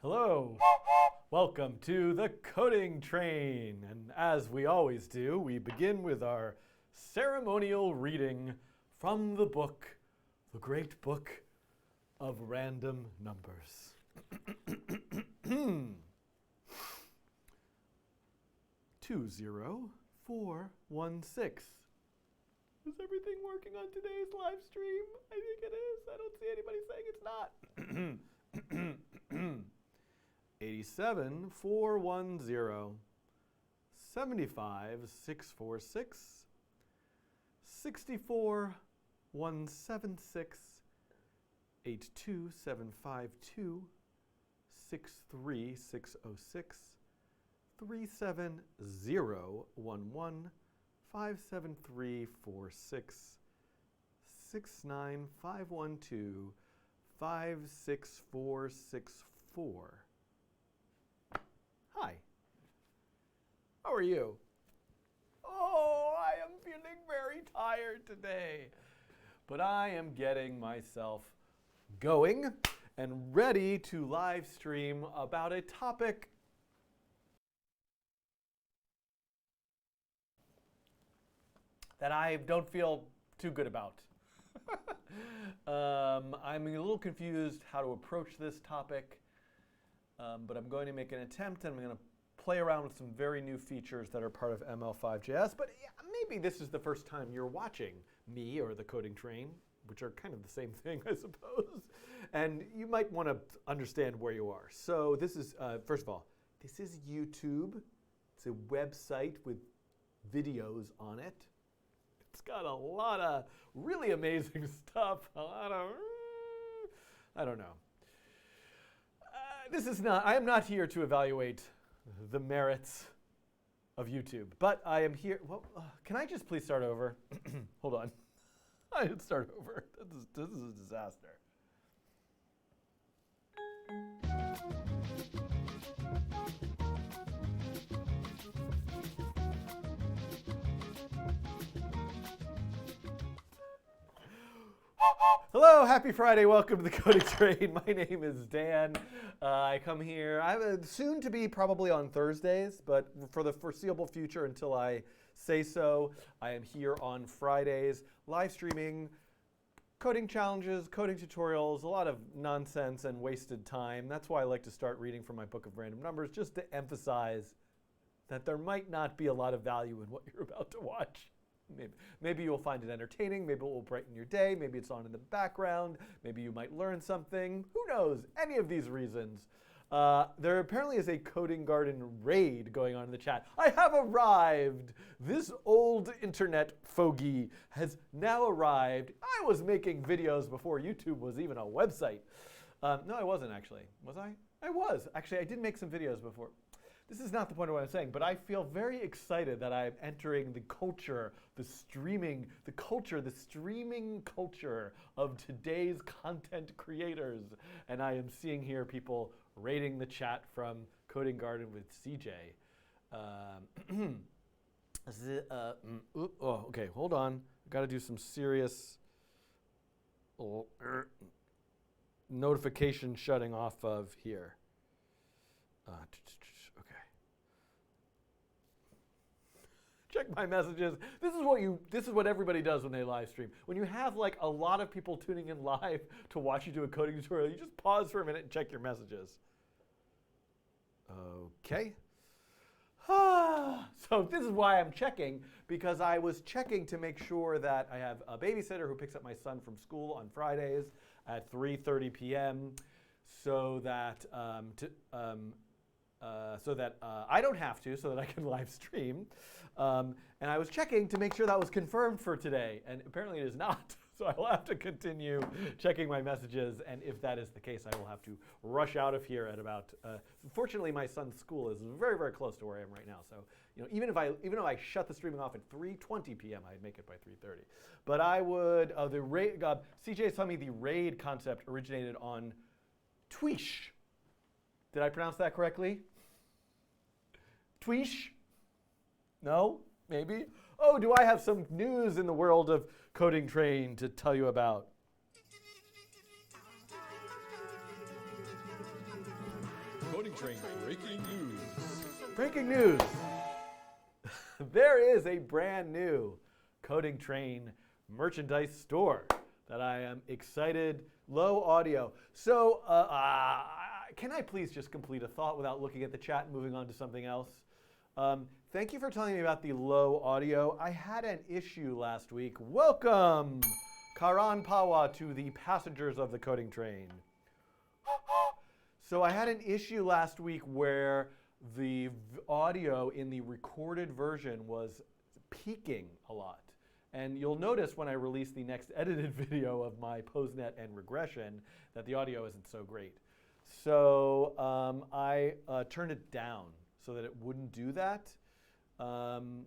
Hello, welcome to the Coding Train. And as we always do, we begin with our ceremonial reading from the book, the great book of random numbers. 20416. Is everything working on today's live stream? I think it is. I don't see anybody saying it's not. 87410, 75646, 64176, 82752, 63606, 37011, 57346, 69512, 56464. Hi. How are you? Oh, I am feeling very tired today. But I am getting myself going and ready to live stream about a topic that I don't feel too good about. I'm a little confused how to approach this topic. But I'm going to make an attempt, and I'm going to play around with some very new features that are part of ml5.js. But yeah, maybe this is the first time you're watching me or the Coding Train, which are kind of the same thing, I suppose. And you might want to understand where you are. So this is, first of all, this is YouTube. It's a website with videos on it. It's got a lot of really amazing stuff. A lot of, I don't know. I am not here to evaluate the merits of YouTube, but I am here. Well, can I just please start over? Hold on. I did start over. This is a disaster. Hello, happy Friday. Welcome to the Coding Train. My name is Dan. I come here, soon to be probably on Thursdays, but for the foreseeable future until I say so, I am here on Fridays, live streaming coding challenges, coding tutorials, a lot of nonsense and wasted time. That's why I like to start reading from my book of random numbers, just to emphasize that there might not be a lot of value in what you're about to watch. Maybe you'll find it entertaining, maybe it will brighten your day, maybe it's on in the background, maybe you might learn something. Who knows? Any of these reasons. There apparently is a Coding Garden raid going on in the chat. I have arrived! This old internet fogey has now arrived. I was making videos before YouTube was even a website. No, I wasn't actually. Was I? I was. Actually, I did make some videos before. This is not the point of what I'm saying, but I feel very excited that I'm entering the culture, the streaming culture of today's content creators. And I am seeing here people raiding the chat from Coding Garden with CJ. Okay, hold on. I've got to do some serious notification shutting off of here. Check my messages. This is what everybody does when they live stream. When you have like a lot of people tuning in live to watch you do a coding tutorial, you just pause for a minute and check your messages. Okay. So this is why I'm checking, because I was checking to make sure that I have a babysitter who picks up my son from school on Fridays at 3:30 p.m. so that I don't have to, so that I can live stream. And I was checking to make sure that was confirmed for today, and apparently it is not. So I will have to continue checking my messages, and if that is the case, I will have to rush out of here at about. Fortunately, my son's school is very, very close to where I am right now. So even if I shut the streaming off at 3:20 p.m., I'd make it by 3:30. But I would. The raid. CJ told me the raid concept originated on Twitch. Did I pronounce that correctly? Twitch? No? Maybe? Oh, do I have some news in the world of Coding Train to tell you about? Coding Train breaking news. Breaking news. There is a brand new Coding Train merchandise store that I am excited. Low audio. So can I please just complete a thought without looking at the chat and moving on to something else? Thank you for telling me about the low audio. I had an issue last week. Welcome, Karan Pawa, to the passengers of the Coding Train. So I had an issue last week where the audio in the recorded version was peaking a lot. And you'll notice when I release the next edited video of my PoseNet and regression that the audio isn't so great. So I turned it down so that it wouldn't do that. Can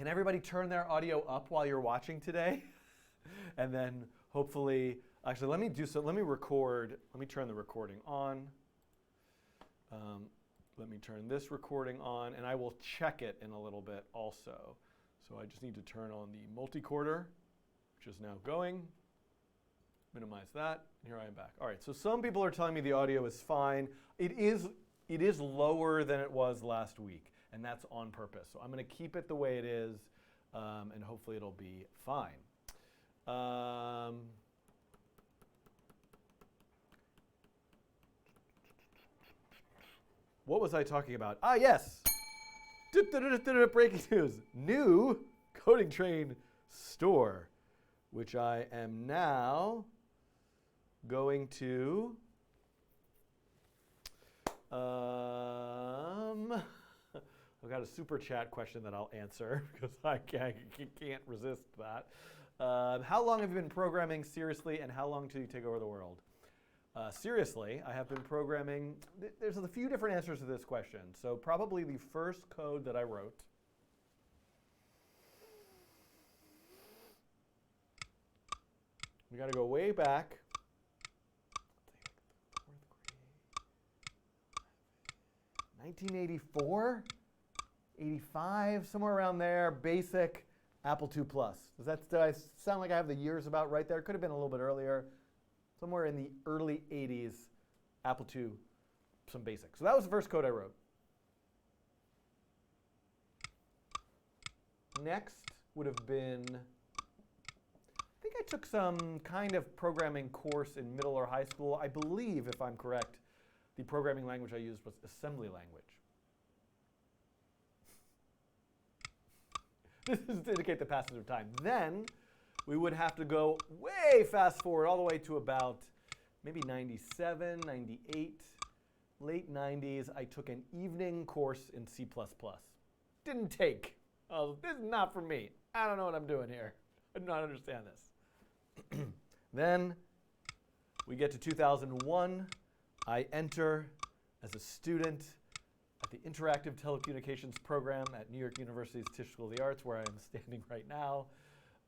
everybody turn their audio up while you're watching today? And then hopefully, actually let me do so. Let me record. Let me turn the recording on. Let me turn this recording on, and I will check it in a little bit also. So I just need to turn on the multi-quarter, which is now going. Minimize that, and here I am back. All right, so some people are telling me the audio is fine. It is lower than it was last week, and that's on purpose. So I'm going to keep it the way it is, and hopefully it'll be fine. What was I talking about? Ah, yes. Breaking news. New Coding Train store, which I am now going to I've got a super chat question that I'll answer because I can't resist that. How long have you been programming seriously, and how long till you take over the world? Seriously, I have been programming. There's a few different answers to this question. So probably the first code that I wrote we got to go way back. 1984, 85, somewhere around there. Basic Apple II Plus. Does I sound like I have the years about right there? Could have been a little bit earlier. Somewhere in the early 80s, Apple II, some basic. So that was the first code I wrote. Next would have been, I think I took some kind of programming course in middle or high school. I believe, if I'm correct, the programming language I used was assembly language. This is to indicate the passage of time. Then we would have to go way fast forward all the way to about maybe 97, 98, late 90s. I took an evening course in C++. Didn't take. Oh, this is not for me. I don't know what I'm doing here. I do not understand this. Then we get to 2001. I enter as a student at the Interactive Telecommunications Program at New York University's Tisch School of the Arts, where I am standing right now.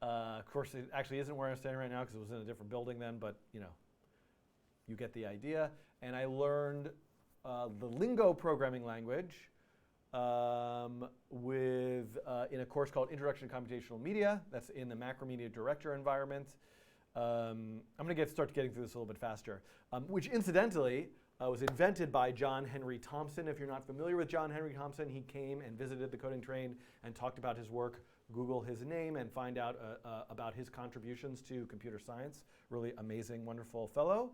Of course, it actually isn't where I'm standing right now because it was in a different building then, but you know, you get the idea. And I learned the Lingo programming language in a course called Introduction to Computational Media. That's in the Macromedia Director environment. I'm going to start getting through this a little bit faster, which incidentally was invented by John Henry Thompson. If you're not familiar with John Henry Thompson, he came and visited the Coding Train and talked about his work. Google his name and find out about his contributions to computer science. Really amazing, wonderful fellow.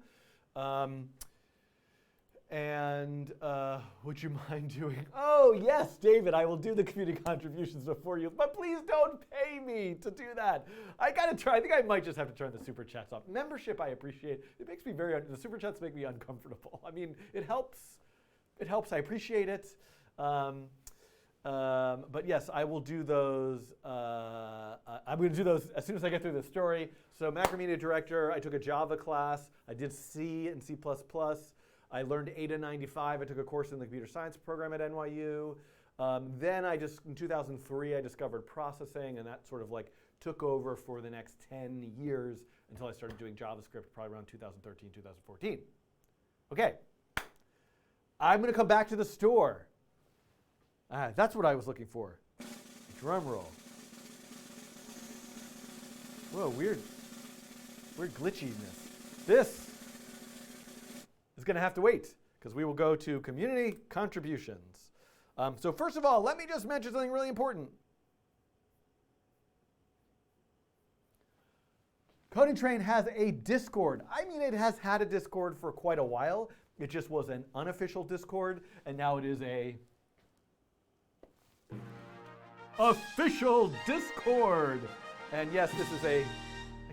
Would you mind doing? Oh yes, David, I will do the community contributions before you, but please don't pay me to do that. I gotta try. I think I might just have to turn the super chats off. Membership I appreciate. It makes me the super chats make me uncomfortable. I mean, it helps. It helps. I appreciate it. But yes, I will do those. I'm going to do those as soon as I get through the story. So Macromedia Director, I took a Java class. I did C and C++. I learned Ada 95. I took a course in the computer science program at NYU. Then in 2003, I discovered processing, and that sort of like took over for the next 10 years until I started doing JavaScript probably around 2013, 2014. Okay, I'm going to come back to the store. That's what I was looking for. Drum roll. Whoa, weird glitchiness. This is going to have to wait because we will go to community contributions. So first of all, let me just mention something really important. Coding Train has a Discord. I mean, it has had a Discord for quite a while. It just was an unofficial Discord, and now it is a official Discord. And yes, this is I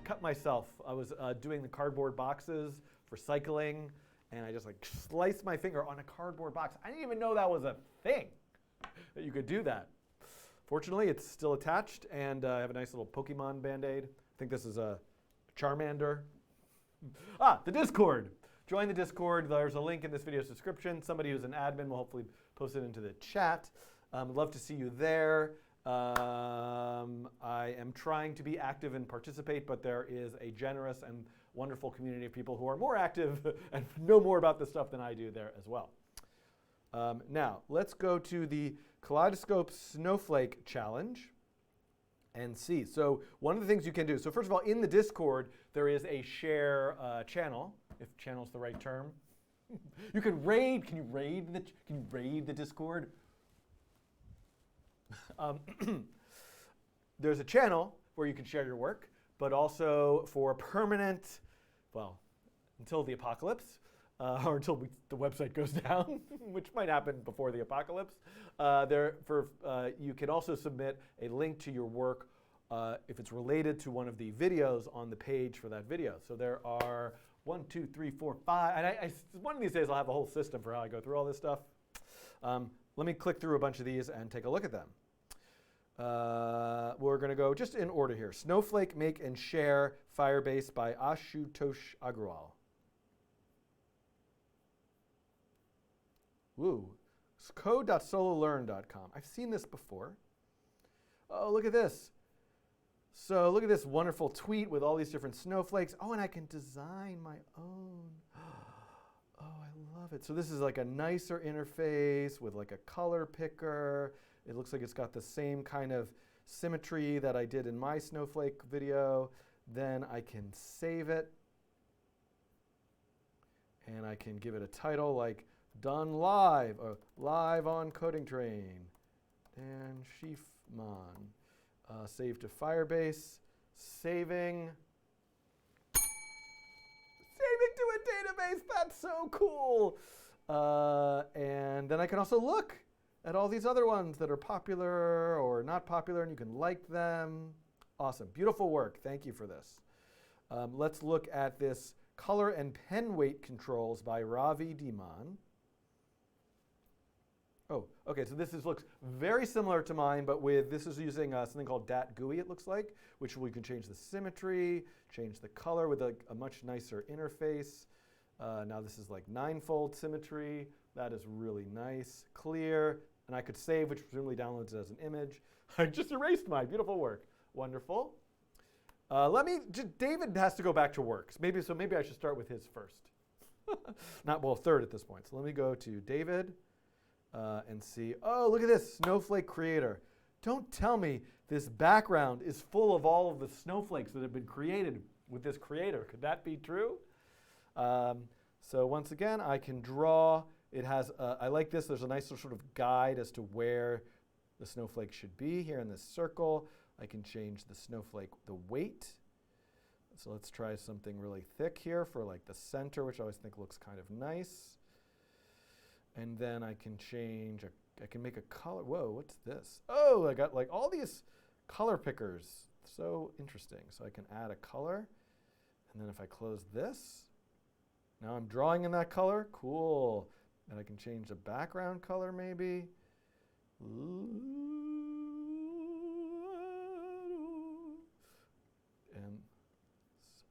cut myself. I was doing the cardboard boxes for cycling, and I just like sliced my finger on a cardboard box. I didn't even know that was a thing, that you could do that. Fortunately, it's still attached, and I have a nice little Pokemon Band-Aid. I think this is a Charmander. The Discord. Join the Discord. There's a link in this video's description. Somebody who's an admin will hopefully post it into the chat. I'd love to see you there. I am trying to be active and participate, but there is a generous and wonderful community of people who are more active and know more about this stuff than I do there as well. Now, let's go to the Kaleidoscope Snowflake Challenge and see. So one of the things you can do, so first of all, in the Discord, there is a share channel, if channel's the right term. You can raid, can you raid the Discord? There's a channel where you can share your work, but also for permanent, well, until the apocalypse, or until the website goes down, which might happen before the apocalypse. You can also submit a link to your work if it's related to one of the videos on the page for that video. So there are 1, 2, 3, 4, 5, and one of these days I'll have a whole system for how I go through all this stuff. Let me click through a bunch of these and take a look at them. We're going to go just in order here. Snowflake Make and Share Firebase by Ashutosh Agrawal. Woo. Code.sololearn.com. I've seen this before. Oh, look at this. So look at this wonderful tweet with all these different snowflakes. Oh, and I can design my own. Oh, I love it. So this is like a nicer interface with like a color picker. It looks like it's got the same kind of symmetry that I did in my snowflake video. Then I can save it. And I can give it a title like Done Live, or Live on Coding Train. Dan Schiefman. Save to Firebase. Saving to a database. That's so cool. And then I can also look at all these other ones that are popular or not popular, and you can like them. Awesome. Beautiful work. Thank you for this. Let's look at this color and pen weight controls by Ravi Diman. Oh, OK. So this looks very similar to mine, but this is using something called Dat GUI, it looks like, which we can change the symmetry, change the color with a much nicer interface. Now this is like 9-fold symmetry. That is really nice. Clear. And I could save, which presumably downloads it as an image. I just erased my beautiful work. Wonderful. David has to go back to work. Maybe I should start with his first. Third at this point. So let me go to David and see. Oh, look at this, Snowflake Creator. Don't tell me this background is full of all of the snowflakes that have been created with this creator. Could that be true? So once again, I can draw. It has, I like this. There's a nice sort of guide as to where the snowflake should be here in this circle. I can change the snowflake, the weight. So let's try something really thick here for like the center, which I always think looks kind of nice. And then I can change, I can make a color. Whoa, what's this? Oh, I got like all these color pickers. So interesting. So I can add a color. And then if I close this, now I'm drawing in that color. Cool. And I can change the background color maybe. And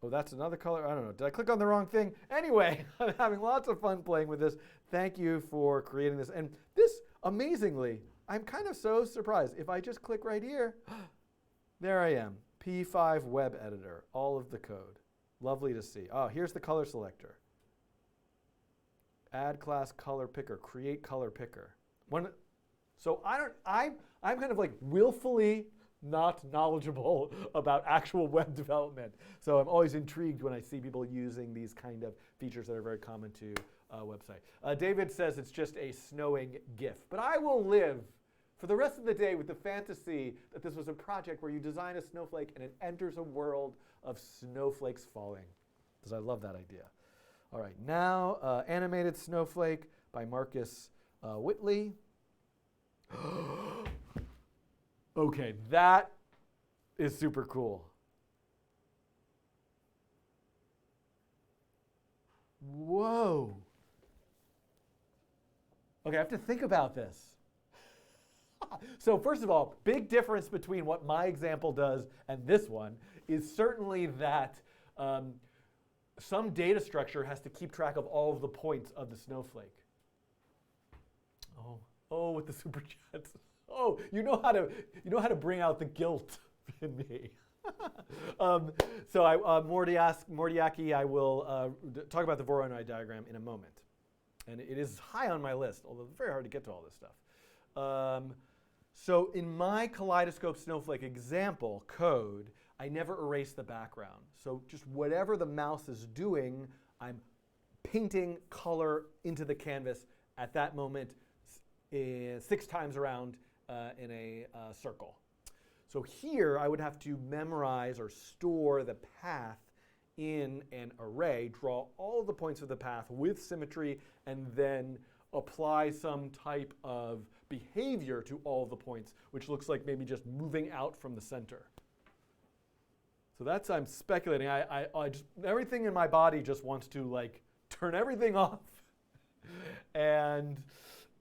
oh, that's another color. I don't know. Did I click on the wrong thing? Anyway, I'm having lots of fun playing with this. Thank you for creating this. And this, amazingly, I'm kind of so surprised. If I just click right here, there I am. P5 web editor, all of the code. Lovely to see. Oh, here's the color selector. Add class color picker, create color picker. So I'm kind of like willfully not knowledgeable about actual web development. So I'm always intrigued when I see people using these kind of features that are very common to website. David says it's just a snowing GIF. But I will live for the rest of the day with the fantasy that this was a project where you design a snowflake and it enters a world of snowflakes falling. Because I love that idea. All right, now Animated Snowflake by Marcus Whitley. Okay, that is super cool. Whoa. Okay, I have to think about this. So first of all, big difference between what my example does and this one is certainly that some data structure has to keep track of all of the points of the snowflake. Oh, with the super chats. Oh, you know how to bring out the guilt in me. So Mordiaki, I will talk about the Voronoi diagram in a moment. And it is high on my list, although it's very hard to get to all this stuff. So in my kaleidoscope snowflake example code, I never erase the background. So just whatever the mouse is doing, I'm painting color into the canvas at that moment 6 times around in a circle. So here I would have to memorize or store the path in an array, draw all the points of the path with symmetry, and then apply some type of behavior to all of the points, which looks like maybe just moving out from the center. So that's, I'm speculating. I just, everything in my body just wants to like turn everything off. And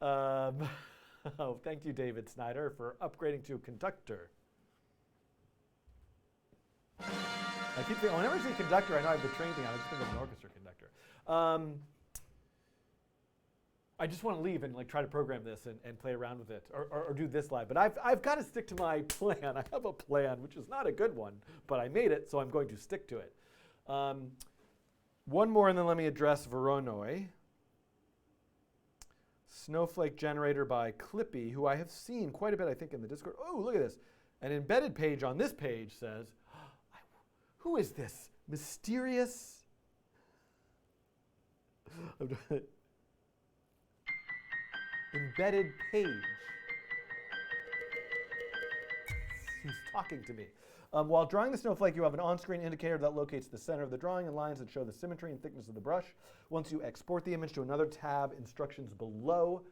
oh, thank you, David Snyder, for upgrading to conductor. I keep thinking, whenever I say conductor, I know I have the train thing. I just think of an orchestra conductor. I just want to leave and like try to program this and play around with it, or do this live. But I've got to stick to my plan. I have a plan, which is not a good one, but I made it, so I'm going to stick to it. One more, and then let me address Voronoi. Snowflake generator by Clippy, who I have seen quite a bit, I think, in the Discord. Oh, look at this. An embedded page on this page says, who is this mysterious embedded page? He's talking to me. While drawing the snowflake, you have an on-screen indicator that locates the center of the drawing and lines that show the symmetry and thickness of the brush. Once you export the image to another tab, instructions below,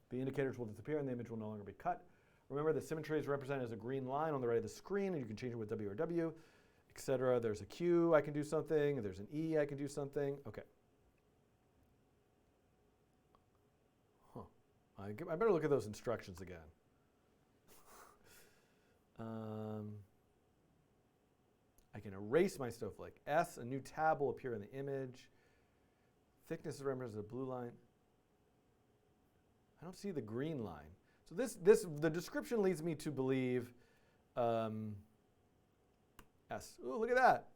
the indicators will disappear and the image will no longer be cut. Remember, the symmetry is represented as a green line on the right of the screen, and you can change it with W or W, etc. There's a Q, I can do something. There's an E, I can do something. OK. Huh. I better look at those instructions again. I can erase my snowflake. S, a new tab will appear in the image. Thickness is represented as a blue line. I don't see the green line. So the description leads me to believe S. Ooh, look at that.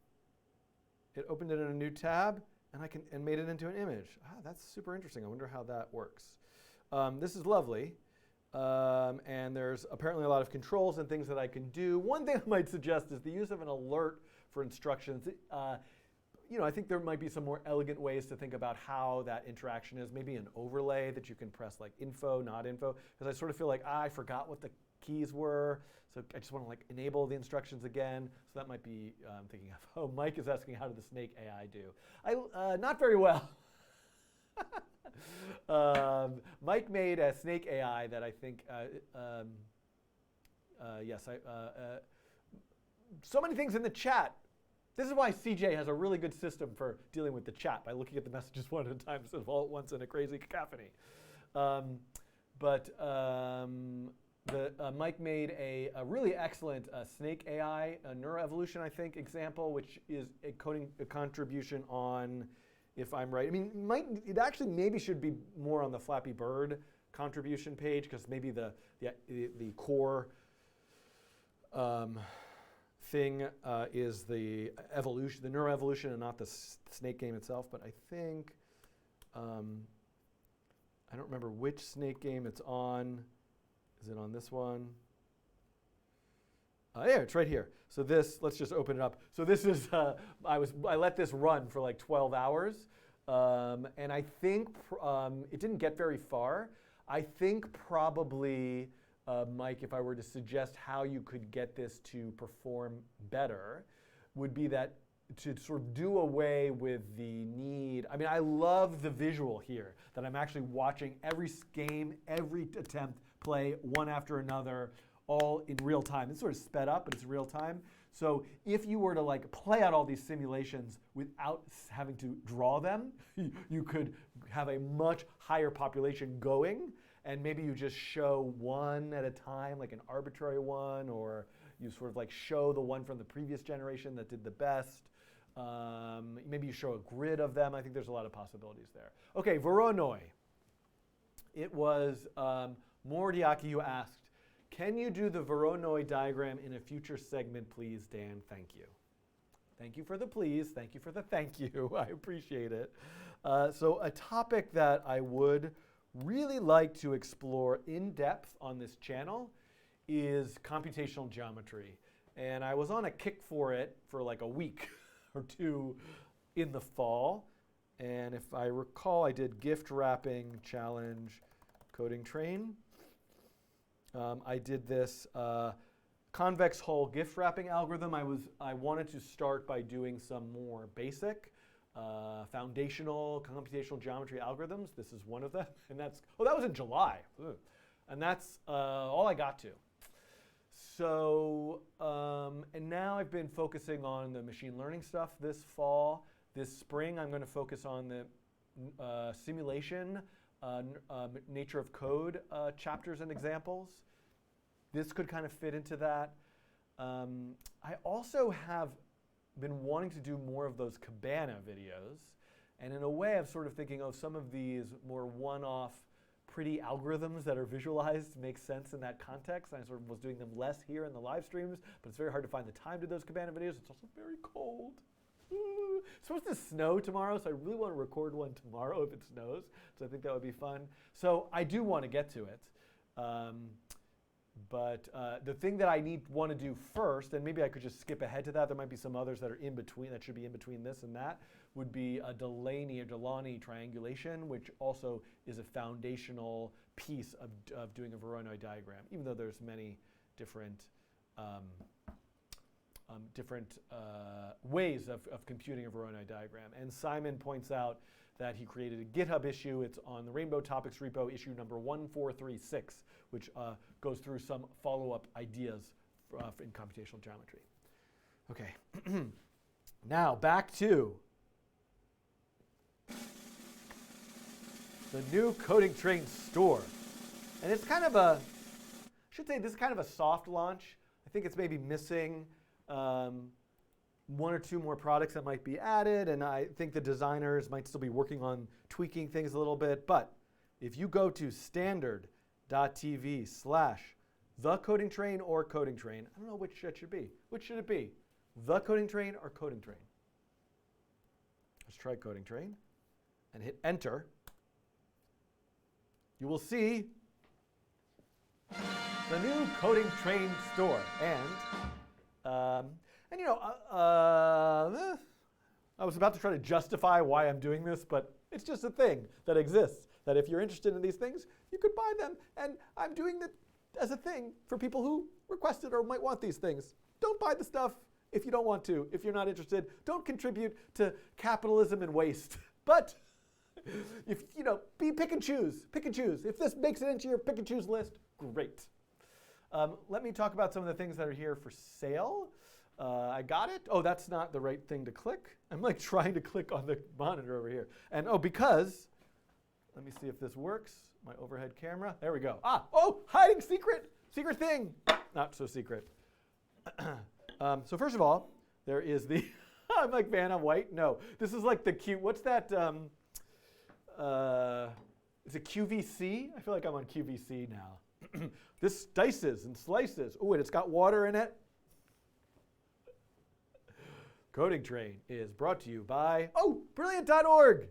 It opened it in a new tab, and made it into an image. Ah, that's super interesting. I wonder how that works. This is lovely. And there's apparently a lot of controls and things that I can do. One thing I might suggest is the use of an alert for instructions. I think there might be some more elegant ways to think about how that interaction is. Maybe an overlay that you can press like info, not info. Because I sort of feel like I forgot what the keys were. So I just want to like enable the instructions again. So that might be thinking of. Oh, Mike is asking, how did the snake AI do? Not very well. Mike made a snake AI that I think, yes, so many things in the chat. This is why CJ has a really good system for dealing with the chat by looking at the messages one at a time instead of all at once in a crazy cacophony. Mike made a really excellent snake AI, a neuroevolution, I think, example, which is a contribution on, if I'm right. I mean, it actually maybe should be more on the Flappy Bird contribution page, because maybe the core thing is the evolution, the neuroevolution, and not the snake game itself. But I think, I don't remember which snake game it's on. Is it on this one? Yeah, it's right here. So this, let's just open it up. So this is, I let this run for like 12 hours. And I think it didn't get very far. I think probably, Mike, if I were to suggest how you could get this to perform better, would be that to sort of do away with the need. I mean, I love the visual here, that I'm actually watching every game, every attempt play one after another, all in real time. It's sort of sped up, but it's real time. So if you were to like play out all these simulations without having to draw them, you could have a much higher population going, and maybe you just show one at a time, like an arbitrary one, or you sort of like show the one from the previous generation that did the best. Maybe you show a grid of them. I think there's a lot of possibilities there. Okay, Voronoi. It was Mordiaki who asked, can you do the Voronoi diagram in a future segment, please, Dan? Thank you. Thank you for the please. Thank you for the thank you. I appreciate it. So a topic that I would really like to explore in depth on this channel is computational geometry. And I was on a kick for it for like a week or two in the fall. And if I recall, I did gift wrapping challenge coding train. I did this convex hull gift wrapping algorithm. I wanted to start by doing some more basic foundational computational geometry algorithms. This is one of them. And that was in July. Ugh. And that's all I got to. So, and now I've been focusing on the machine learning stuff this fall. This spring, I'm going to focus on the simulation, nature of code chapters and examples. This could kind of fit into that. I also have been wanting to do more of those Cabana videos. And in a way, I'm sort of thinking, oh, some of these more one-off pretty algorithms that are visualized make sense in that context. And I sort of was doing them less here in the live streams, but it's very hard to find the time to do those Cabana videos. It's also very cold. It's supposed to snow tomorrow, so I really want to record one tomorrow if it snows. So I think that would be fun. So I do want to get to it. But the thing that I want to do first, and maybe I could just skip ahead to that, there might be some others that are in between, that should be in between this and that, would be a Delaney or Delaunay triangulation, which also is a foundational piece of doing a Voronoi diagram, even though there's many different ways of computing a Voronoi diagram. And Simon points out that he created a GitHub issue. It's on the Rainbow Topics repo, issue number 1436, which goes through some follow-up ideas in computational geometry. Okay, now back to the new Coding Train store. And it's kind of I should say this is kind of a soft launch. I think it's maybe missing one or two more products that might be added, and I think the designers might still be working on tweaking things a little bit. But if you go to standard.tv/thecodingtrain or coding train, I don't know which it should be. Which should it be? The Coding Train or Coding Train? Let's try Coding Train and hit enter. You will see the new Coding Train store. And you know, I was about to try to justify why I'm doing this, but it's just a thing that exists, that if you're interested in these things, you could buy them. And I'm doing it as a thing for people who requested or might want these things. Don't buy the stuff if you don't want to. If you're not interested, don't contribute to capitalism and waste. But if pick and choose. Pick and choose. If this makes it into your pick and choose list, great. Let me talk about some of the things that are here for sale. I got it. Oh, that's not the right thing to click. I'm like trying to click on the monitor over here. And because, let me see if this works. My overhead camera. There we go. Hiding secret. Secret thing. Not so secret. So first of all, there is the, I'm like Vanna White. No, this is like the cute, what's that? Is it QVC? I feel like I'm on QVC now. This dices and slices. Oh, and it's got water in it. Coding Train is brought to you by, Brilliant.org.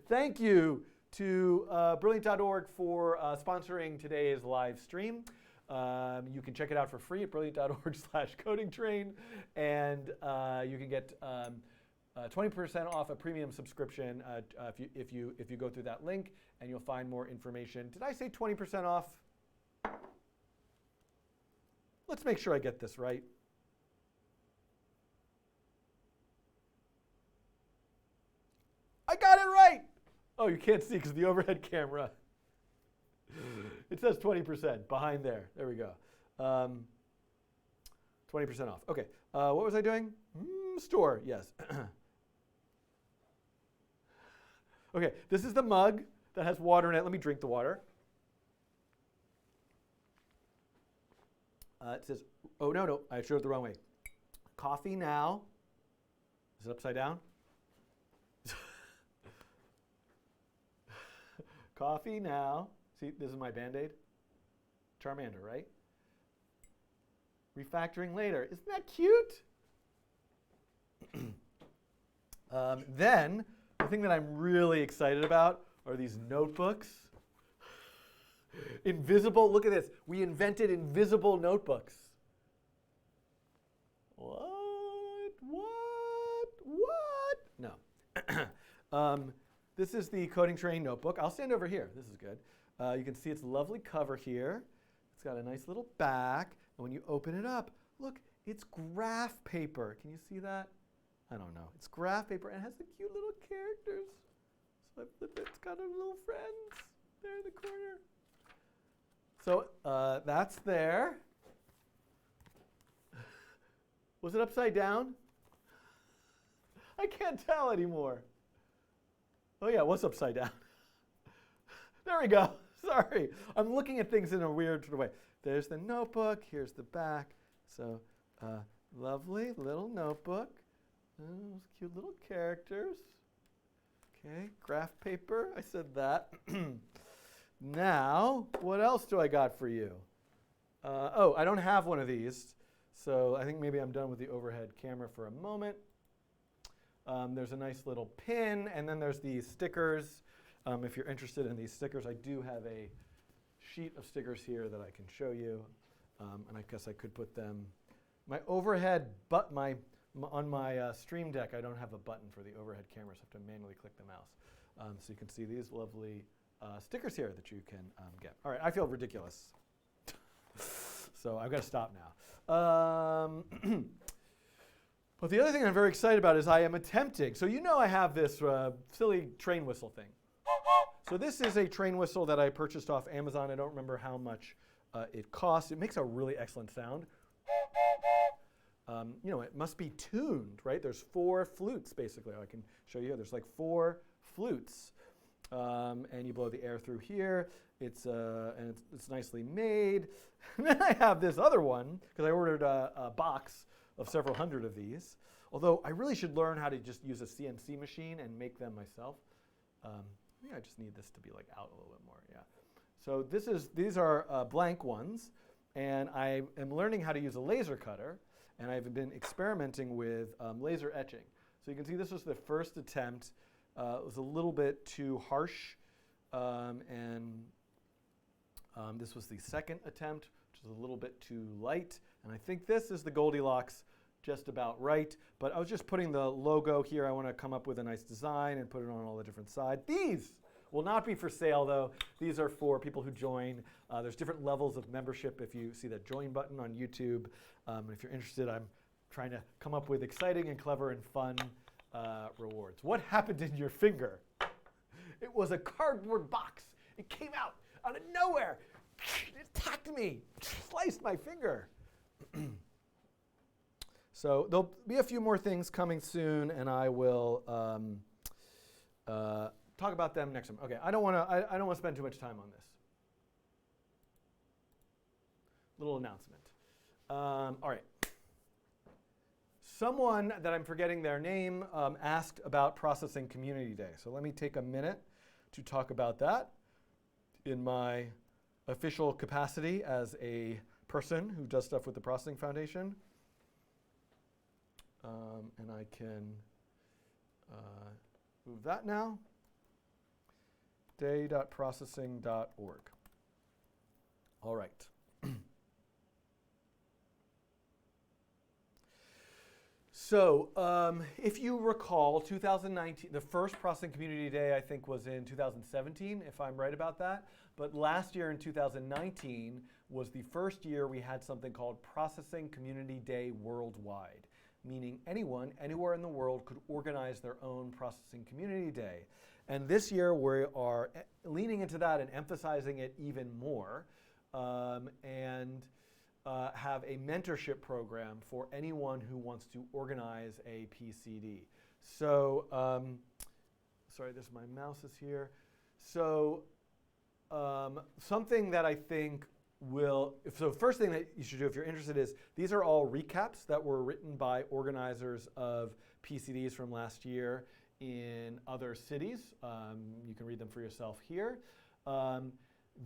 Thank you to Brilliant.org for sponsoring today's live stream. You can check it out for free at Brilliant.org/codingtrain. And you can get 20% off a premium subscription if you go through that link, and you'll find more information. Did I say 20% off? Let's make sure I get this right. I got it right. Oh, you can't see because of the overhead camera. It says 20% behind there. There we go. 20% off. Okay. What was I doing? Store. Yes. Okay. This is the mug that has water in it. Let me drink the water. It says, oh, no, I showed it the wrong way. Coffee now. Is it upside down? Coffee now. See, this is my Band-Aid. Charmander, right? Refactoring later. Isn't that cute? Then, the thing that I'm really excited about are these notebooks. Invisible, look at this. We invented invisible notebooks. What? No. This is the Coding Train notebook. I'll stand over here. This is good. You can see its lovely cover here. It's got a nice little back. And when you open it up, look, it's graph paper. Can you see that? I don't know. It's graph paper and it has the cute little characters. So I flip it. It's got our little friends there in the corner. So that's there. Was it upside down? I can't tell anymore. Oh yeah, it was upside down. There we go. Sorry. I'm looking at things in a weird sort of way. There's the notebook. Here's the back. So lovely little notebook. Those cute little characters. Okay, graph paper. I said that. Now, what else do I got for you? Oh, I don't have one of these. So I think maybe I'm done with the overhead camera for a moment. There's a nice little pin, and then there's these stickers. If you're interested in these stickers, I do have a sheet of stickers here that I can show you. And I guess I could put them. My overhead, on my Stream Deck, I don't have a button for the overhead camera, so I have to manually click the mouse. So you can see these lovely stickers here that you can get. All right, I feel ridiculous. So I've got to stop now. But the other thing I'm very excited about is I am attempting. So you know I have this silly train whistle thing. So this is a train whistle that I purchased off Amazon. I don't remember how much it costs. It makes a really excellent sound. You know, it must be tuned, right? There's 4 flutes, basically. I can show you. There's like 4 flutes. And you blow the air through here. It's nicely made. And then I have this other one, because I ordered a box of several hundred of these. Although I really should learn how to just use a CNC machine and make them myself. Maybe I just need this to be like out a little bit more, yeah. So these are blank ones, and I am learning how to use a laser cutter, and I've been experimenting with laser etching. So you can see this was the first attempt. It was a little bit too harsh, and this was the second attempt, which was a little bit too light. And I think this is the Goldilocks just about right. But I was just putting the logo here. I want to come up with a nice design and put it on all the different sides. These will not be for sale, though. These are for people who join. There's different levels of membership if you see that join button on YouTube. And if you're interested, I'm trying to come up with exciting and clever and fun rewards. What happened in your finger? It was a cardboard box. It came out of nowhere. It attacked me, sliced my finger. So there'll be a few more things coming soon, and I will talk about them next time. Okay, I don't want to spend too much time on this. Little announcement. All right. Someone that I'm forgetting their name asked about Processing Community Day. So let me take a minute to talk about that in my official capacity as a person who does stuff with the Processing Foundation. And I can move that now. day.processing.org. All right. If you recall, 2019, the first Processing Community Day, I think, was in 2017, if I'm right about that. But last year in 2019 was the first year we had something called Processing Community Day worldwide, meaning anyone, anywhere in the world could organize their own Processing Community Day. And this year we are leaning into that and emphasizing it even more, and have a mentorship program for anyone who wants to organize a PCD. So, sorry, my mouse is here. So, something that I think first thing that you should do if you're interested is, these are all recaps that were written by organizers of PCDs from last year in other cities. You can read them for yourself here.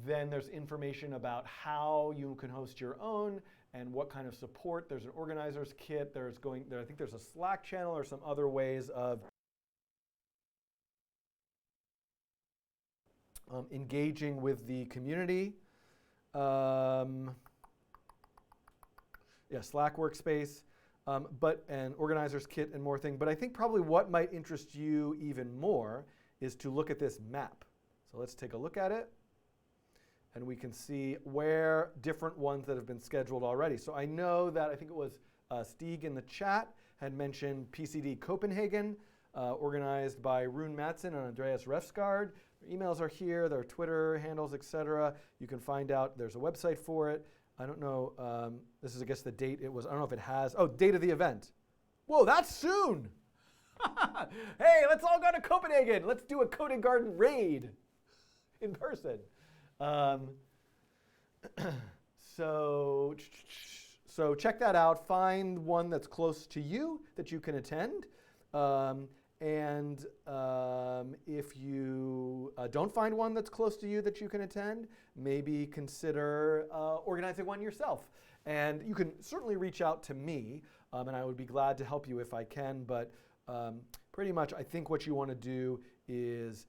Then there's information about how you can host your own and what kind of support. There's an organizer's kit. I think there's a Slack channel or some other ways of engaging with the community. Slack workspace, and organizer's kit and more things. But I think probably what might interest you even more is to look at this map. So let's take a look at it. And we can see where different ones that have been scheduled already. So I know that, I think it was Stieg in the chat had mentioned PCD Copenhagen, organized by Rune Madsen and Andreas Refsgaard. Their emails are here, their Twitter handles, etc. You can find out, there's a website for it. I don't know, this is, I guess, the date it was. I don't know if it has, date of the event. Whoa, that's soon. Hey, let's all go to Copenhagen. Let's do a Coding Garden raid in person. So check that out. Find one that's close to you that you can attend. If you don't find one that's close to you that you can attend, maybe consider organizing one yourself. And you can certainly reach out to me, and I would be glad to help you if I can. But pretty much, I think what you want to do is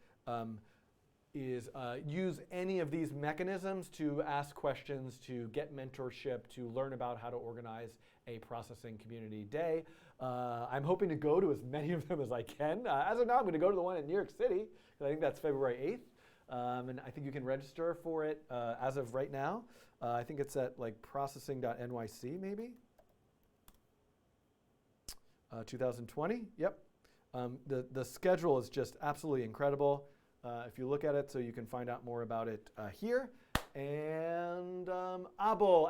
use any of these mechanisms to ask questions, to get mentorship, to learn about how to organize a Processing Community Day. I'm hoping to go to as many of them as I can. As of now, I'm going to go to the one in New York City, because I think that's February 8th. And I think you can register for it as of right now. I think it's at processing.nyc maybe. 2020, yep. The schedule is just absolutely incredible. If you look at it, so you can find out more about it here. And Abel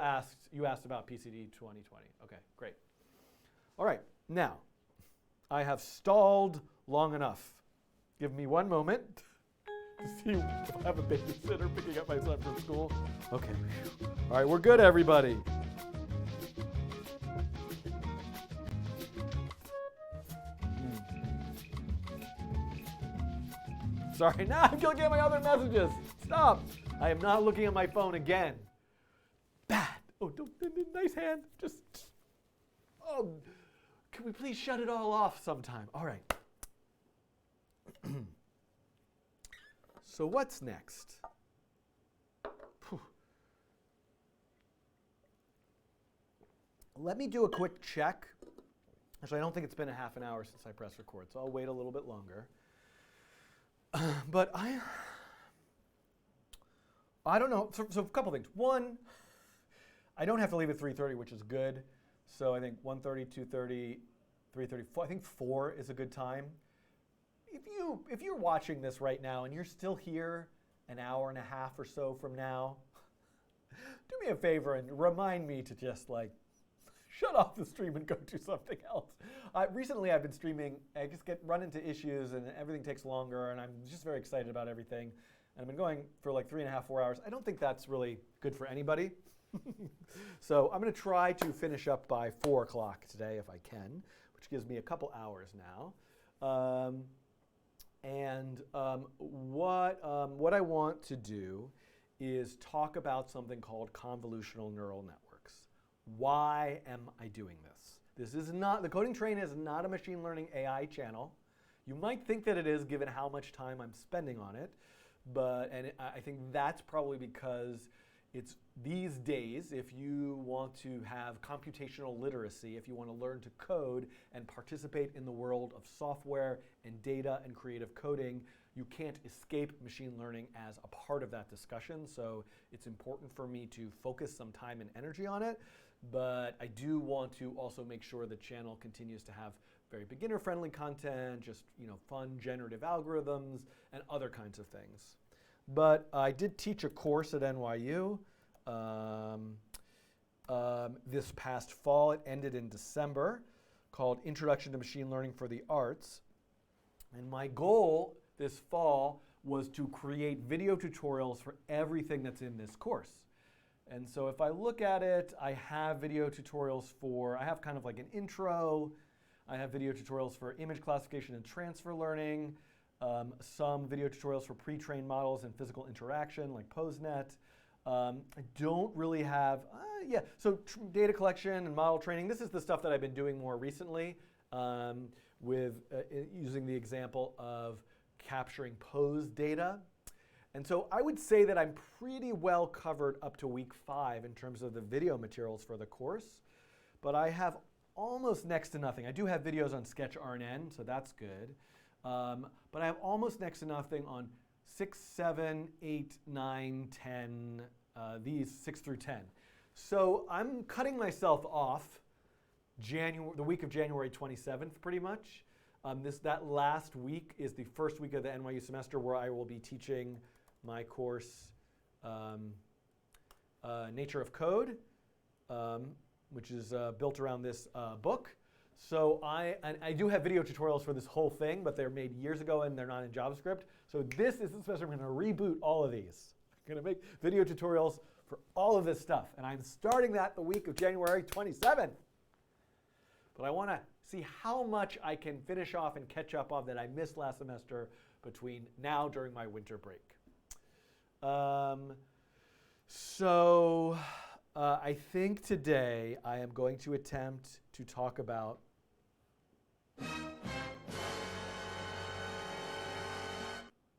you asked about PCD 2020. Okay, great. All right, now, I have stalled long enough. Give me one moment to see if I have a babysitter picking up my son from school. Okay, all right, we're good, everybody. Sorry, now I'm looking at my other messages. Stop. I am not looking at my phone again. Bad. Oh, nice hand. Can we please shut it all off sometime? All right. So what's next? Let me do a quick check. Actually, I don't think it's been a half an hour since I pressed record, so I'll wait a little bit longer. But I don't know. So a couple things. One, I don't have to leave at 3:30, which is good. So I think 1:30, 2:30, 3:30, 4. I think 4 is a good time. If you're watching this right now and you're still here an hour and a half or so from now, do me a favor and remind me to just shut off the stream and go do something else. Recently I've been streaming, I just run into issues and everything takes longer, and I'm just very excited about everything. And I've been going for 3.5, 4 hours. I don't think that's really good for anybody. So I'm going to try to finish up by 4 o'clock today if I can, which gives me a couple hours now. What I want to do is talk about something called convolutional neural networks. Why am I doing this? The Coding Train is not a machine learning AI channel. You might think that it is, given how much time I'm spending on it, and I think that's probably because it's these days, if you want to have computational literacy, if you want to learn to code and participate in the world of software and data and creative coding, you can't escape machine learning as a part of that discussion. So it's important for me to focus some time and energy on it. But I do want to also make sure the channel continues to have very beginner-friendly content, just fun generative algorithms, and other kinds of things. But I did teach a course at NYU this past fall. It ended in December, called Introduction to Machine Learning for the Arts. And my goal this fall was to create video tutorials for everything that's in this course. And so if I look at it, I have video tutorials I have kind of like an intro. I have video tutorials for image classification and transfer learning, some video tutorials for pre-trained models and physical interaction like PoseNet. I don't really have, so data collection and model training. This is the stuff that I've been doing more recently with using the example of capturing pose data. And so I would say that I'm pretty well covered up to week 5 in terms of the video materials for the course. But I have almost next to nothing. I do have videos on SketchRNN, so that's good. But I have almost next to nothing on 6, 7, 8, 9, 10, these 6 through 10. So I'm cutting myself off the week of January 27th pretty much. That last week is the first week of the NYU semester where I will be teaching my course, Nature of Code, which is built around this book. So I do have video tutorials for this whole thing, but they're made years ago and they're not in JavaScript. So this is the semester I'm going to reboot all of these. I'm going to make video tutorials for all of this stuff. And I'm starting that the week of January 27th. But I want to see how much I can finish off and catch up on that I missed last semester between now during my winter break. I think today I am going to attempt to talk about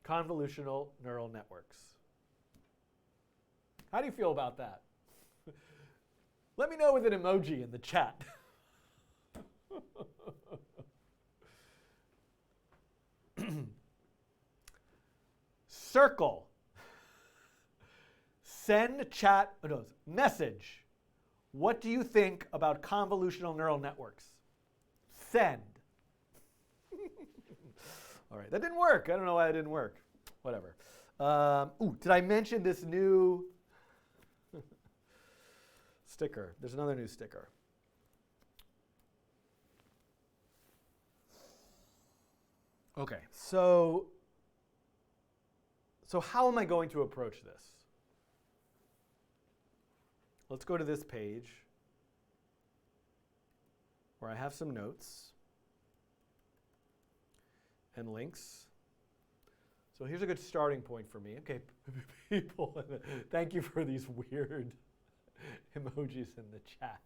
convolutional neural networks. How do you feel about that? Let me know with an emoji in the chat. Circle. Send message. What do you think about convolutional neural networks? Send. All right, that didn't work. I don't know why it didn't work. Whatever. Did I mention this new sticker? There's another new sticker. Okay, so how am I going to approach this? Let's go to this page where I have some notes and links. So here's a good starting point for me. Okay, people, thank you for these weird emojis in the chat.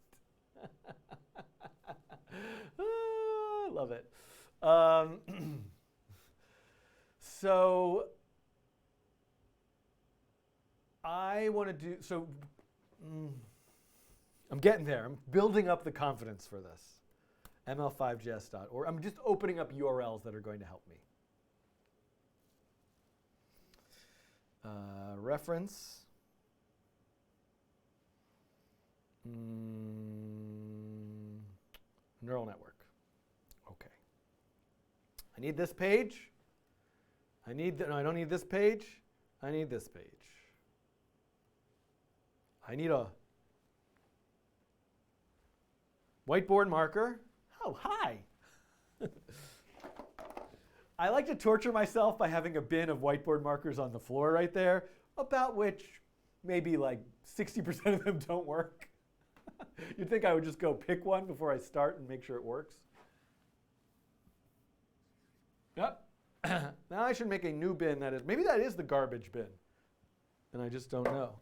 I love it. So I want to do, I'm getting there. I'm building up the confidence for this. ml5.js.org. I'm just opening up URLs that are going to help me. Reference. Neural network. Okay. I need this page. No, I don't need this page. I need this page. I need a whiteboard marker. Oh, hi. I like to torture myself by having a bin of whiteboard markers on the floor right there, about which maybe like 60% of them don't work. You'd think I would just go pick one before I start and make sure it works. Yep. Now I should make a new bin that is, maybe that is the garbage bin, and I just don't know.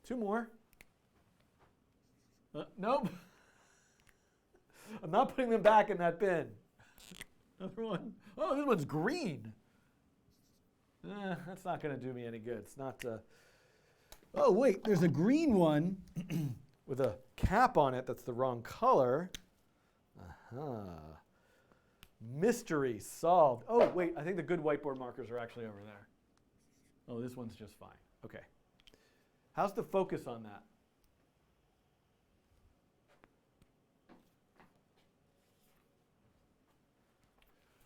2 more. Nope. I'm not putting them back in that bin. Another one. Oh, this one's green. That's not going to do me any good. It's not. Oh, wait, there's a green one with a cap on it that's the wrong color. Mystery solved. Oh, wait, I think the good whiteboard markers are actually over there. Oh, this one's just fine. Okay. How's the focus on that?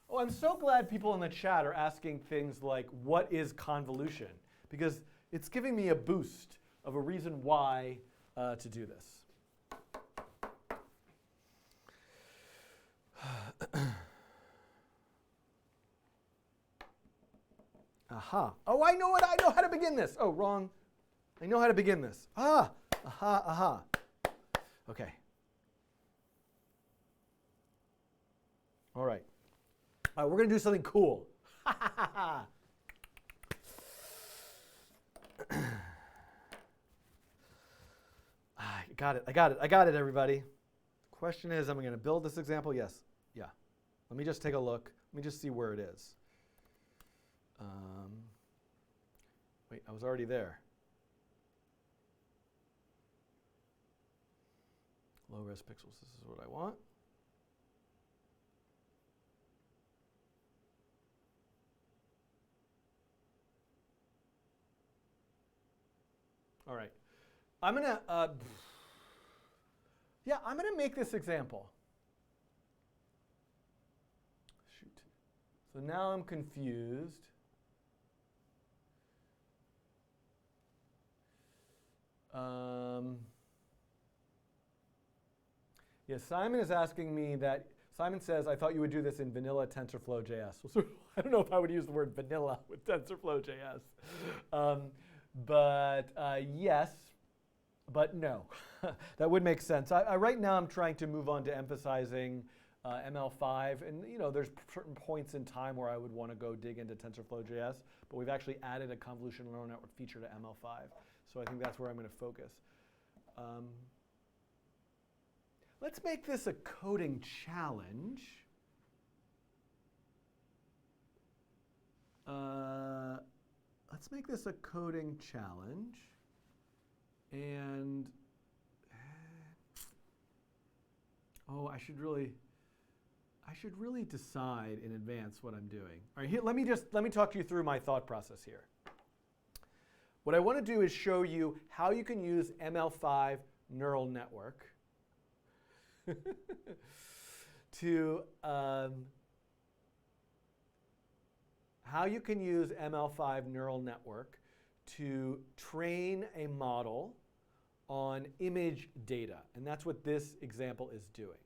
Oh, I'm so glad people in the chat are asking things like, what is convolution? Because it's giving me a boost of a reason why to do this. Aha. Oh, I know it. I know how to begin this. Oh, wrong. I know how to begin this. Ah. Aha. Aha. Okay. All right. We're going to do something cool. I got it. I got it. I got it, everybody. The question is, am I going to build this example? Yes. Yeah. Let me just take a look. Let me just see where it is. Wait, I was already there. Low-res pixels. This is what I want. All right. I'm going to, I'm going to make this example. Shoot. So now I'm confused. Yeah, Simon is asking me that, Simon says, I thought you would do this in vanilla TensorFlow.js. Well, I don't know if I would use the word vanilla with TensorFlow.js. Yes, but no. That would make sense. Right now I'm trying to move on to emphasizing ML5. And there's certain points in time where I would want to go dig into TensorFlow.js. But we've actually added a convolutional neural network feature to ML5. So I think that's where I'm going to focus. Let's make this a coding challenge. Let's make this a coding challenge. And I should really decide in advance what I'm doing. All right, here, let me talk to you through my thought process here. What I want to do is show you how you can use ML5 neural network to how you can use ML5 neural network to train a model on image data. And that's what this example is doing.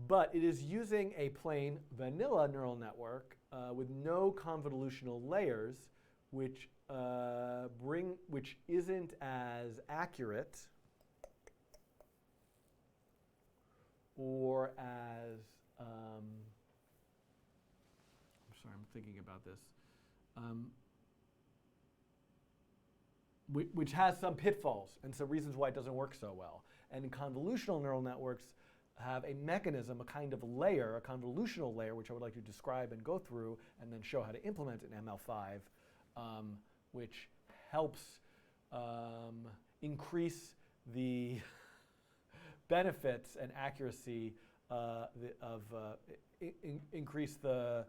But it is using a plain vanilla neural network with no convolutional layers, which isn't as accurate or as I'm sorry, I'm thinking about this. Which has some pitfalls and some reasons why it doesn't work so well. And convolutional neural networks have a mechanism, a kind of layer, a convolutional layer, which I would like to describe and go through and then show how to implement in ML5, which helps increase the benefits and accuracy increase the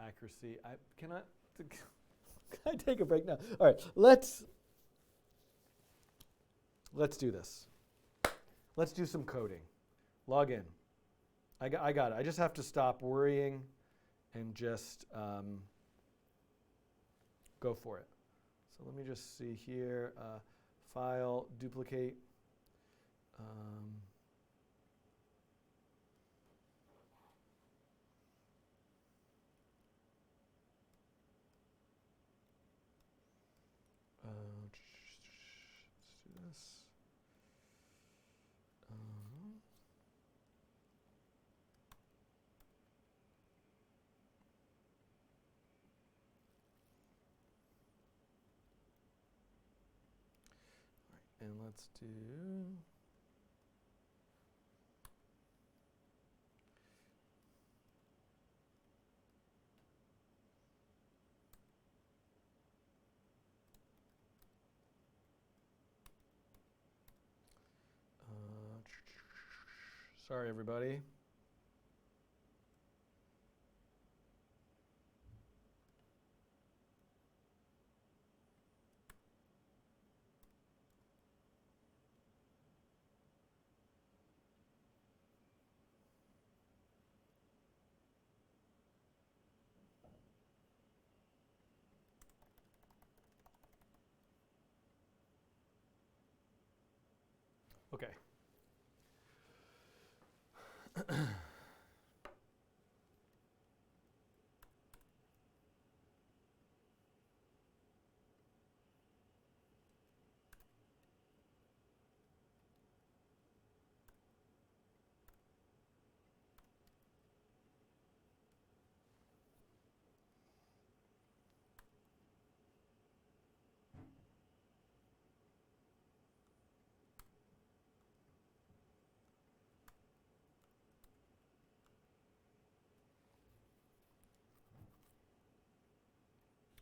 accuracy. Can I take a break now? All right, let's do this. Let's do some coding. Log in. I got it. I just have to stop worrying and just go for it. So let me just see here. File, duplicate. Let's do this. And let's do Sorry, everybody. Okay.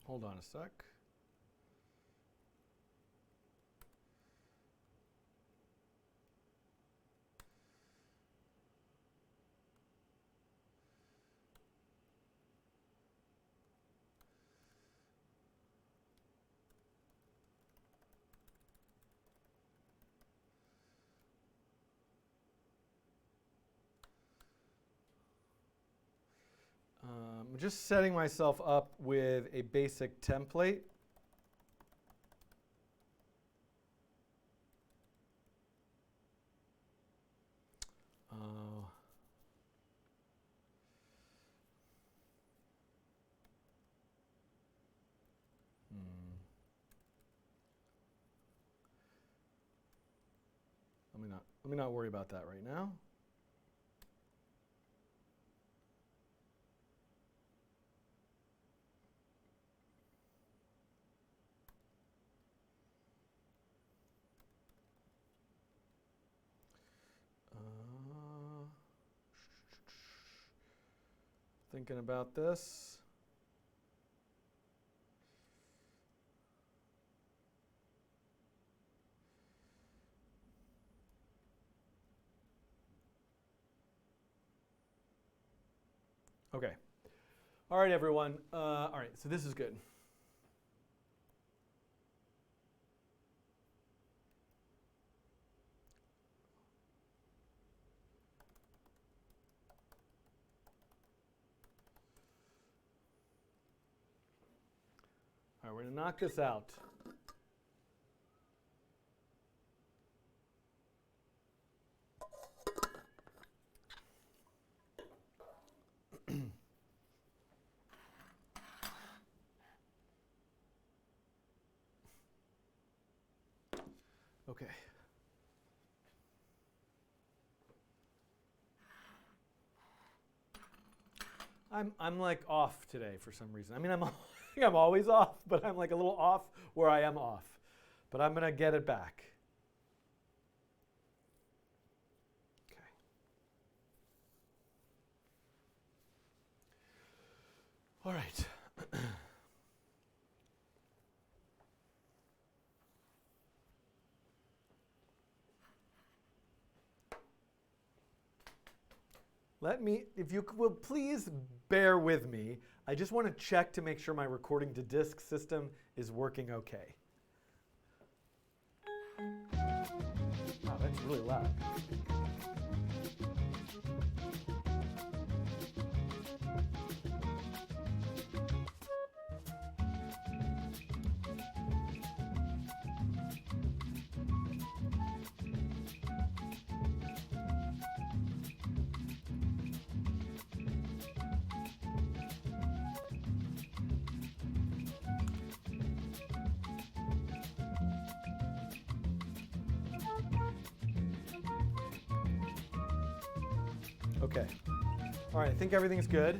Hold on a sec. I'm just setting myself up with a basic template. Let me not worry about that right now. Thinking about this. Okay. All right, everyone. All right, so this is good. All right, we're going to knock this out. Okay. I'm like off today for some reason. I mean, I'm always off, but I'm like a little off where I am off. But I'm going to get it back. Okay. All right. Let me, if you will please bear with me, I just want to check to make sure my recording to disk system is working okay. Wow, that's really loud. Okay. All right, I think everything's good.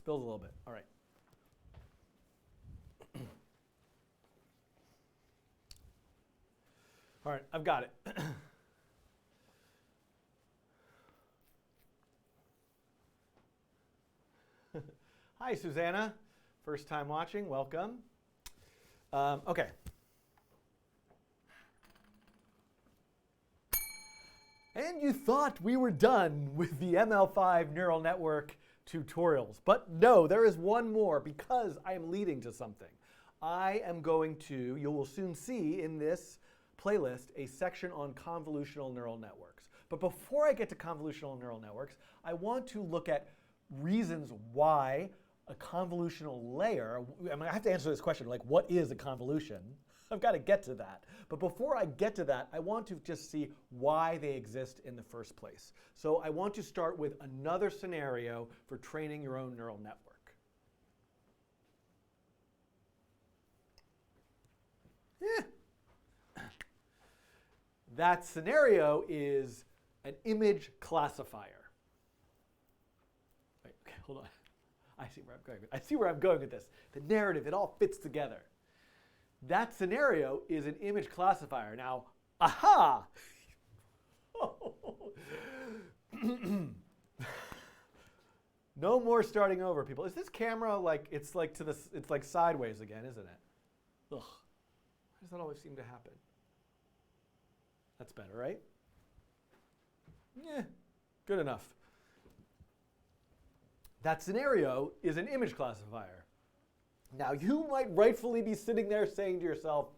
spills a little bit. All right. All right, I've got it. Hi, Susanna. First time watching, welcome. Okay. And you thought we were done with the ML5 neural network tutorials. But no, there is one more because I am leading to something. I am going to, you will soon see in this playlist, a section on convolutional neural networks. But before I get to convolutional neural networks, I want to look at reasons why a convolutional layer, I mean, I have to answer this question, like what is a convolution? I've got to get to that. But before I get to that, I want to just see why they exist in the first place. So I want to start with another scenario for training your own neural network. That scenario is an image classifier. Wait, okay, hold on. I see where I'm going. I see where I'm going with this. The narrative, it all fits together. That scenario is an image classifier. Now, aha! No more starting over, people. Is this camera like it's like sideways again, isn't it? Ugh. Why does that always seem to happen? That's better, right? Yeah, good enough. That scenario is an image classifier. Now, you might rightfully be sitting there saying to yourself,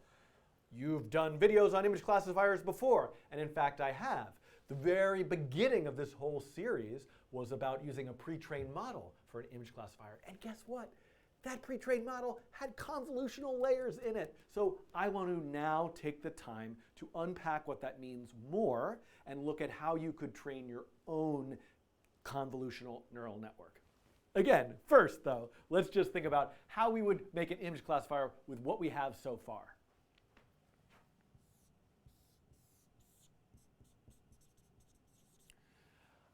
you've done videos on image classifiers before. And in fact, I have. The very beginning of this whole series was about using a pre-trained model for an image classifier. And guess what? That pre-trained model had convolutional layers in it. So I want to now take the time to unpack what that means more and look at how you could train your own convolutional neural network. Again, first though, let's just think about how we would make an image classifier with what we have so far.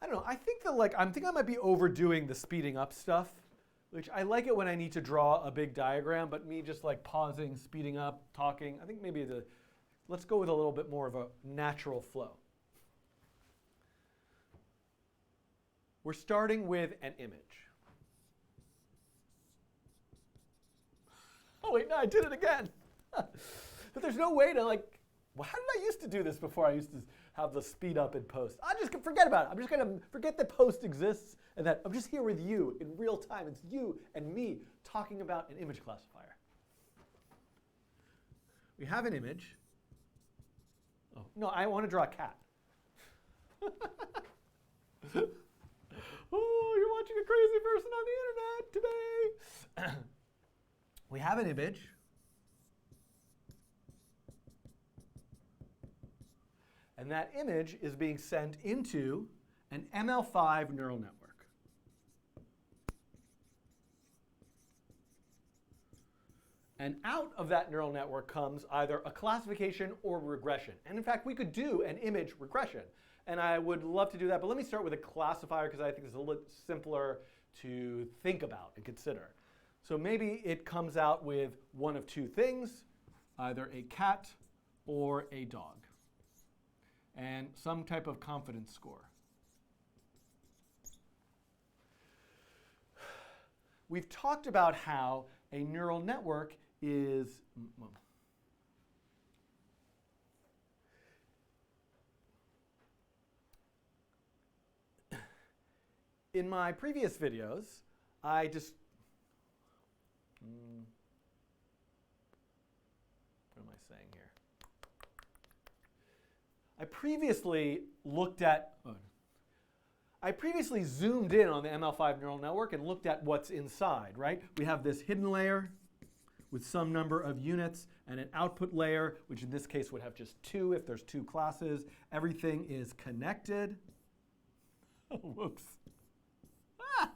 I don't know, I think that I might be overdoing the speeding up stuff, which I like it when I need to draw a big diagram, but me just like pausing, speeding up, talking, I think maybe let's go with a little bit more of a natural flow. We're starting with an image. Oh wait, no, I did it again. But there's no way to how did I used to do this before I used to have the speed up in post? I just forget about it. I'm just going to forget that post exists and that I'm just here with you in real time. It's you and me talking about an image classifier. We have an image. Oh, no, I want to draw a cat. Oh, you're watching a crazy person on the internet today. We have an image. And that image is being sent into an ML5 neural network. And out of that neural network comes either a classification or regression. And in fact, we could do an image regression. And I would love to do that, but let me start with a classifier because I think it's a little bit simpler to think about and consider. So maybe it comes out with one of two things, either a cat or a dog, and some type of confidence score. We've talked about how a neural network is, in my previous videos, I just, what am I saying here? I previously zoomed in on the ML5 neural network and looked at what's inside, right? We have this hidden layer with some number of units and an output layer, which in this case would have just two if there's two classes. Everything is connected. Whoops. Ah!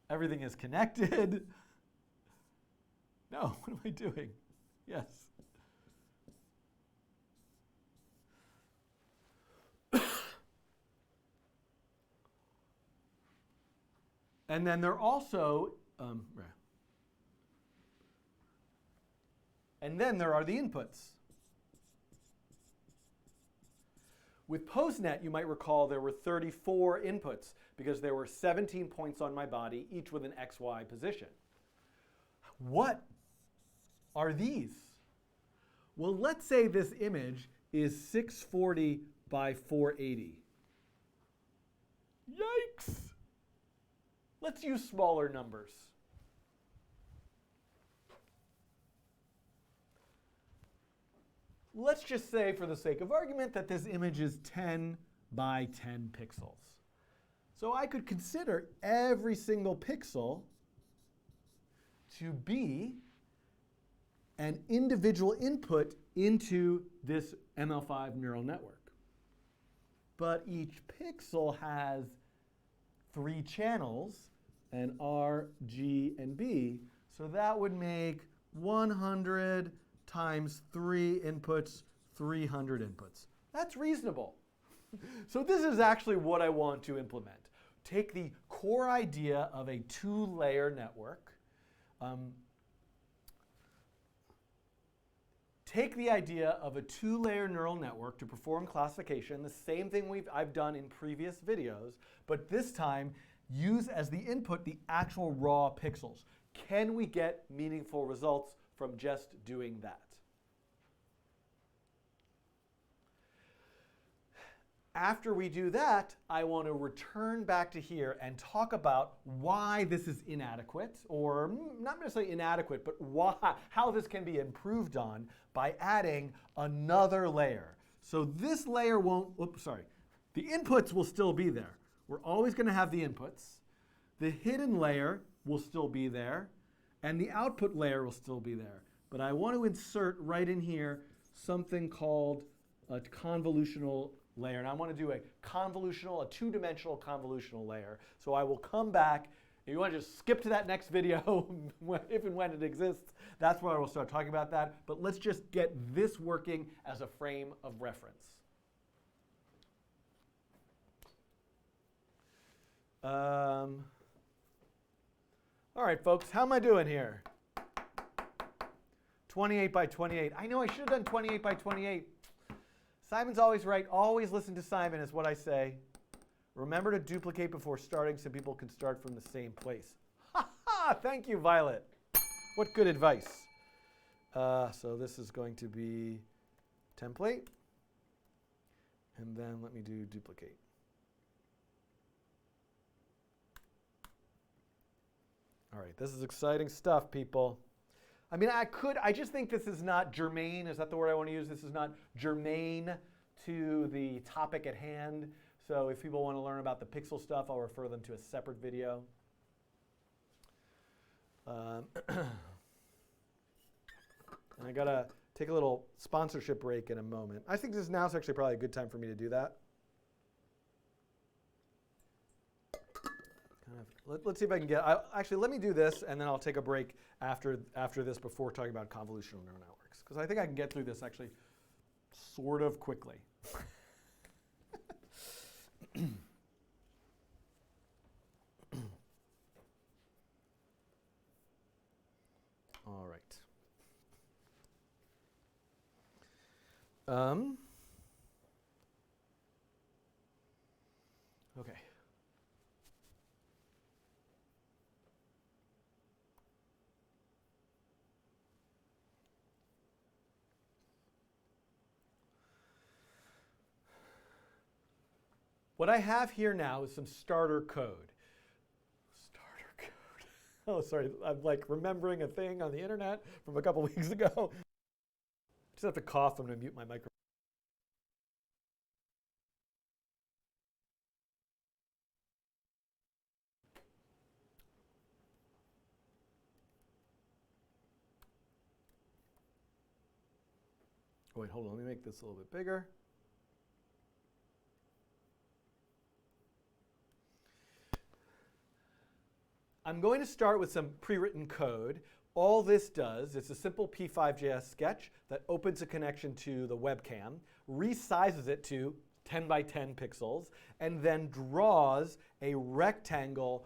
Everything is connected. No, what am I doing? Yes. And then there also, and then there are the inputs. With PostNet, you might recall there were 34 inputs because there were 17 points on my body, each with an XY position. What are these? Well, let's say this image is 640 by 480. Yikes! Let's use smaller numbers. Let's just say, for the sake of argument, that this image is 10 by 10 pixels. So I could consider every single pixel to be an individual input into this ML5 neural network. But each pixel has 3 channels, and R, G, and B. So that would make 100 times 3 inputs, 300 inputs. That's reasonable. So this is actually what I want to implement. Take the core idea of a 2-layer network. Take the idea of a 2-layer neural network to perform classification, the same thing I've done in previous videos, but this time use as the input the actual raw pixels. Can we get meaningful results from just doing that? After we do that, I want to return back to here and talk about why this is inadequate, or not necessarily inadequate, but how this can be improved on by adding another layer. So this layer won't, the inputs will still be there. We're always going to have the inputs. The hidden layer will still be there, and the output layer will still be there. But I want to insert right in here something called a convolutional layer. And I want to do a 2-dimensional convolutional layer. So I will come back. If you want to just skip to that next video, if and when it exists, that's where I will start talking about that. But let's just get this working as a frame of reference. All right, folks, how am I doing here? 28 by 28. I know I should have done 28 by 28. Simon's always right. Always listen to Simon is what I say. Remember to duplicate before starting so people can start from the same place. Ha ha! Thank you, Violet. What good advice. So this is going to be template. And then let me do duplicate. All right, this is exciting stuff, people. I mean, I just think this is not germane. Is that the word I want to use? This is not germane to the topic at hand. So if people want to learn about the pixel stuff, I'll refer them to a separate video. And I got to take a little sponsorship break in a moment. I think now is actually probably a good time for me to do that. Let's see if I can actually, let me do this, and then I'll take a break after this before talking about convolutional neural networks. Because I think I can get through this actually sort of quickly. All right. Okay. What I have here now is some starter code. Starter code. Oh, sorry. I'm like remembering a thing on the internet from a couple weeks ago. Just have to cough. I'm going to mute my microphone. Oh, wait, hold on. Let me make this a little bit bigger. I'm going to start with some pre-written code, all this does, it's a simple P5.js sketch that opens a connection to the webcam, resizes it to 10 by 10 pixels, and then draws a rectangle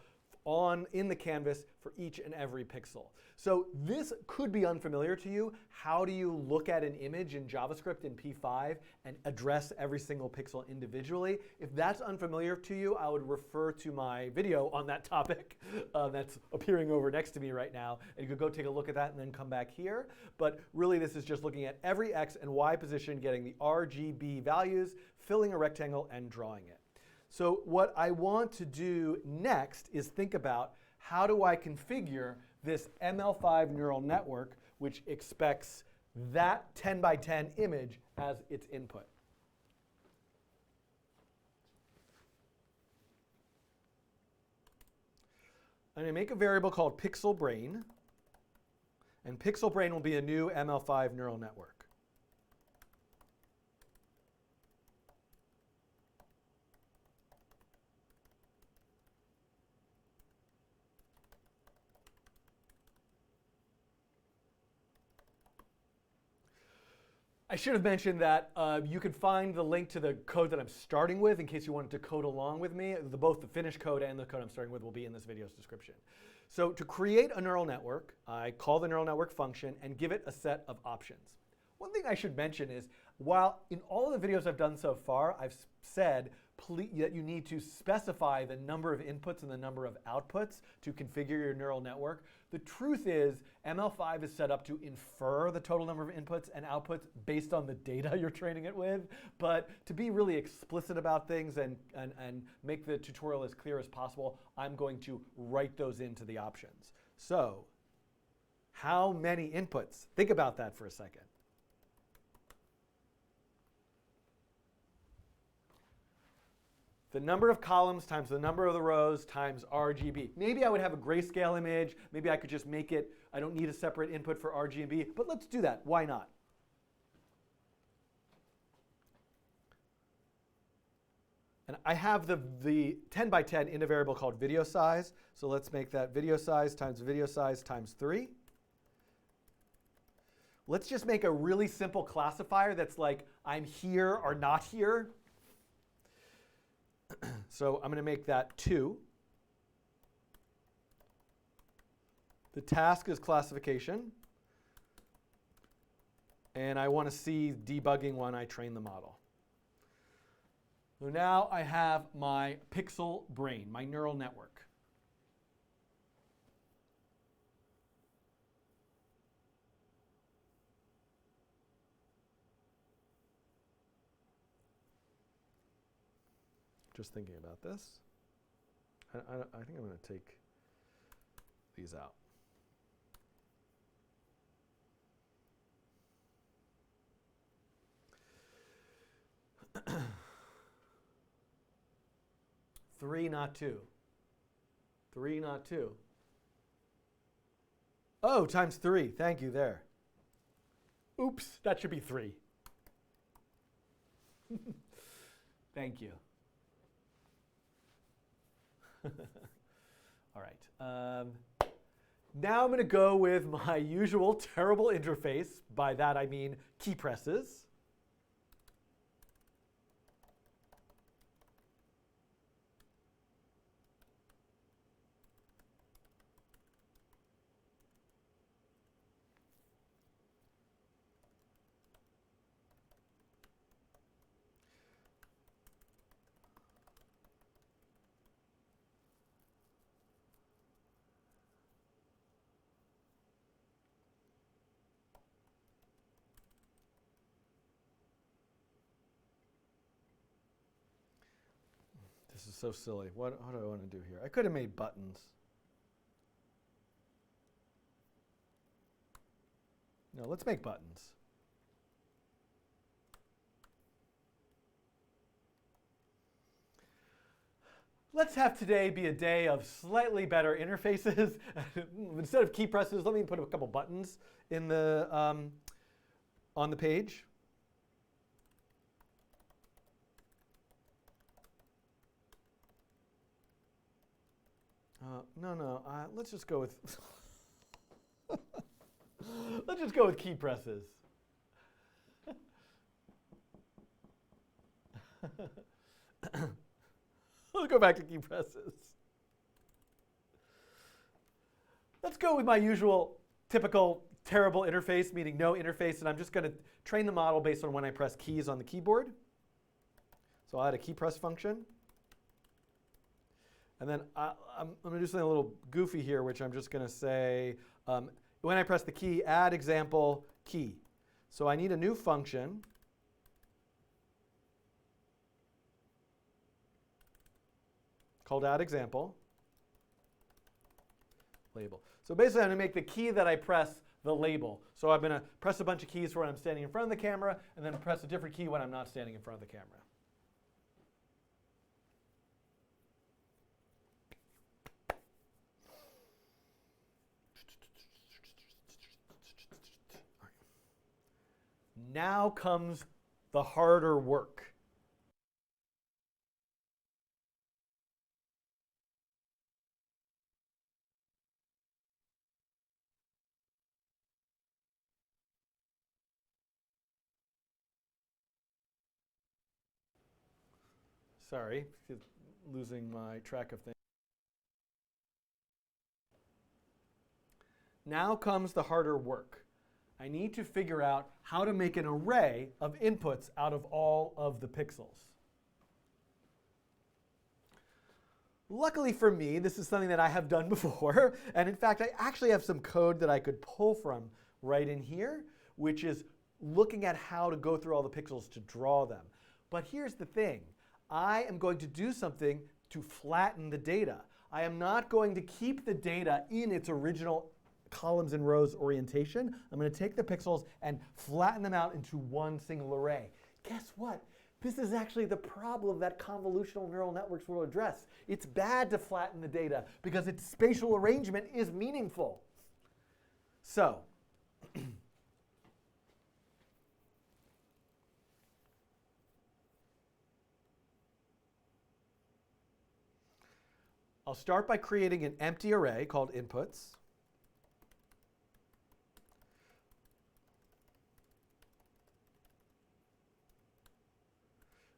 in the canvas for each and every pixel. So this could be unfamiliar to you. How do you look at an image in JavaScript in P5 and address every single pixel individually? If that's unfamiliar to you, I would refer to my video on that topic that's appearing over next to me right now. And you could go take a look at that and then come back here. But really, this is just looking at every X and Y position, getting the RGB values, filling a rectangle, and drawing it. So what I want to do next is think about how do I configure this ml5 neural network, which expects that 10 by 10 image as its input. I'm going to make a variable called pixel brain, and pixel brain will be a new ml5 neural network. I should have mentioned that you can find the link to the code that I'm starting with in case you wanted to code along with me. Both the finished code and the code I'm starting with will be in this video's description. So to create a neural network, I call the neural network function and give it a set of options. One thing I should mention is, while in all of the videos I've done so far, I've said that you need to specify the number of inputs and the number of outputs to configure your neural network. The truth is, ML5 is set up to infer the total number of inputs and outputs based on the data you're training it with. But to be really explicit about things and make the tutorial as clear as possible, I'm going to write those into the options. So, how many inputs? Think about that for a second. The number of columns times the number of the rows times RGB. Maybe I would have a grayscale image. Maybe I could just make it, I don't need a separate input for RGB, but let's do that. Why not? And I have the 10 by 10 in a variable called video size. So let's make that video size times 3. Let's just make a really simple classifier that's like, I'm here or not here. So I'm going to make that 2. The task is classification. And I want to see debugging when I train the model. So now I have my pixel brain, my neural network. Just thinking about this. I think I'm going to take these out. Three, not 2. 3, not 2. Oh, times 3. Thank you there. Oops, that should be 3. Thank you. All right. Now I'm going to go with my usual terrible interface. By that I mean key presses. This is so silly. What do I want to do here? I could have made buttons. No, let's make buttons. Let's have today be a day of slightly better interfaces. Instead of key presses, let me put a couple buttons in the on the page. No, let's just go with Let's just go with key presses. Let's go back to key presses. Let's go with my usual typical terrible interface, meaning no interface, and I'm just going to train the model based on when I press keys on the keyboard. So I'll add a key press function. And then I'm going to do something a little goofy here, which I'm just going to say, when I press the key, add example key. So I need a new function called add example label. So basically, I'm going to make the key that I press the label. So I'm going to press a bunch of keys for when I'm standing in front of the camera, and then press a different key when I'm not standing in front of the camera. Now comes the harder work. Sorry, losing my track of things. Now comes the harder work. I need to figure out how to make an array of inputs out of all of the pixels. Luckily for me, this is something that I have done before. And in fact, I actually have some code that I could pull from right in here, which is looking at how to go through all the pixels to draw them. But here's the thing. I am going to do something to flatten the data. I am not going to keep the data in its original columns and rows orientation. I'm going to take the pixels and flatten them out into one single array. Guess what? This is actually the problem that convolutional neural networks will address. It's bad to flatten the data because its spatial arrangement is meaningful. So, I'll start by creating an empty array called inputs.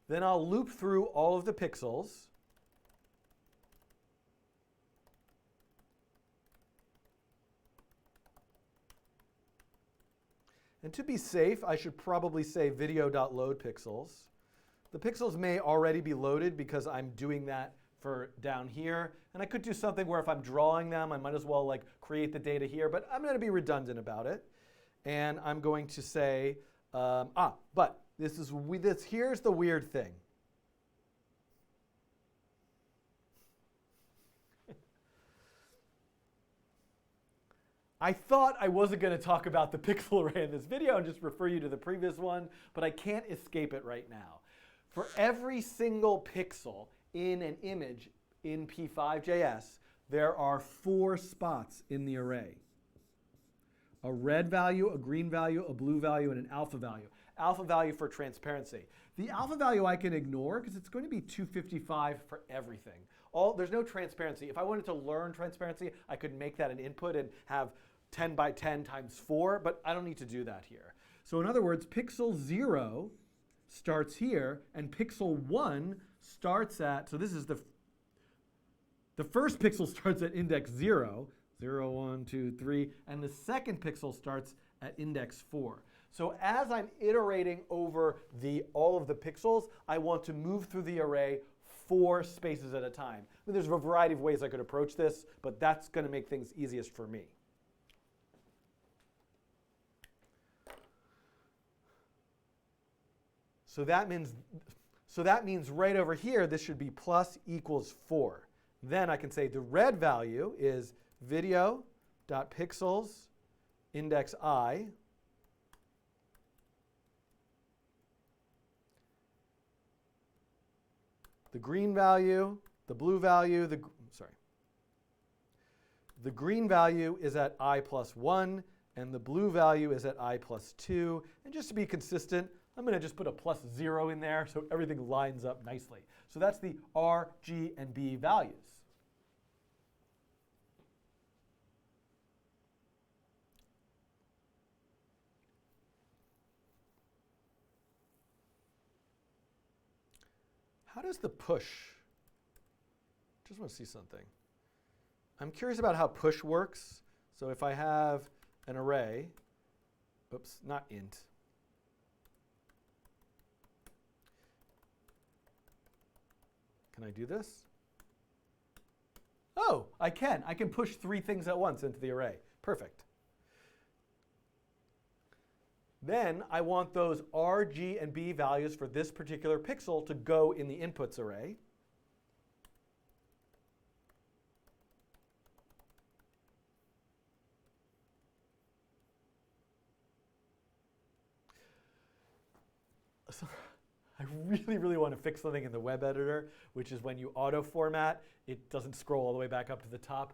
Then I'll loop through all of the pixels. And to be safe, I should probably say video.loadPixels. The pixels may already be loaded because I'm doing that for down here. And I could do something where if I'm drawing them, I might as well like create the data here. But I'm going to be redundant about it. And I'm going to say, but here's the weird thing. I thought I wasn't going to talk about the pixel array in this video and just refer you to the previous one, but I can't escape it right now. For every single pixel in an image in ml5.js, there are 4 spots in the array. A red value, a green value, a blue value, and an alpha value. Alpha value for transparency. The alpha value I can ignore because it's going to be 255 for everything. There's no transparency. If I wanted to learn transparency, I could make that an input and have 10 by 10 times 4, but I don't need to do that here. So in other words, pixel 0 starts here, and pixel 1 starts at, so this is the first pixel starts at index 0, 0, 1, 2, 3, and the second pixel starts at index 4. So as I'm iterating over all of the pixels, I want to move through the array 4 spaces at a time. I mean, there's a variety of ways I could approach this, but that's going to make things easiest for me. So that means right over here, this should be plus equals 4. Then I can say the red value is video.pixels index I. The green value, the blue value, the green value is at I plus 1, and the blue value is at I plus 2. And just to be consistent, I'm going to just put a plus 0 in there so everything lines up nicely. So that's the R, G, and B values. How does the push? Just want to see something. I'm curious about how push works. So if I have an array, oops, not int. Can I do this? Oh, I can. I can push 3 things at once into the array. Perfect. Then I want those R, G, and B values for this particular pixel to go in the inputs array. So I really, really want to fix something in the web editor, which is when you auto format, it doesn't scroll all the way back up to the top.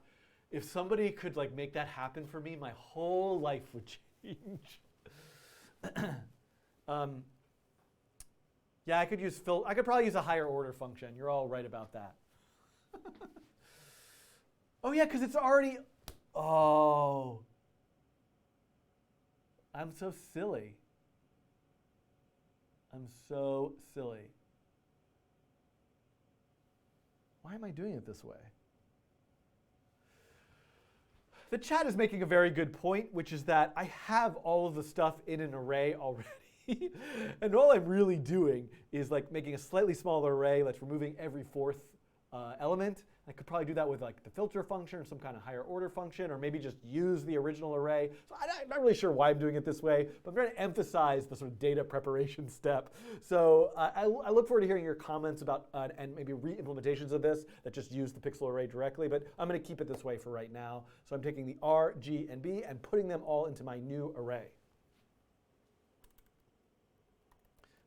If somebody could like make that happen for me, my whole life would change. Yeah, I could probably use a higher order function. You're all right about that. Oh yeah, because it's already. Oh, I'm so silly. I'm so silly. Why am I doing it this way? The chat is making a very good point, which is that I have all of the stuff in an array already. And all I'm really doing is like making a slightly smaller array that's removing every 4th element. I could probably do that with like the filter function or some kind of higher order function, or maybe just use the original array. So I'm not really sure why I'm doing it this way, but I'm trying to emphasize the sort of data preparation step. So I look forward to hearing your comments about and maybe re-implementations of this that just use the pixel array directly, but I'm going to keep it this way for right now. So I'm taking the R, G, and B and putting them all into my new array.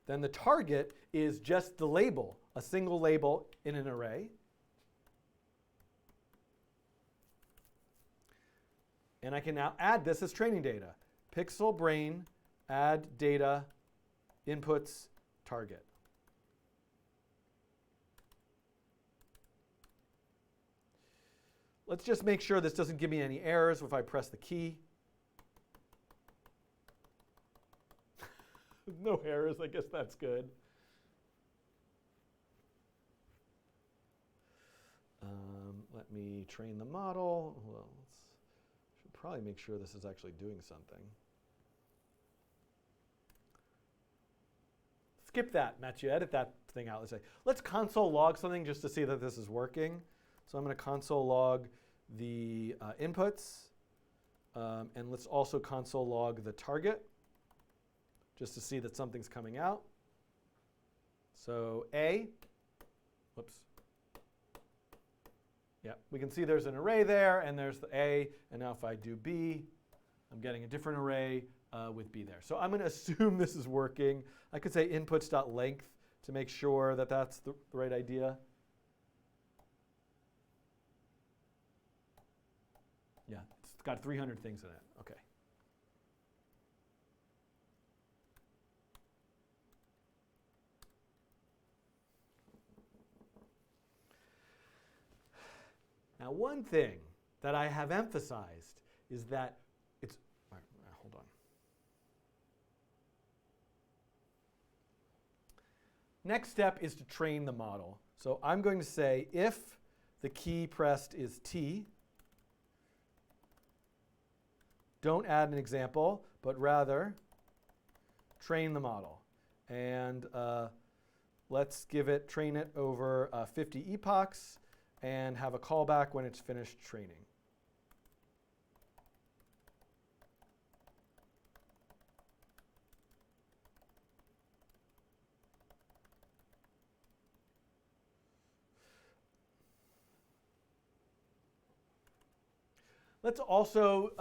Then the target is just the label, a single label in an array. And I can now add this as training data. Pixel brain, add data, inputs, target. Let's just make sure this doesn't give me any errors if I press the key. No errors, I guess that's good. Let me train the model. Well, should probably make sure this is actually doing something. Skip that, Matthew. Edit that thing out. Let's console log something just to see that this is working. So I'm going to console log the inputs. And let's also console log the target, just to see that something's coming out. So A, whoops. Yeah, we can see there's an array there, and there's the A. And now if I do B, I'm getting a different array with B there. So I'm going to assume this is working. I could say inputs.length to make sure that that's the right idea. Yeah, it's got 300 things in it. OK. Now, one thing that I have emphasized is that it's, hold on. Next step is to train the model. So I'm going to say if the key pressed is T, don't add an example, but rather train the model. And let's train it over 50 epochs. And have a callback when it's finished training. Let's also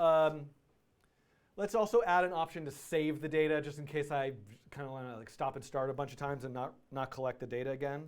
add an option to save the data, just in case I kind of want to like stop and start a bunch of times and not collect the data again.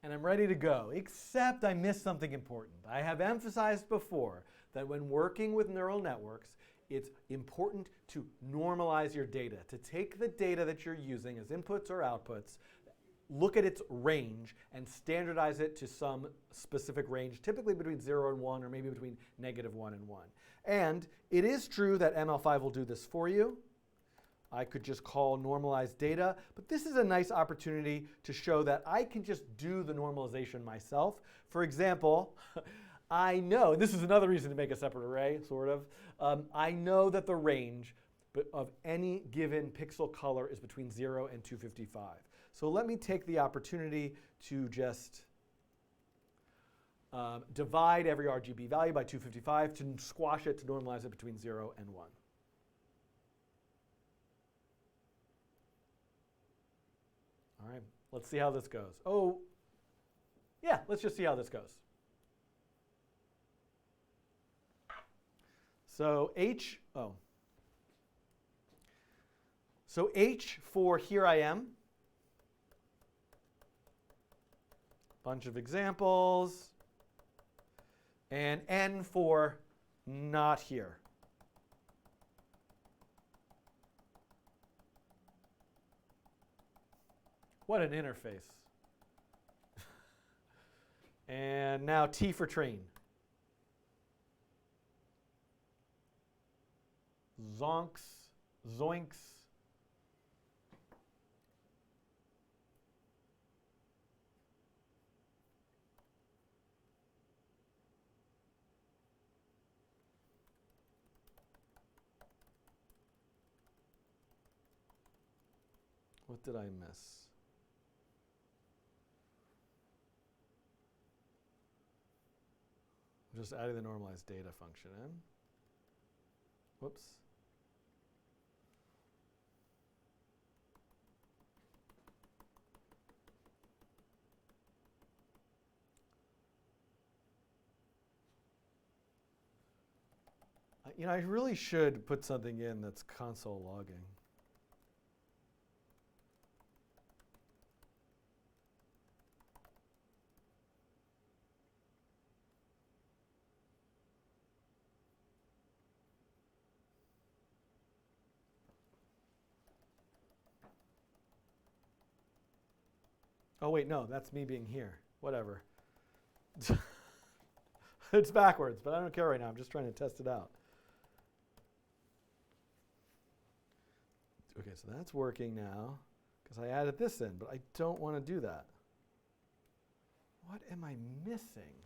and I'm ready to go, except I missed something important. I have emphasized before that when working with neural networks, it's important to normalize your data, to take the data that you're using as inputs or outputs, look at its range, and standardize it to some specific range, typically between 0 and 1, or maybe between -1 and 1. And it is true that ML5 will do this for you. I could just call normalized data, but this is a nice opportunity to show that I can just do the normalization myself. For example, I know, this is another reason to make a separate array, sort of. I know that the range of any given pixel color is between 0 and 255. So let me take the opportunity to just divide every RGB value by 255 to squash it, to normalize it between 0 and 1. All right, let's see how this goes. Oh, yeah, let's just see how this goes. So H for here I am. Bunch of examples. And N for not here. What an interface. And now T for train. Zonks, zoinks. What did I miss? I'm just adding the normalized data function in. Whoops. I really should put something in that's console logging. Oh, wait, no, that's me being here. Whatever. It's backwards, but I don't care right now. I'm just trying to test it out. Okay, so that's working now because I added this in, but I don't want to do that. What am I missing?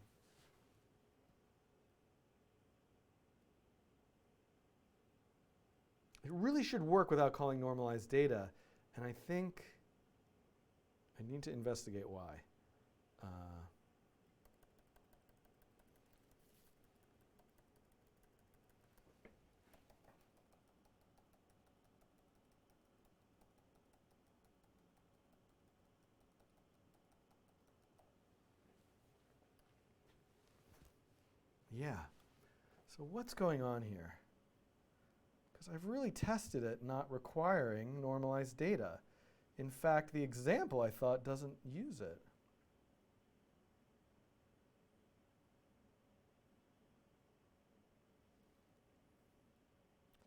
It really should work without calling normalized data, and I think I need to investigate why. Yeah. So what's going on here? Because I've really tested it not requiring normalized data. In fact, the example I thought doesn't use it.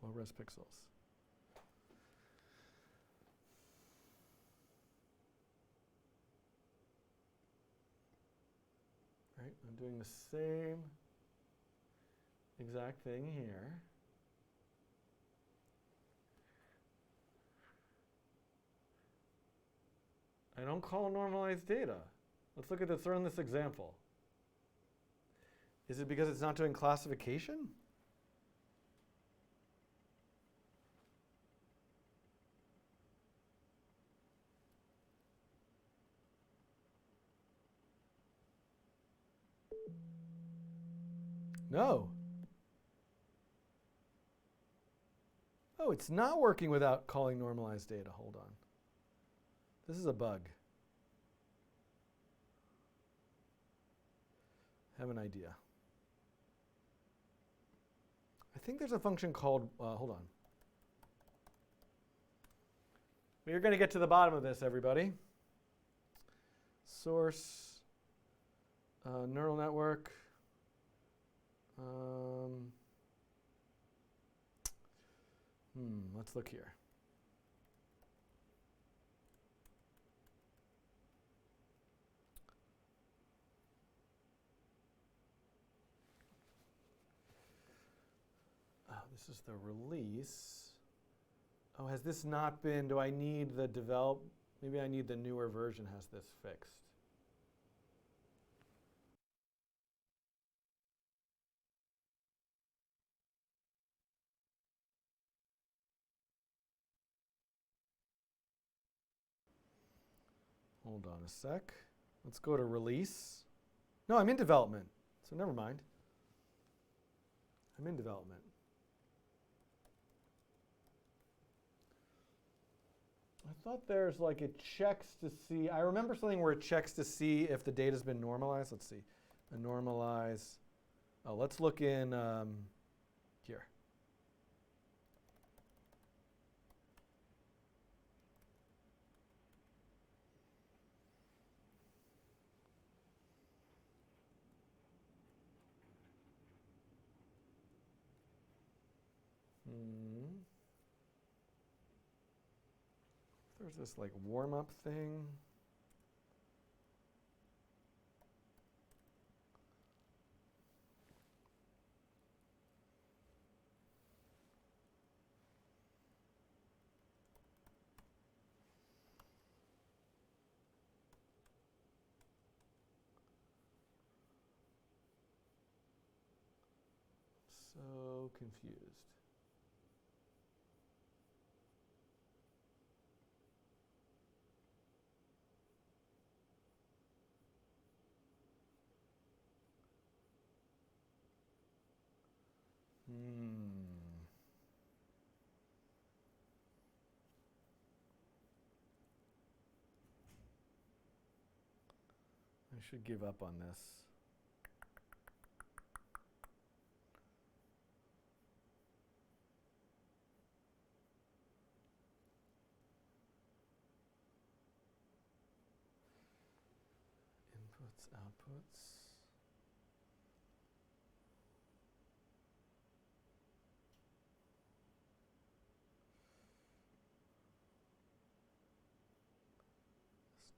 Low-res pixels. Right, I'm doing the same exact thing here. I don't call normalized data. Let's look at this, run this example. Is it because it's not doing classification? No. Oh, it's not working without calling normalized data. Hold on. This is a bug. I have an idea. I think there's a function called, hold on. We're going to get to the bottom of this, everybody. Source Neural network. Let's look here. Oh, this is the release. Oh, has this not been, do I need the develop, maybe I need the newer version has this fixed. Hold on a sec. Let's go to release. No, I'm in development, so never mind. I'm in development. I thought there's like it checks to see. I remember something where it checks to see if the data's been normalized. Let's see. Normalize. Oh, let's look in here. There's this like warm-up thing. So confused. I should give up on this. Inputs, outputs.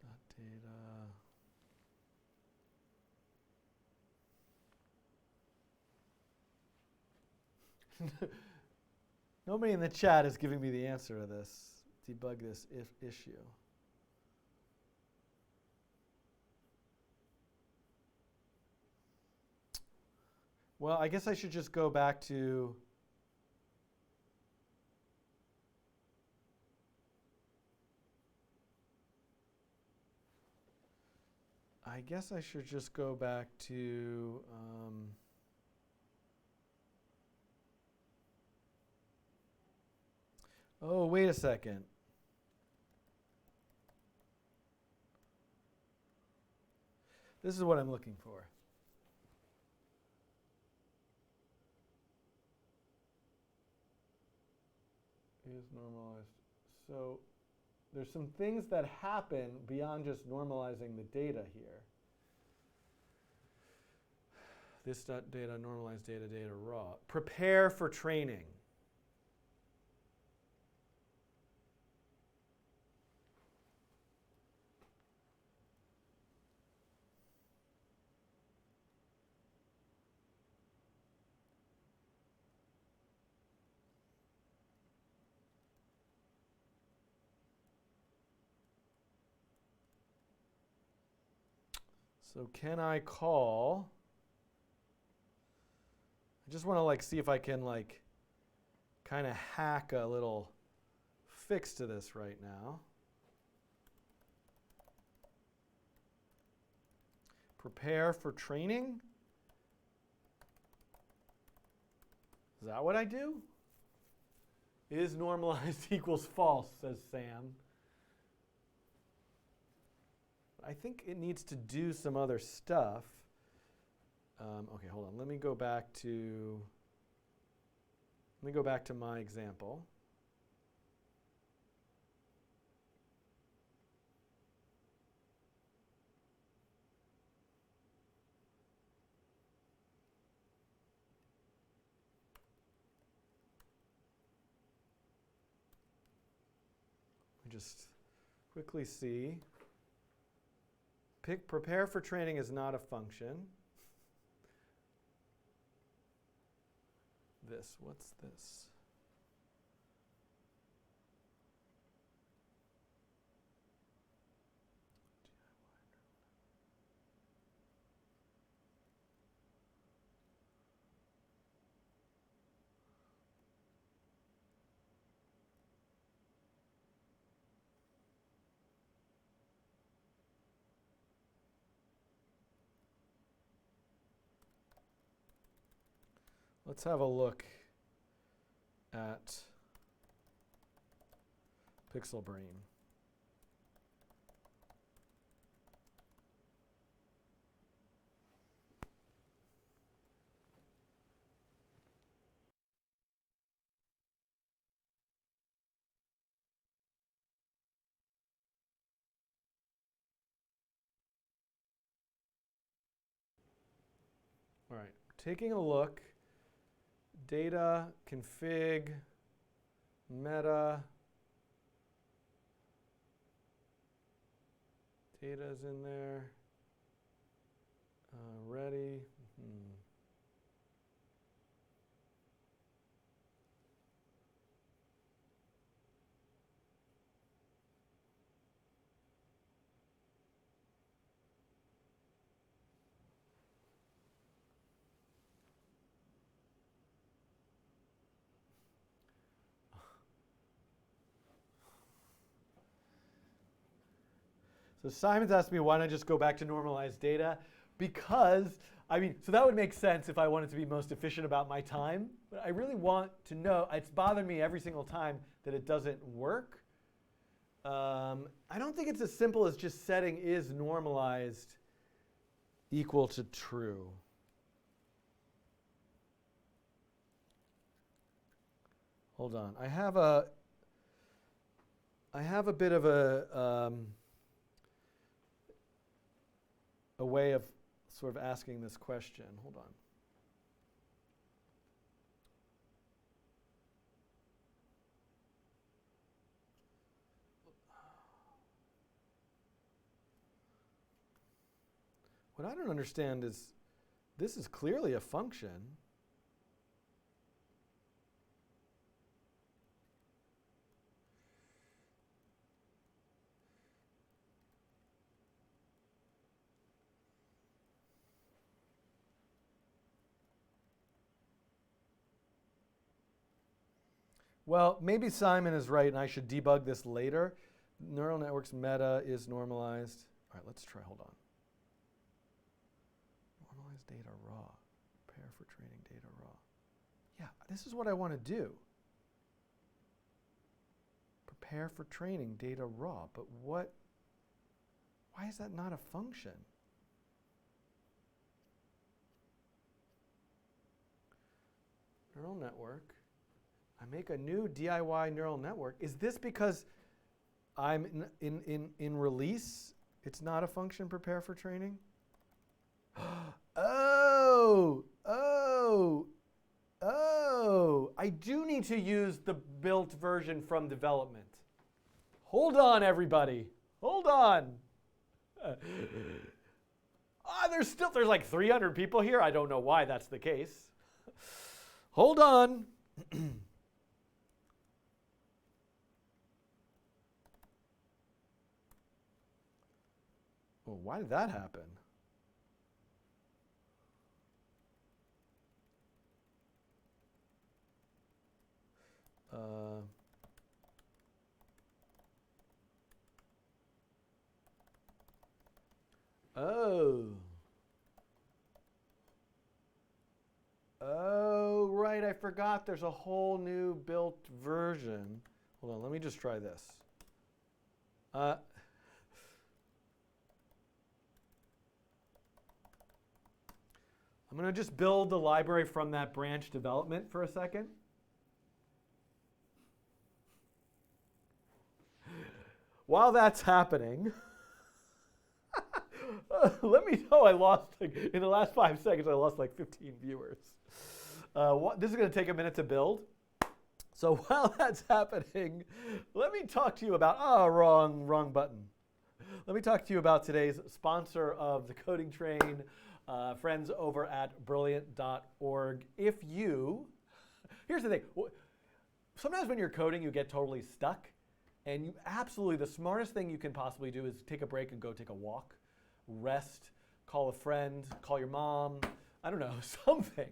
Not data. Nobody in the chat is giving me the answer to this. Debug this issue. Well, I guess I should just go back to oh, wait a second. This is what I'm looking for. Is normalized. So there's some things that happen beyond just normalizing the data here. This data, normalized data, data raw. Prepare for training. So can I call? I just want to like see if I can like kind of hack a little fix to this right now. Prepare for training? Is that what I do? Is normalized equals false, says Sam. I think it needs to do some other stuff. Okay, hold on. Let me go back to my example. just quickly see. Prepare for training is not a function. What's this? Let's have a look at Pixel Brain. All right, taking a look. Data, config, meta. Data's in there. Ready. So Simon's asked me why don't I just go back to normalized data, because, so that would make sense if I wanted to be most efficient about my time, but I really want to know, it's bothered me every single time that it doesn't work. I don't think it's as simple as just setting is normalized equal to true. Hold on, I have a bit of a way of sort of asking this question. Hold on. What I don't understand is this is clearly a function. Well, maybe Simon is right and I should debug this later. Neural networks meta is normalized. All right, let's try, hold on. Normalized data raw. Prepare for training data raw. Yeah, this is what I want to do. Prepare for training data raw, but why is that not a function? Neural network. I make a new DIY neural network. Is this because I'm in release? It's not a function, prepare for training? Oh, I do need to use the built version from development. Hold on, everybody. Hold on. There's like 300 people here. I don't know why that's the case. Hold on. Well, why did that happen? Oh, right, I forgot there's a whole new built version. Hold on, let me just try this. I'm going to just build the library from that branch development for a second. While that's happening, let me know I lost, in the last 5 seconds, I lost like 15 viewers. This is going to take a minute to build. So while that's happening, let me talk to you about, oh, wrong button. Let me talk to you about today's sponsor of the Coding Train, friends over at brilliant.org. Here's the thing. Sometimes when you're coding, you get totally stuck. And the smartest thing you can possibly do is take a break and go take a walk, rest, call a friend, call your mom, I don't know, something.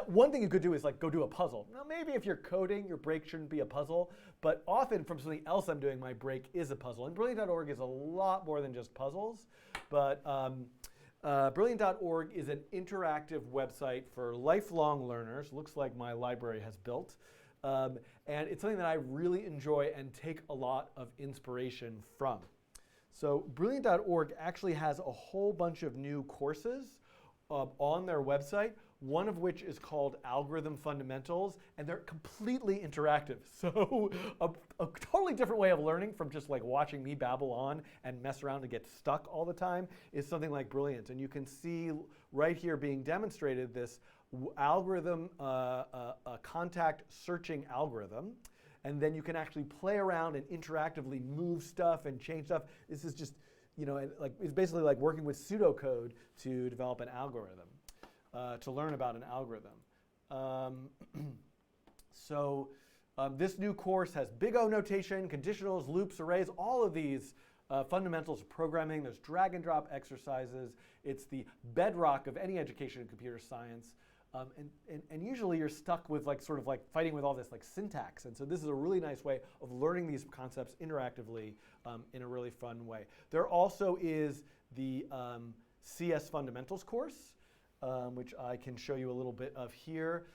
One thing you could do is like go do a puzzle. Now maybe if you're coding, your break shouldn't be a puzzle, but often from something else I'm doing, my break is a puzzle. And Brilliant.org is a lot more than just puzzles, but Brilliant.org is an interactive website for lifelong learners. Looks like my library has built. And it's something that I really enjoy and take a lot of inspiration from. So Brilliant.org actually has a whole bunch of new courses on their website, one of which is called Algorithm Fundamentals, and they're completely interactive. So a totally different way of learning from just like watching me babble on and mess around and get stuck all the time is something like Brilliant. And you can see right here being demonstrated this algorithm, contact searching algorithm. And then you can actually play around and interactively move stuff and change stuff. This is just, it's basically like working with pseudocode to develop an algorithm, to learn about an algorithm. This new course has big O notation, conditionals, loops, arrays, all of these fundamentals of programming. There's drag and drop exercises. It's the bedrock of any education in computer science. And usually you're stuck with sort of fighting with all this syntax. And so this is a really nice way of learning these concepts interactively in a really fun way. There also is the CS Fundamentals course, which I can show you a little bit of here.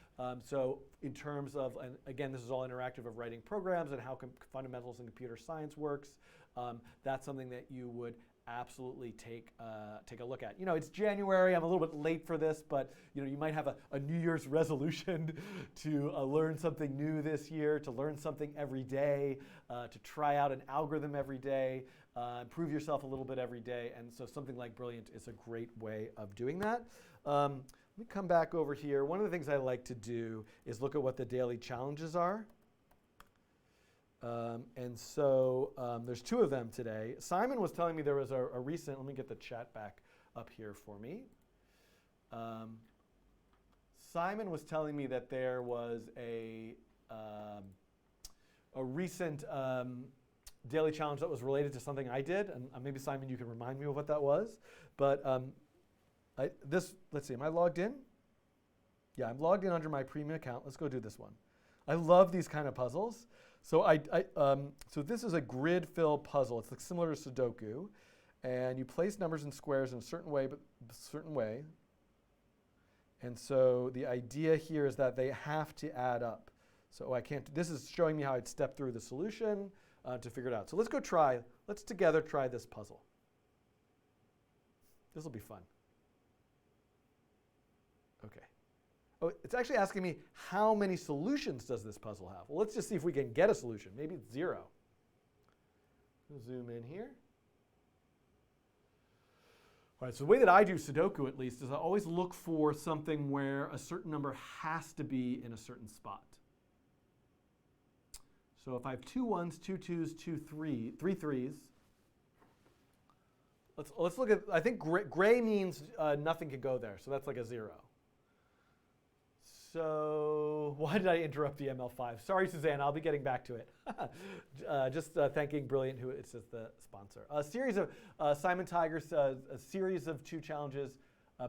So in terms of, and again, this is all interactive of writing programs and how fundamentals in computer science works. That's something that you would absolutely take a look at. It's January. I'm a little bit late for this, but you might have a New Year's resolution to learn something new this year, to learn something every day, to try out an algorithm every day, improve yourself a little bit every day. And so something like Brilliant is a great way of doing that. Let me come back over here. One of the things I like to do is look at what the daily challenges are. There's two of them today. Simon was telling me there was a recent, let me get the chat back up here for me. Simon was telling me that there was a recent daily challenge that was related to something I did, and maybe Simon, you can remind me of what that was. But let's see, am I logged in? Yeah, I'm logged in under my premium account. Let's go do this one. I love these kind of puzzles. So so this is a grid fill puzzle. It's similar to Sudoku, and you place numbers and squares in a certain way, And so the idea here is that they have to add up. So I can't. This is showing me how I'd step through the solution to figure it out. So let's together try this puzzle. This will be fun. Okay. Oh, it's actually asking me how many solutions does this puzzle have? Well, let's just see if we can get a solution. Maybe it's 0. Zoom in here. All right, so the way that I do Sudoku, at least, is I always look for something where a certain number has to be in a certain spot. So if I have 2 1s, 2 2s, 2 3s, 3 3s, let's look at, I think gray means nothing can go there, so that's like a 0. So why did I interrupt the ML5? Sorry, Suzanne, I'll be getting back to it. Just thanking Brilliant, who is the sponsor. A series of, Simon Tigers, a series of 2 challenges,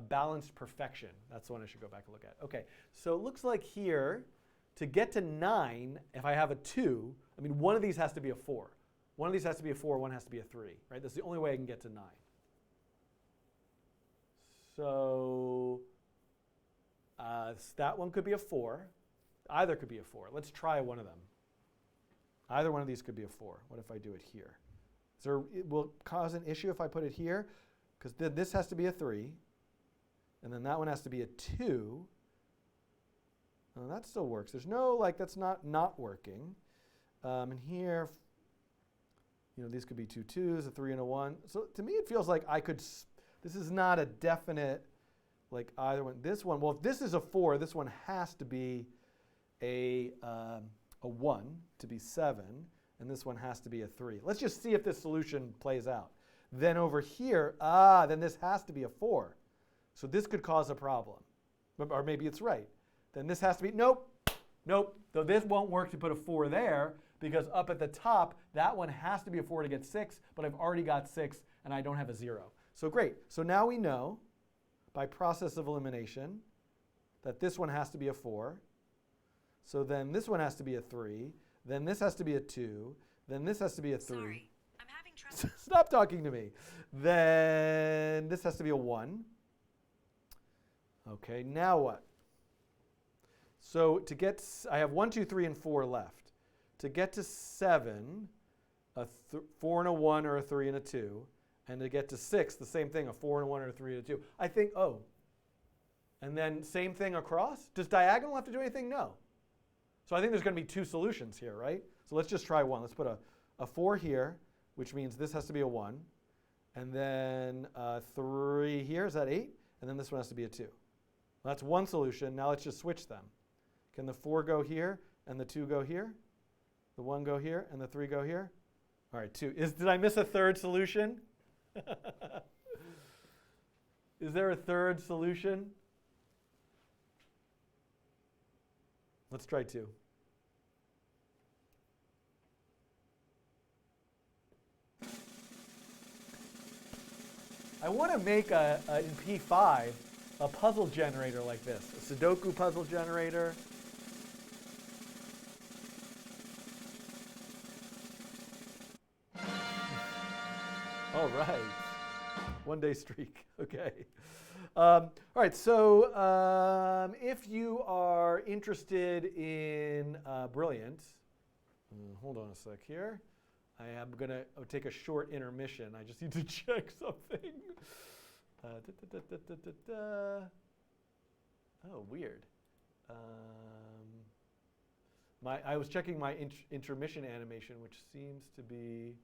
balanced perfection. That's the one I should go back and look at. Okay, so it looks like here, to get to 9, if I have a 2, I mean, one of these has to be a 4. One of these has to be a 4, one has to be a 3, right? That's the only way I can get to 9. So that one could be a 4. Either could be a 4. Let's try one of them. Either one of these could be a 4. What if I do it here? It will cause an issue if I put it here, because this has to be a 3, and then that one has to be a 2. And that still works. There's no, that's not working. And here, these could be 2 2s, a 3 and a 1. So to me, it feels like this is not a definite, either one. This one, well, if this is a 4, this one has to be a 1 to be 7, and this one has to be a 3. Let's just see if this solution plays out. Then over here, then this has to be a 4. So this could cause a problem. Or maybe it's right. Then this has to be, nope. So this won't work to put a 4 there, because up at the top, that one has to be a 4 to get 6, but I've already got 6, and I don't have a 0. So great. So now we know, by process of elimination, that this one has to be a 4. So then this one has to be a 3. Then this has to be a 2. Then this has to be a 3. Sorry, I'm having trouble. Stop talking to me. Then this has to be a 1. Okay, now what? So to get, I have 1, 2, 3, and 4 left. To get to 7, a 4 and a 1 or a 3 and a 2. And to get to 6, the same thing, a 4 and a 1 or a 3 and a 2. I think, and then same thing across? Does diagonal have to do anything? No. So I think there's going to be 2 solutions here, right? So let's just try one. Let's put a 4 here, which means this has to be a 1. And then 3 here, is that 8? And then this one has to be a 2. Well, that's one solution. Now let's just switch them. Can the 4 go here and the 2 go here? The 1 go here and the 3 go here? All right, 2. Did I miss a third solution? Is there a third solution? Let's try 2. I want to make in P5 a puzzle generator like this, a Sudoku puzzle generator. All right, 1-day streak, okay. All right, so if you are interested in Brilliant, hold on a sec here. I am going to take a short intermission. I just need to check something. Oh, weird. I was checking my intermission animation, which seems to be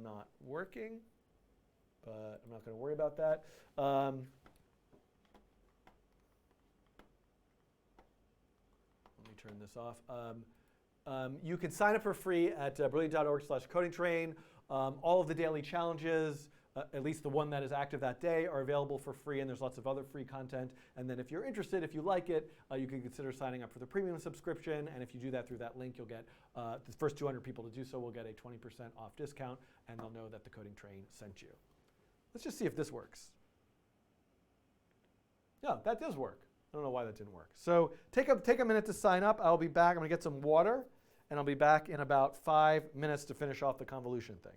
not working, but I'm not going to worry about that. Let me turn this off. You can sign up for free at brilliant.org/codingtrain. All of the daily challenges, at least the one that is active that day, are available for free, and there's lots of other free content. And then if you're interested, if you like it, you can consider signing up for the premium subscription. And if you do that through that link, you'll get the first 200 people to do so will get a 20% off discount, and they'll know that the Coding Train sent you. Let's just see if this works. Yeah, that does work. I don't know why that didn't work. So take a minute to sign up. I'll be back. I'm going to get some water, and I'll be back in about 5 minutes to finish off the convolution thing.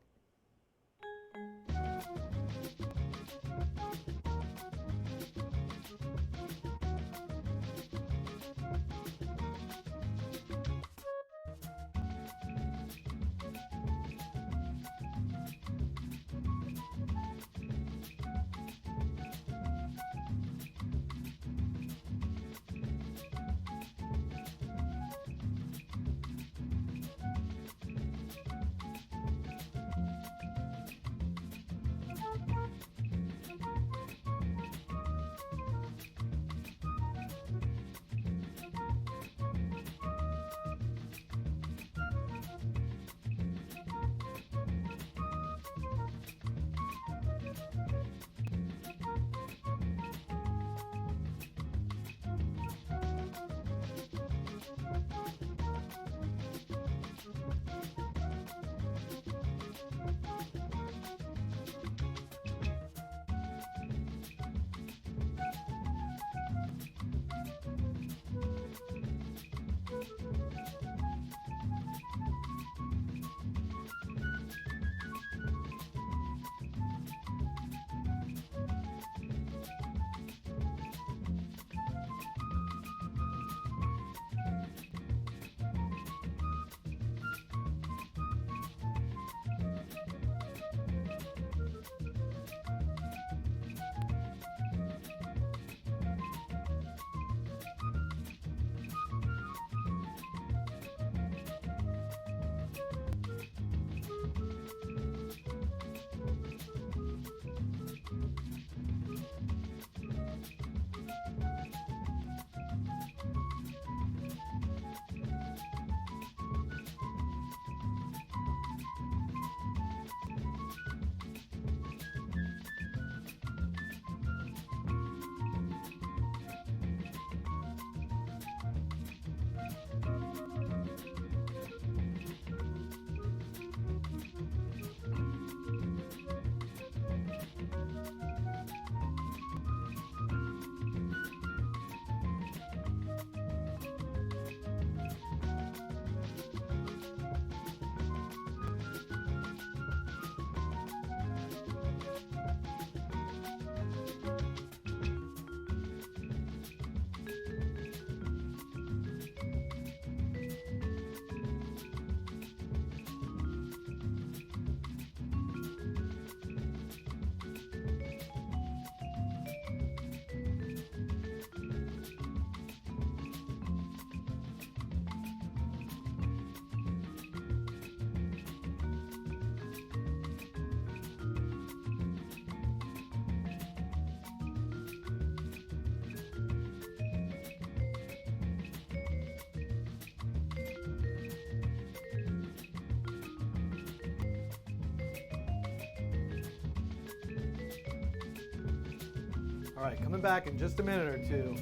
All right, coming back in just a minute or two.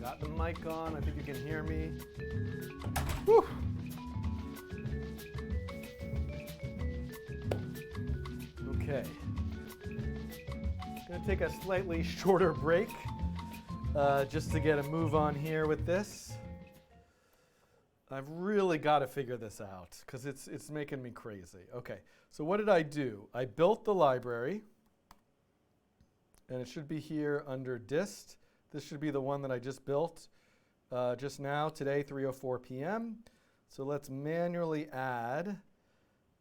Got the mic on. I think you can hear me. Whew. Okay. Going to take a slightly shorter break just to get a move on here with this. I've really got to figure this out because it's making me crazy. Okay, so what did I do? I built the library, and it should be here under dist. This should be the one that I just built just now, today, 3:04 p.m. So let's manually add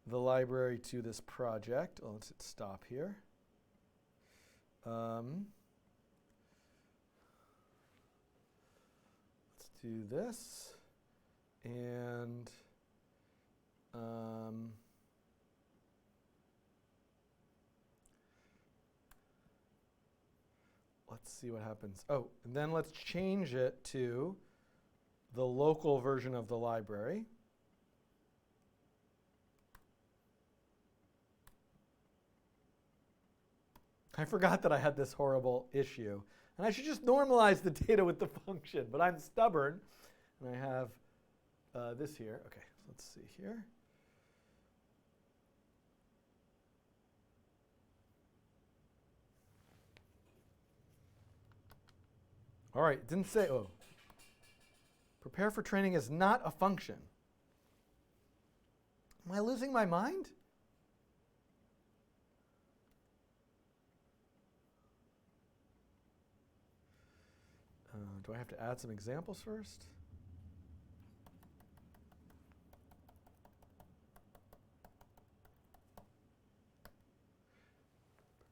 the library to this project. Oh, let's hit stop here. Let's do this. And let's see what happens. Oh, and then let's change it to the local version of the library. I forgot that I had this horrible issue. And I should just normalize the data with the function, but I'm stubborn. And I have this here. Okay, let's see here. All right, it didn't say, oh. Prepare for training is not a function. Am I losing my mind? Do I have to add some examples first?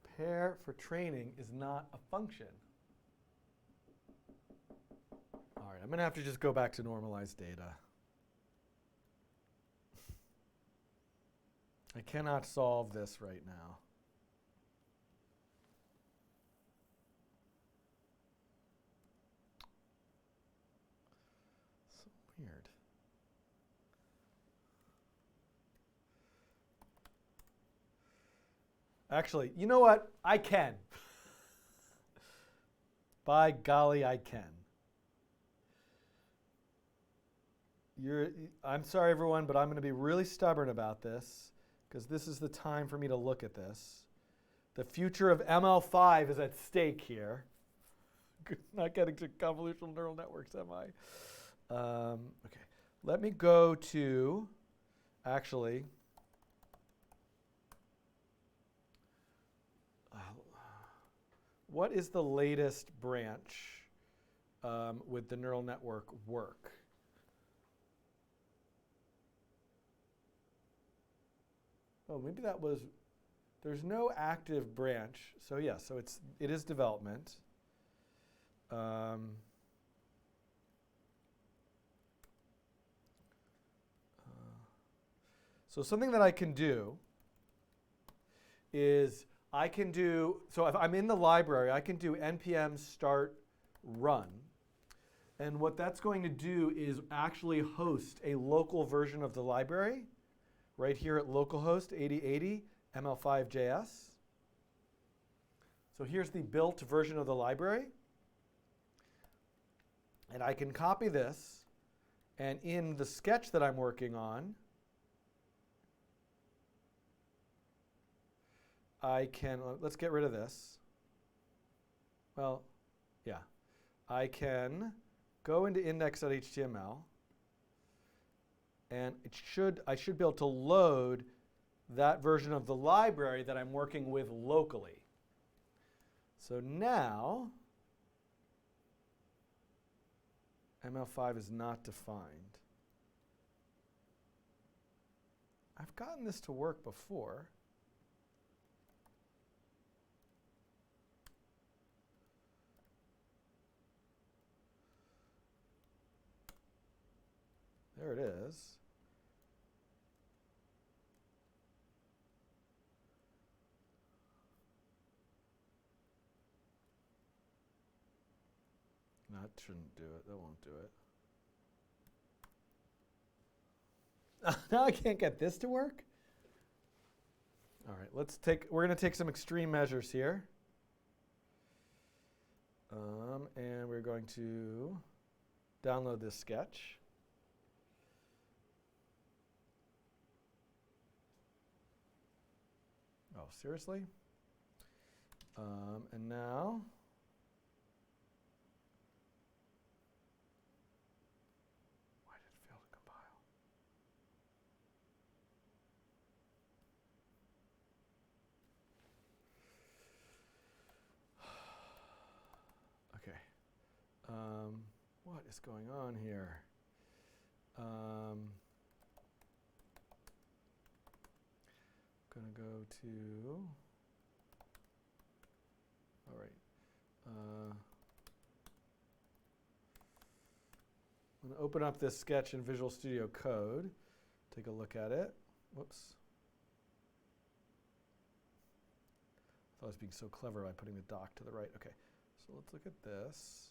Prepare for training is not a function. All right, I'm going to have to just go back to normalized data. I cannot solve this right now. So weird. Actually, you know what? I can. By golly, I can. I'm sorry, everyone, but I'm going to be really stubborn about this because this is the time for me to look at this. The future of ML5 is at stake here. Not getting to convolutional neural networks, am I? Okay, let me go to, actually, what is the latest branch with the neural network work? Oh, maybe that was, there's no active branch. So yeah, so it is development. So something that I can do is I can do, so if I'm in the library, I can do npm start run. And what that's going to do is actually host a local version of the library right here at localhost 8080 ml5.js. So here's the built version of the library. And I can copy this, and in the sketch that I'm working on, I can, let's get rid of this. Well, yeah. I can go into index.html, and I should be able to load that version of the library that I'm working with locally. So now, ML5 is not defined. I've gotten this to work before. There it is. That shouldn't do it. That won't do it. Now I can't get this to work? All right, we're going to take some extreme measures here. we're going to download this sketch. Oh, seriously? And now, why did it fail to compile? Okay. What is going on here? Gonna go to, all right. I'm gonna open up this sketch in Visual Studio Code, take a look at it. Whoops. I thought I was being so clever by putting the dock to the right. Okay, so let's look at this.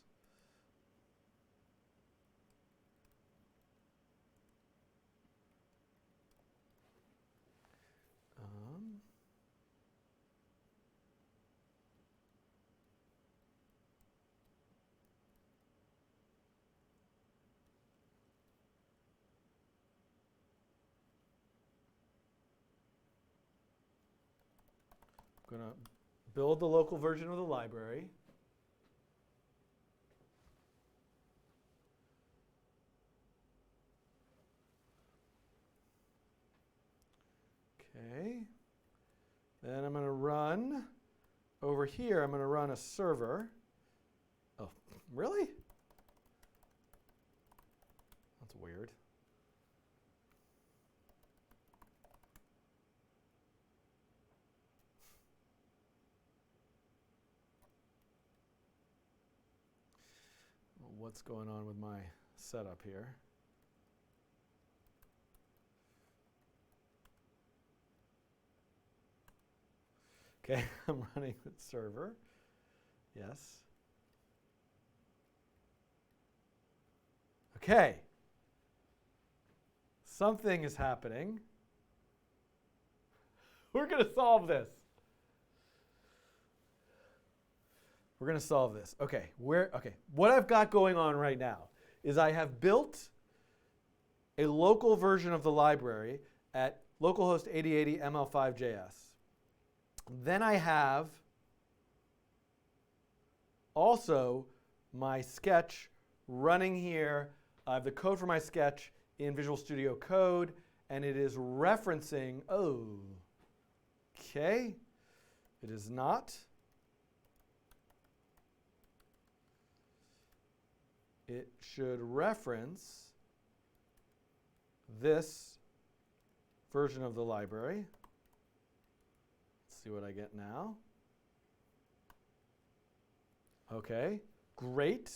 I'm going to build the local version of the library. Okay. Then I'm going to run, over here, I'm going to run a server. Oh, really? That's weird. What's going on with my setup here? Okay, I'm running the server. Yes. Okay. Something is happening. We're going to solve this. We're going to solve this. Okay, what I've got going on right now is I have built a local version of the library at localhost 8080 ml5.js. Then I have also my sketch running here. I have the code for my sketch in Visual Studio Code, and it is referencing, okay, it is not. It should reference this version of the library. Let's see what I get now. Okay, great.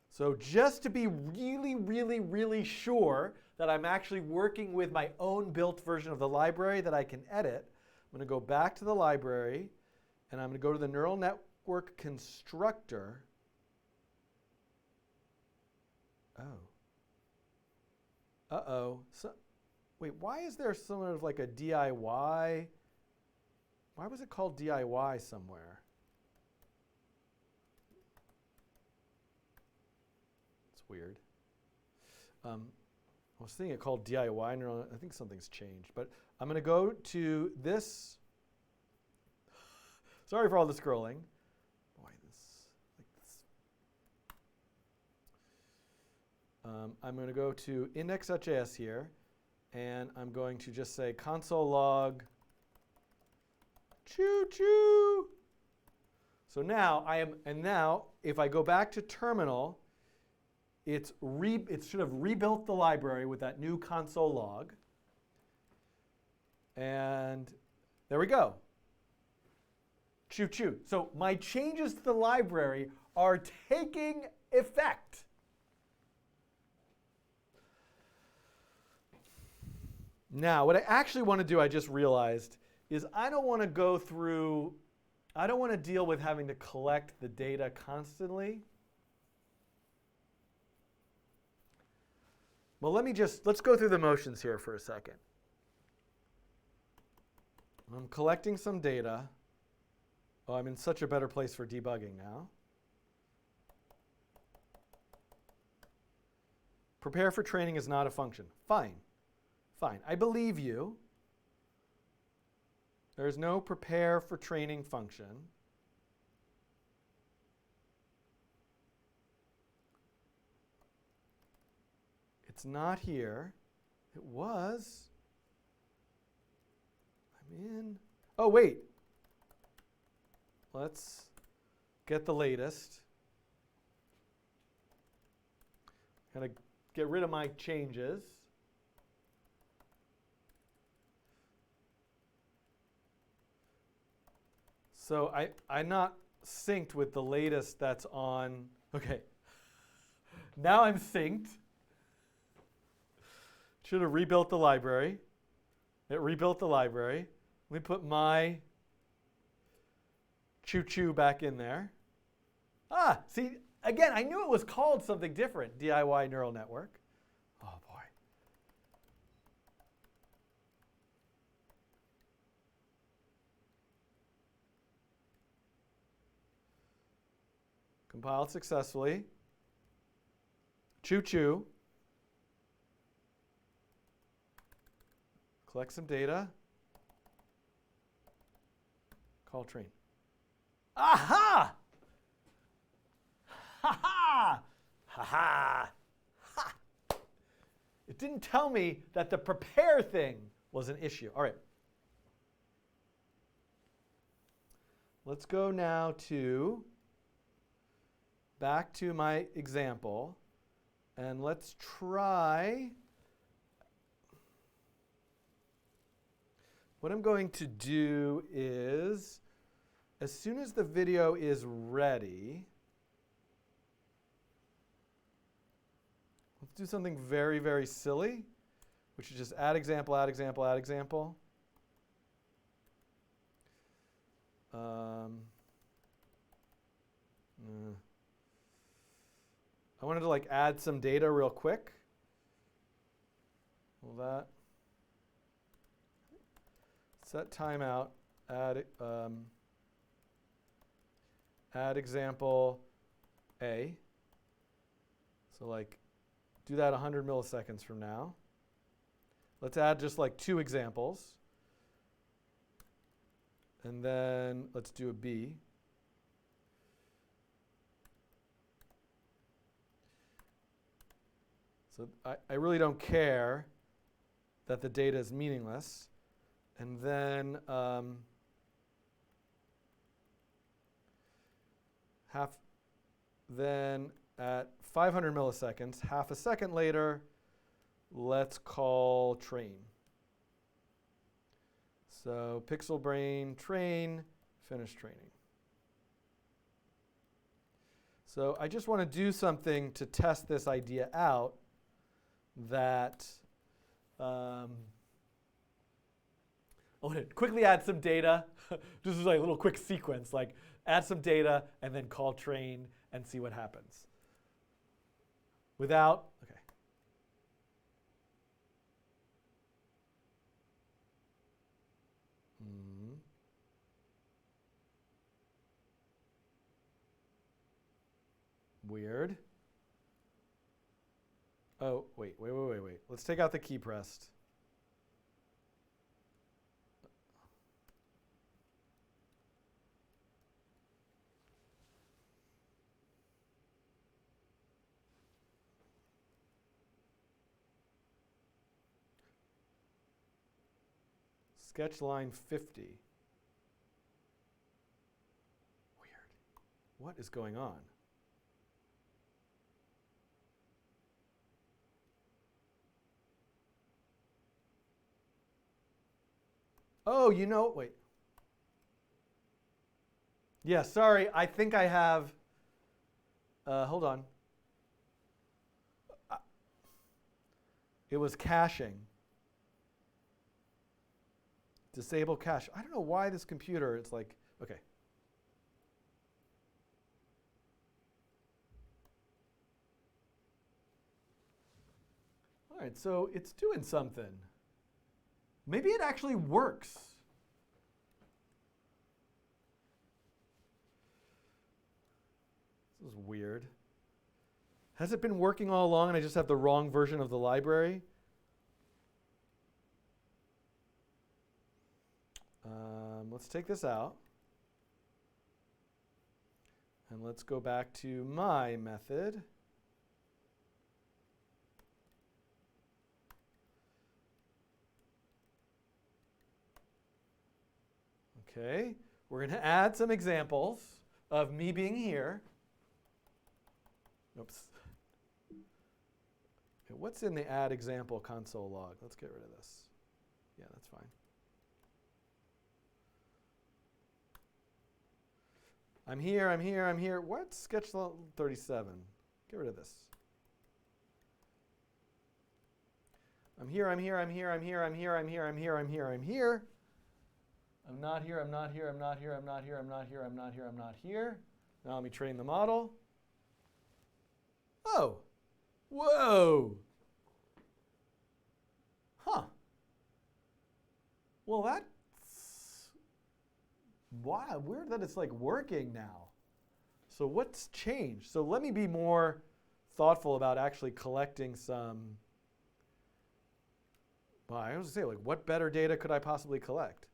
So just to be really, really, really sure that I'm actually working with my own built version of the library that I can edit, I'm going to go back to the library, and I'm going to go to the neural network constructor. So, wait, why is there sort of like a DIY? Why was it called DIY somewhere? It's weird. I was thinking it called DIY neural. I think something's changed, but I'm going to go to this. Sorry for all the scrolling. I'm going to go to index.js here, and I'm going to just say console log choo choo. So now now if I go back to terminal, it should have rebuilt the library with that new console log. And there we go. Choo choo. So my changes to the library are taking effect. Now, what I actually want to do, I just realized, is I don't want to deal with having to collect the data constantly. Well, let's go through the motions here for a second. I'm collecting some data. Oh, I'm in such a better place for debugging now. Prepare for training is not a function. Fine. Fine. I believe you. There's no prepare for training function. It's not here. It was. I'm in. Oh, wait. Let's get the latest. Gotta get rid of my changes. So I'm not synced with the latest that's on. Okay. Now I'm synced. Should have rebuilt the library. It rebuilt the library. Let me put my choo-choo back in there. Ah, see, again, I knew it was called something different, DIY neural network. Oh, boy. Compiled successfully. Choo-choo. Collect some data. Call train. Aha! Ha ha! Ha ha! Ha! It didn't tell me that the prepare thing was an issue. All right. Let's go now to back to my example, and let's try. What I'm going to do is, as soon as the video is ready, let's do something very, very silly, which is just add example, add example, add example. I wanted to like add some data real quick. Will that? Set timeout, add example A. So like do that 100 milliseconds from now. Let's add just like 2 examples. And then let's do a B. So I really don't care that the data is meaningless. And then at 500 milliseconds, half a second later, let's call train. So pixel brain train, finish training. So I just want to do something to test this idea out that I want to quickly add some data. This is like a little quick sequence, like add some data and then call train and see what happens. Without, okay. Weird. Oh, wait. Let's take out the key pressed. Sketch line 50. Weird. What is going on? Oh, you know, wait. Yeah, sorry, I think I have, hold on. It was caching. Disable cache. I don't know why this computer, it's like, okay. All right, so it's doing something. Maybe it actually works. This is weird. Has it been working all along and I just have the wrong version of the library? Let's take this out. And let's go back to my method. Okay, we're going to add some examples of me being here. Oops. Okay, what's in the add example console log? Let's get rid of this. Yeah, that's fine. I'm here, I'm here, I'm here. What? Sketch 37. Get rid of this. I'm here, I'm here, I'm here, I'm here, I'm here, I'm here, I'm here, I'm here, I'm here. I'm not here, I'm not here, I'm not here, I'm not here, I'm not here, I'm not here, I'm not here. Now let me train the model. Oh, whoa. Huh. Well, that's wow, weird that it's like working now. So what's changed? So let me be more thoughtful about actually collecting some. Well, I was going to say, like, what better data could I possibly collect?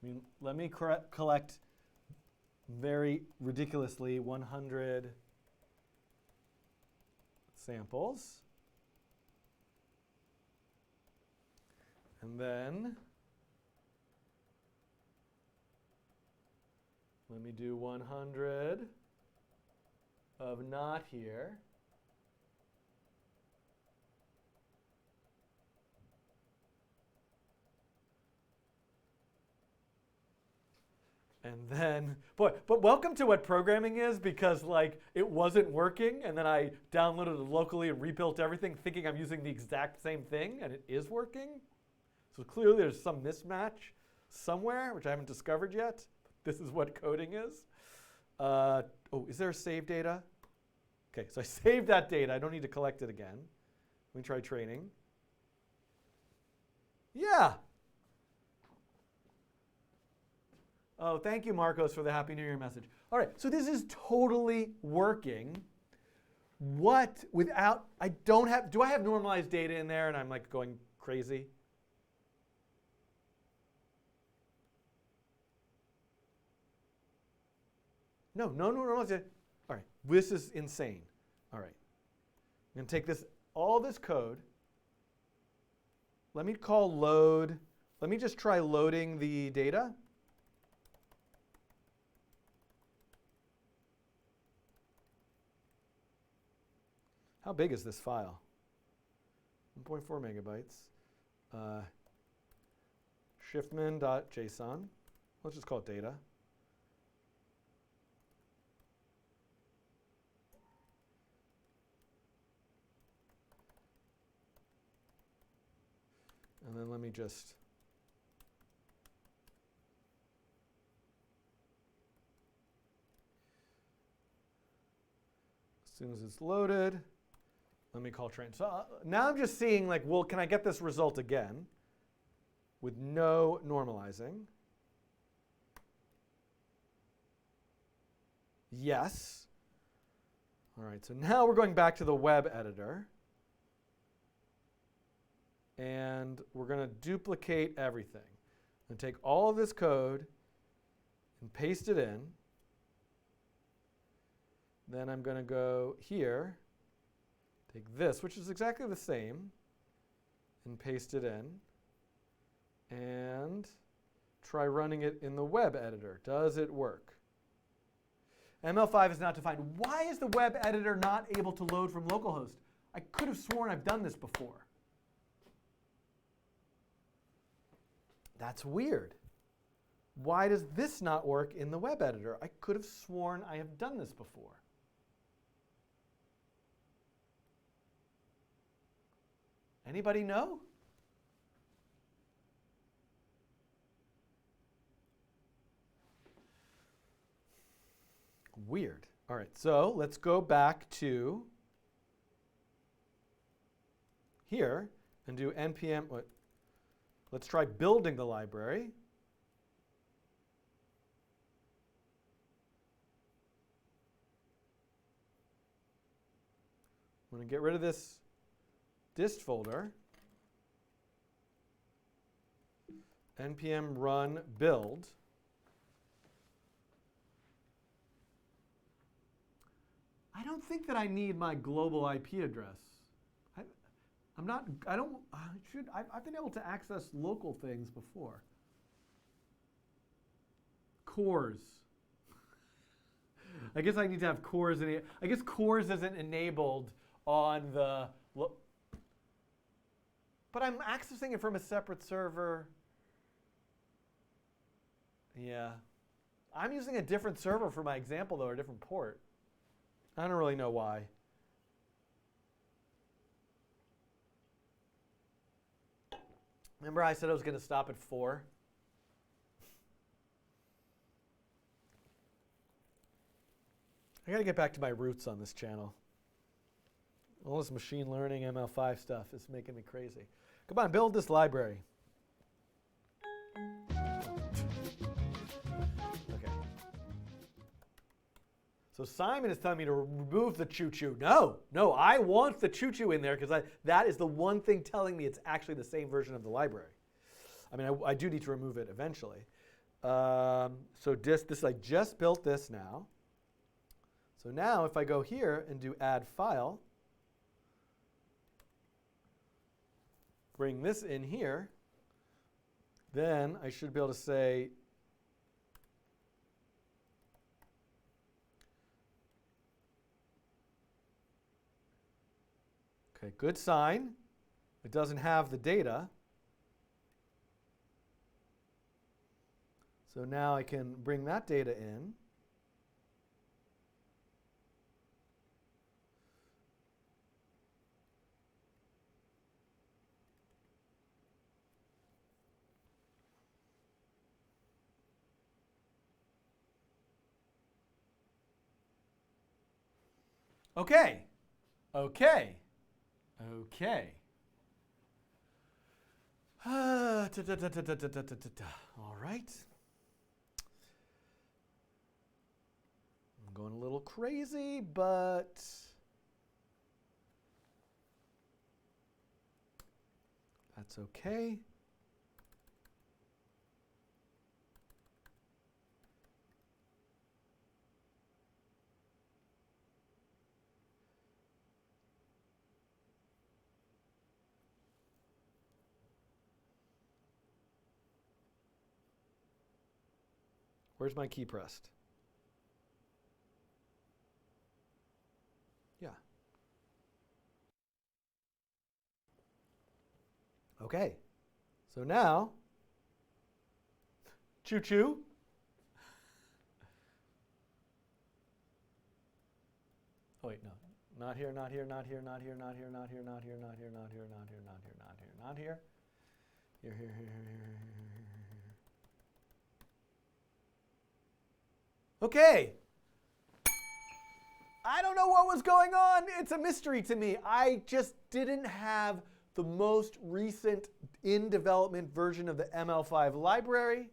I mean, let me collect very ridiculously 100 samples. And then let me do 100 of not here. And then, but welcome to what programming is, because like it wasn't working and then I downloaded it locally and rebuilt everything thinking I'm using the exact same thing and it is working. So clearly there's some mismatch somewhere, which I haven't discovered yet. This is what coding is. Oh, is there a save data? Okay, so I saved that data. I don't need to collect it again. Let me try training. Yeah. Oh, thank you, Marcos, for the Happy New Year message. All right, so this is totally working. What without, I don't have, do I have normalized data in there and I'm like going crazy? No normalized data. All right, this is insane. All right, I'm going to take this, all this code. Let me call load. Let me just try loading the data. How big is this file? 1.4 megabytes. Shiftman.json. Let's just call it data. And then let me just as soon as it's loaded, let me call train. So now I'm just seeing like, well, can I get this result again with no normalizing? Yes. All right, so now we're going back to the web editor. And we're going to duplicate everything. And take all of this code and paste it in. Then I'm going to go here, take this, which is exactly the same, and paste it in. And try running it in the web editor. Does it work? ml5 is not defined. Why is the web editor not able to load from localhost? I could have sworn I've done this before. That's weird. Why does this not work in the web editor? I could have sworn I have done this before. Anybody know? Weird. All right, so let's go back to here and do npm. Let's try building the library. I'm going to get rid of this dist folder. Npm run build. I don't think that I need my global IP address. I've been able to access local things before. Cores. I guess I need to have cores in it. I guess cores isn't enabled on the, but I'm accessing it from a separate server. Yeah. I'm using a different server for my example, though, or a different port. I don't really know why. Remember I said I was going to stop at 4? I got to get back to my roots on this channel. All this machine learning, ML5 stuff is making me crazy. Come on, build this library. Okay. So Simon is telling me to remove the choo-choo. No, I want the choo-choo in there because that is the one thing telling me it's actually the same version of the library. I mean, I do need to remove it eventually. So this I just built this now. So now if I go here and do add file, bring this in here, then I should be able to say okay, good sign. It doesn't have the data. So now I can bring that data in. Okay. All right. I'm going a little crazy, but that's okay. Where's my key pressed? Yeah. Okay. So now, choo-choo. Oh wait, no. Not here, not here, not here, not here, not here, not here, not here, not here, not here, not here, not here, not here, not here. Here, here, here, here, here, here, here. Okay. I don't know what was going on. It's a mystery to me. I just didn't have the most recent in development version of the ML5 library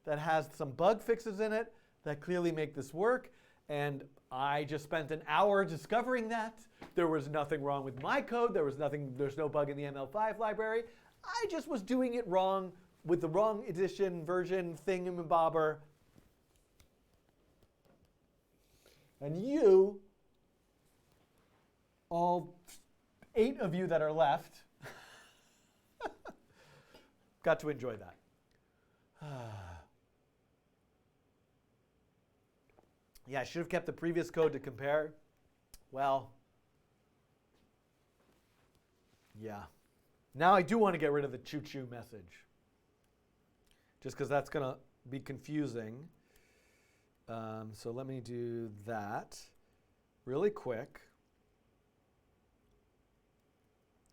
that has some bug fixes in it that clearly make this work. And I just spent an hour discovering that. There was nothing wrong with my code. There's no bug in the ML5 library. I just was doing it wrong with the wrong edition, version, thingamabobber. And you, all 8 of you that are left, got to enjoy that. Yeah, I should have kept the previous code to compare. Well, yeah. Now I do want to get rid of the choo-choo message. Just because that's going to be confusing. So let me do that really quick.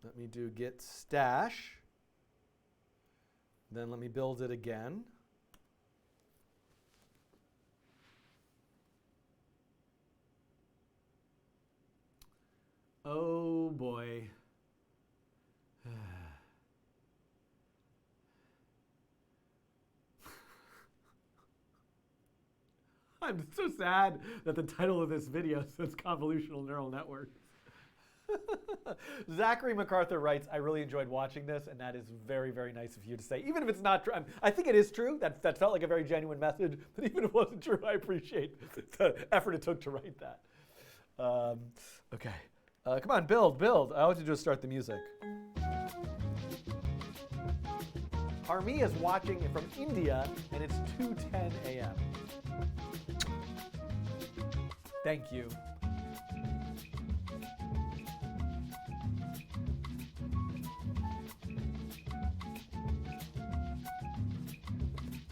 Let me do git stash. Then let me build it again. Oh boy. I'm so sad that the title of this video says Convolutional Neural Networks. Zachary MacArthur writes, I really enjoyed watching this, and that is very, very nice of you to say. Even if it's not true, I think it is true. That felt like a very genuine message, but even if it wasn't true, I appreciate the effort it took to write that. Okay. Come on, build. I want you to just start the music. Harmi is watching it from India, and it's 2:10 a.m. Thank you.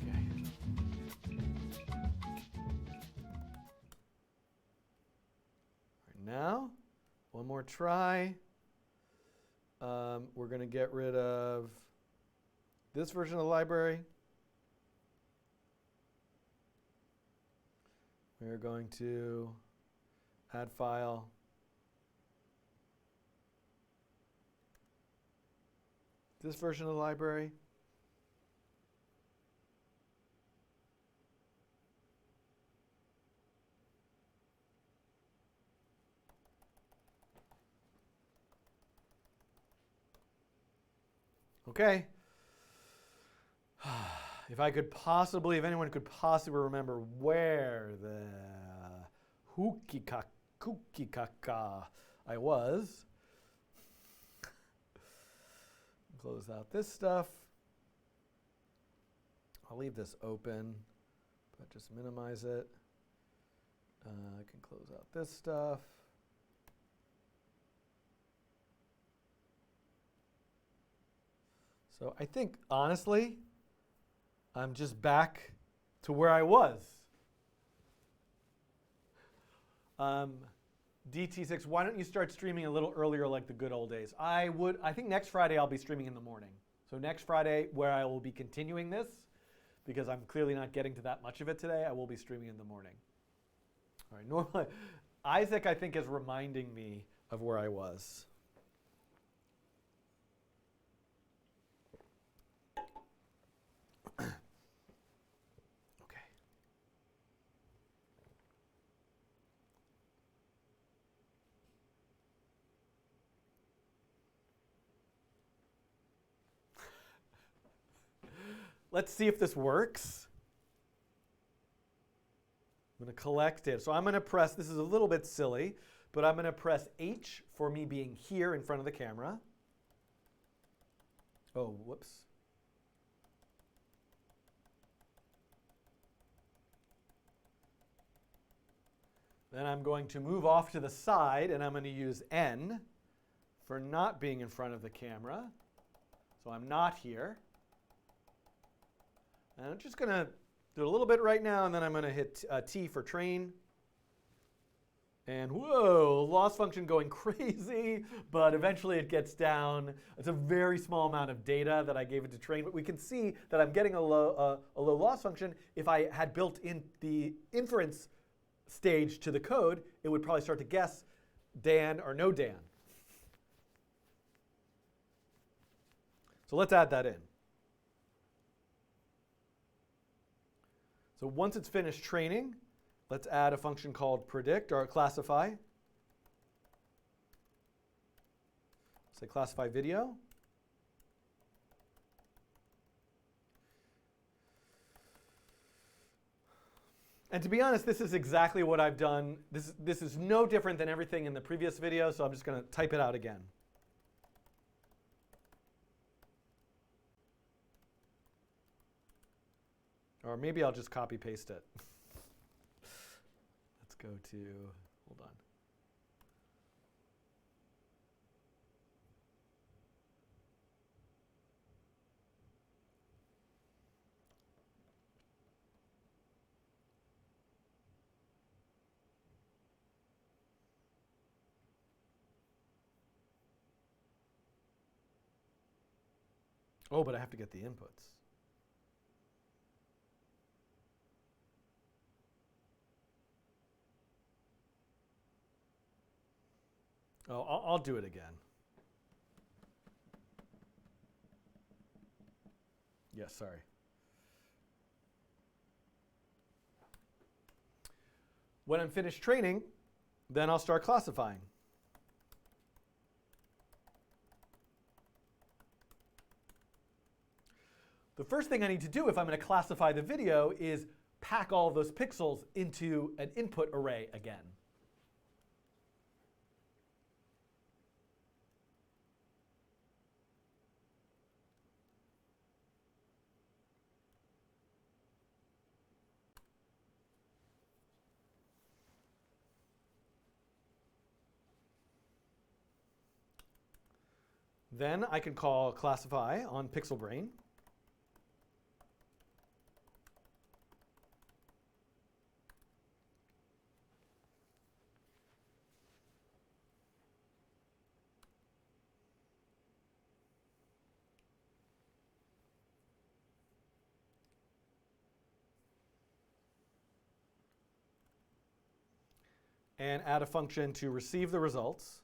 Okay. Right now, one more try. We're going to get rid of this version of the library. We're going to add file. This version of the library. Okay. If anyone could possibly remember where the kukikaka I was. Close out this stuff. I'll leave this open, but just minimize it. I can close out this stuff. So I think, honestly, I'm just back to where I was. DT6, why don't you start streaming a little earlier like the good old days? I think next Friday I'll be streaming in the morning. So next Friday, where I will be continuing this, because I'm clearly not getting to that much of it today, I will be streaming in the morning. All right, normally, Isaac, I think, is reminding me of where I was. Let's see if this works. I'm going to collect it. So I'm going to press, this is a little bit silly, but I'm going to press H for me being here in front of the camera. Oh, whoops. Then I'm going to move off to the side, and I'm going to use N for not being in front of the camera. So I'm not here. And I'm just going to do a little bit right now, and then I'm going to hit T for train. And whoa, loss function going crazy, but eventually it gets down. It's a very small amount of data that I gave it to train, but we can see that I'm getting a low loss function. If I had built in the inference stage to the code, it would probably start to guess Dan or no Dan. So let's add that in. So once it's finished training, let's add a function called predict or classify. Say classify video. And to be honest, this is exactly what I've done. This is no different than everything in the previous video, so I'm just going to type it out again. Or maybe I'll just copy paste it. Let's go to, hold on. Oh, but I have to get the inputs. Oh, I'll do it again. Yes, sorry. When I'm finished training, then I'll start classifying. The first thing I need to do if I'm going to classify the video is pack all those pixels into an input array again. Then I can call classify on pixel brain. And add a function to receive the results.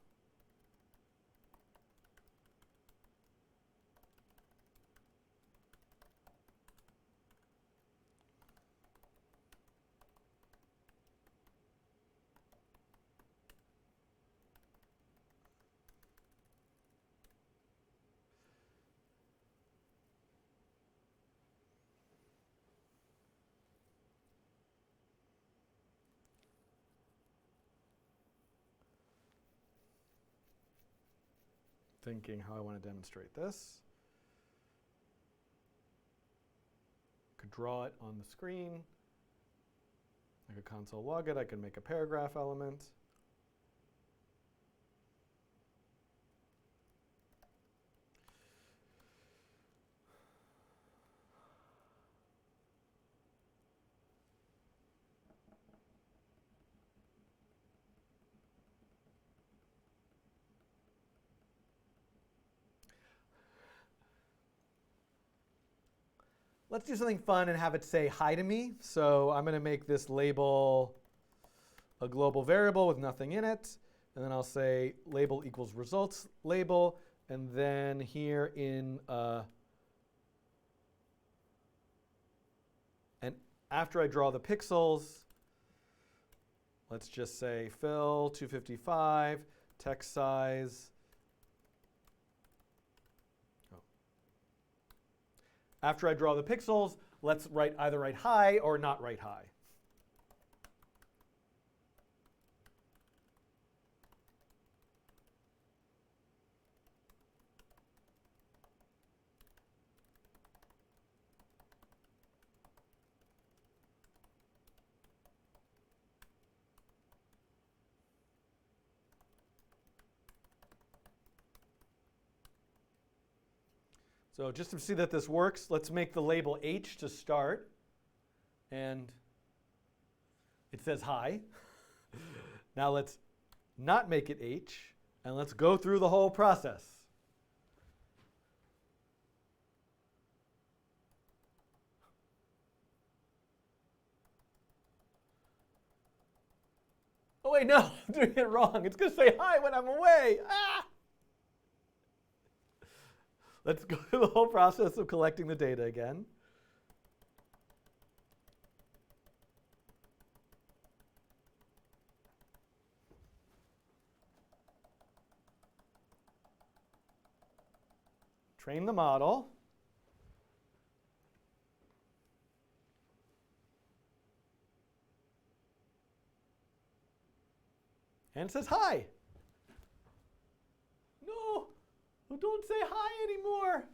Thinking how I want to demonstrate this. Could draw it on the screen. I could console log it. I could make a paragraph element. Let's do something fun and have it say hi to me. So I'm going to make this label a global variable with nothing in it. And then I'll say label equals results label. And then here in, and after I draw the pixels, let's just say fill 255, text size. After I draw the pixels, let's either write hi or not write hi. So just to see that this works, let's make the label H to start. And it says hi. Now let's not make it H, and let's go through the whole process. Oh wait, no, I'm doing it wrong. It's going to say hi when I'm away. Ah! Let's go through the whole process of collecting the data again. Train the model. And it says hi. No. Well, don't say hi anymore.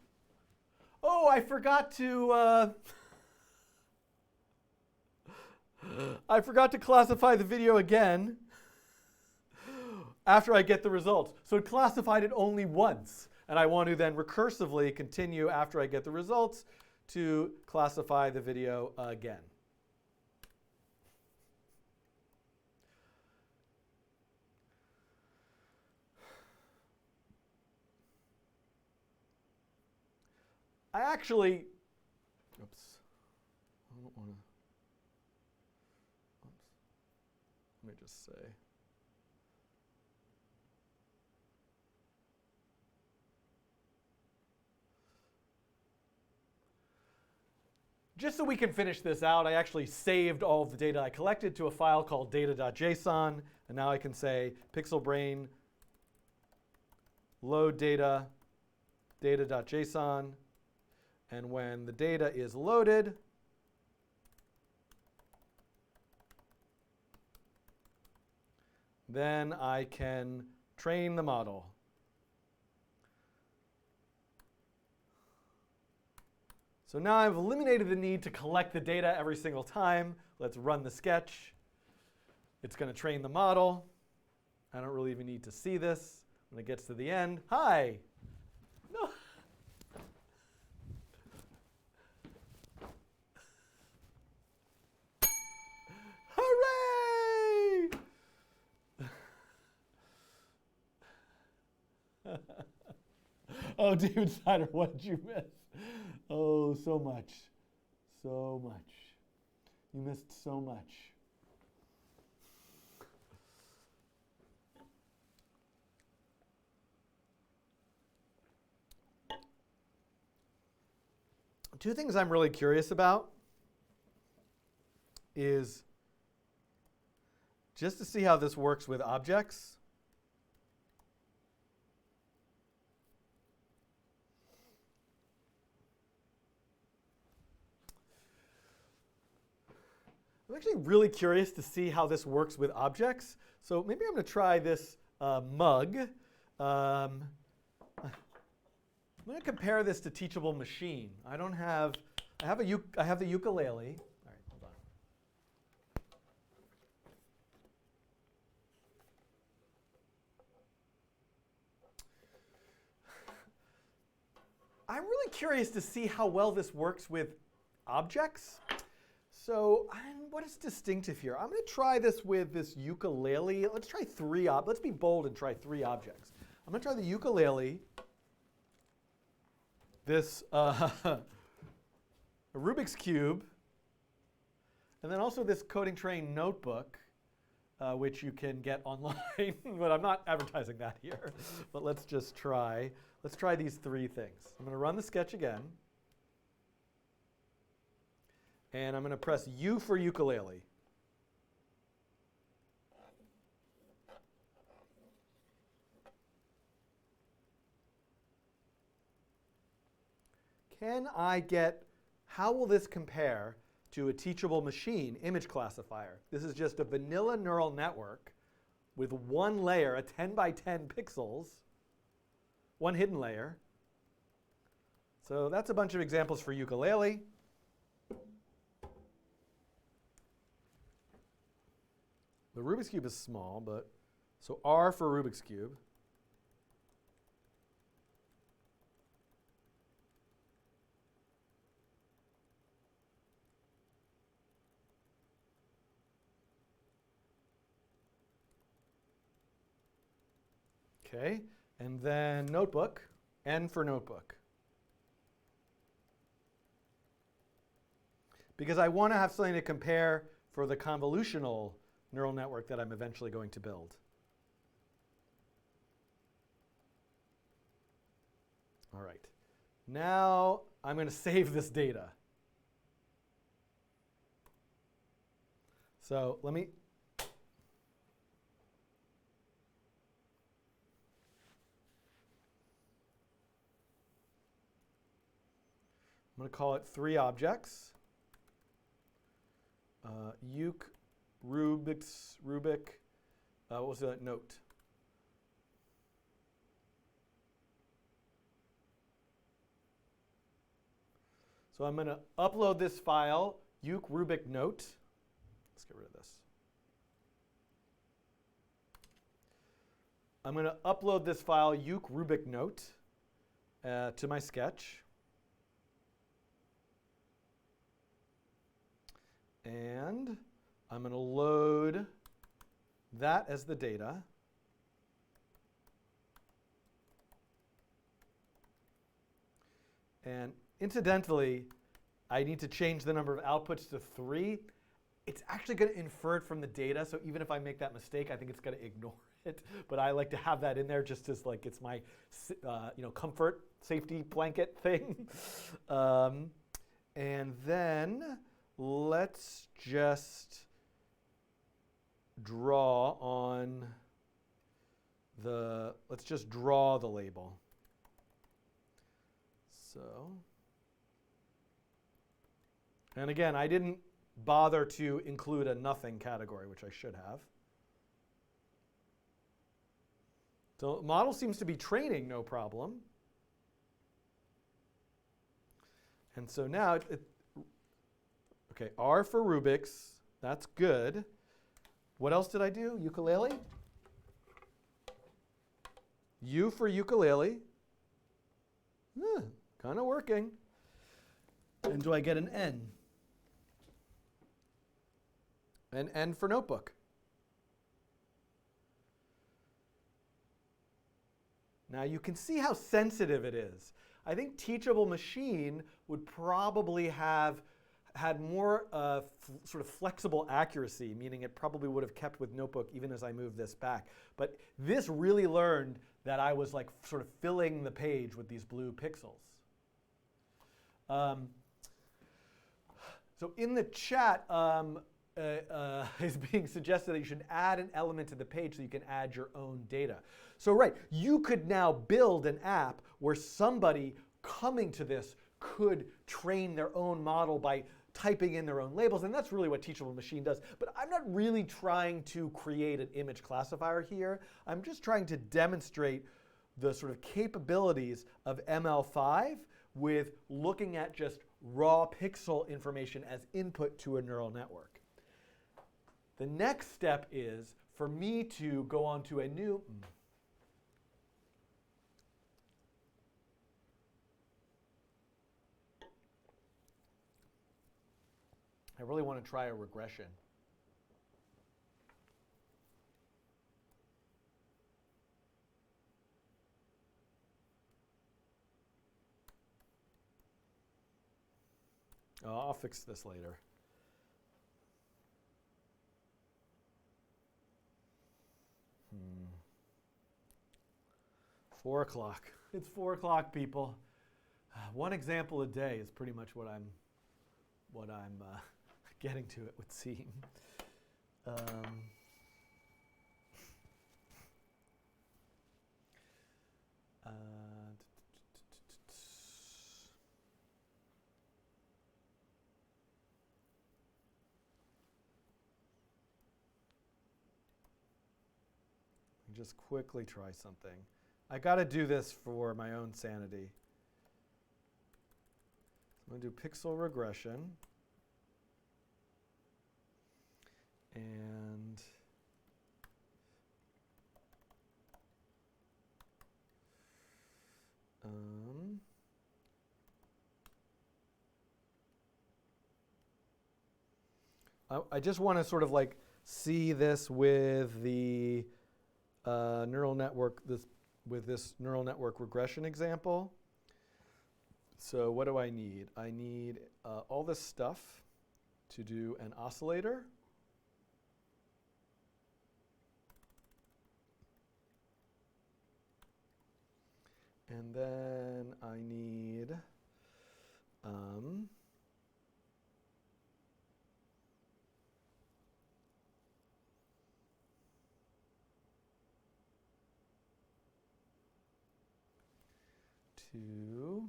Oh, I forgot to I forgot to classify the video again after I get the results. So it classified it only once. And I want to then recursively continue after I get the results to classify the video again. I actually, oops, I don't want to, oops, let me just say. just so we can finish this out, I actually saved all of the data I collected to a file called data.json. And now I can say pixel brain load data, data.json. And when the data is loaded, then I can train the model. So now I've eliminated the need to collect the data every single time. Let's run the sketch. It's going to train the model. I don't really even need to see this. When it gets to the end, hi. No. Hooray! Oh, David Snyder, what did you miss? Oh, so much. So much. You missed so much. Two things I'm really curious about is just to see how this works with objects. I'm actually really curious to see how this works with objects. So maybe I'm going to try this mug. I'm going to compare this to Teachable Machine. I have the ukulele. All right, hold on. I'm really curious to see how well this works with objects. So what is distinctive here? I'm going to try this with this ukulele. Let's try let's be bold and try 3 objects. I'm going to try the ukulele, this a Rubik's Cube, and then also this Coding Train notebook, which you can get online. But I'm not advertising that here. But let's just try. Let's try these 3 things. I'm going to run the sketch again. And I'm going to press U for ukulele. How will this compare to a Teachable Machine image classifier? This is just a vanilla neural network with one layer, a 10 by 10 pixels, one hidden layer. So that's a bunch of examples for ukulele. The Rubik's Cube is small, but so R for Rubik's Cube. Okay, and then notebook, N for notebook. Because I want to have something to compare for the convolutional neural network that I'm eventually going to build. All right. Now I'm going to save this data. So let me I'm going to call it 3 objects. Uke, Rubik, what was that note? So I'm going to upload this file, Uke Rubik note. Let's get rid of this. I'm going to upload this file, Uke Rubik note, to my sketch. And I'm going to load that as the data. And incidentally, I need to change the number of outputs to 3. It's actually going to infer it from the data, so even if I make that mistake, I think it's going to ignore it. But I like to have that in there just as like it's my comfort, safety blanket thing. And then let's just draw on let's just draw the label. So, and again, I didn't bother to include a nothing category, which I should have. So the model seems to be training no problem. And so now, okay, R for Rubik's, that's good. What else did I do? Ukulele? U for ukulele. Kind of working. And do I get an N? An N for notebook. Now you can see how sensitive it is. I think Teachable Machine would probably have had more sort of flexible accuracy, meaning it probably would have kept with notebook even as I moved this back. But this really learned that I was like sort of filling the page with these blue pixels. So in the chat, is being suggested that you should add an element to the page so you can add your own data. So right, you could now build an app where somebody coming to this could train their own model by typing in their own labels, and that's really what Teachable Machine does. But I'm not really trying to create an image classifier here. I'm just trying to demonstrate the sort of capabilities of ML5 with looking at just raw pixel information as input to a neural network. The next step is for me to go on to a new... I really want to try a regression. Oh, I'll fix this later. Hmm. 4 o'clock. It's 4 o'clock, people. One example a day is pretty much what I'm getting to, it would seem. Just quickly try something. I got to do this for my own sanity. I'm going to do pixel regression. And I just want to sort of like see this with the neural network, with this neural network regression example. So what do I need? I need all this stuff to do an oscillator. And then I need to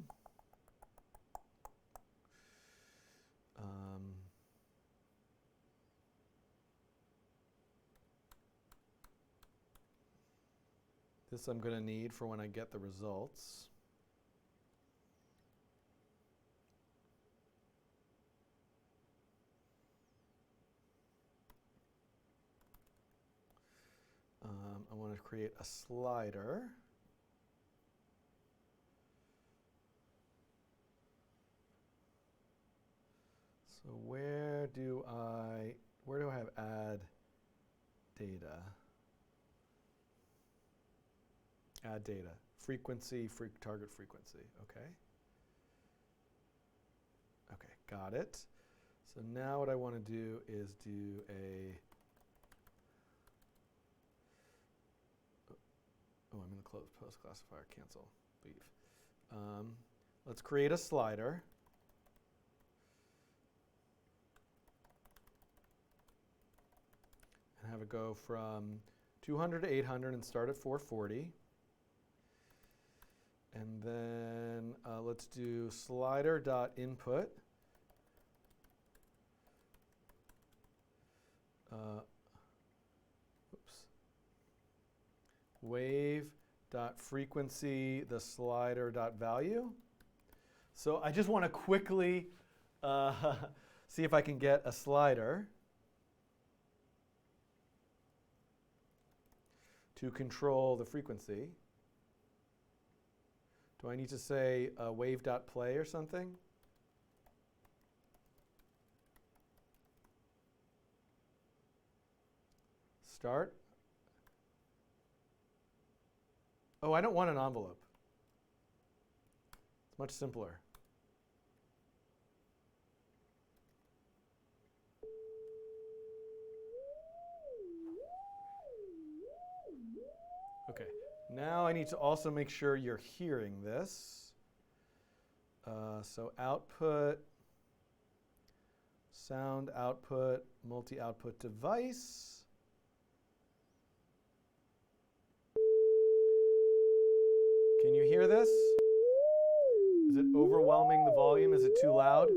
this I'm going to need for when I get the results. I want to create a slider. So where do I have add data? Add data. Frequency, target frequency. Okay. Okay, got it. So now what I want to do is do a... Oh, I'm going to close post classifier, cancel, leave. Let's create a slider. have it go from 200 to 800 and start at 440. And then let's do slider.input. Wave.frequency, the slider.value. So I just want to quickly see if I can get a slider to control the frequency. Do I need to say wave.play or something? Start. Oh, I don't want an envelope. It's much simpler. Okay, now I need to also make sure you're hearing this. So output, sound output, multi-output device. Can you hear this? Is it overwhelming the volume? Is it too loud?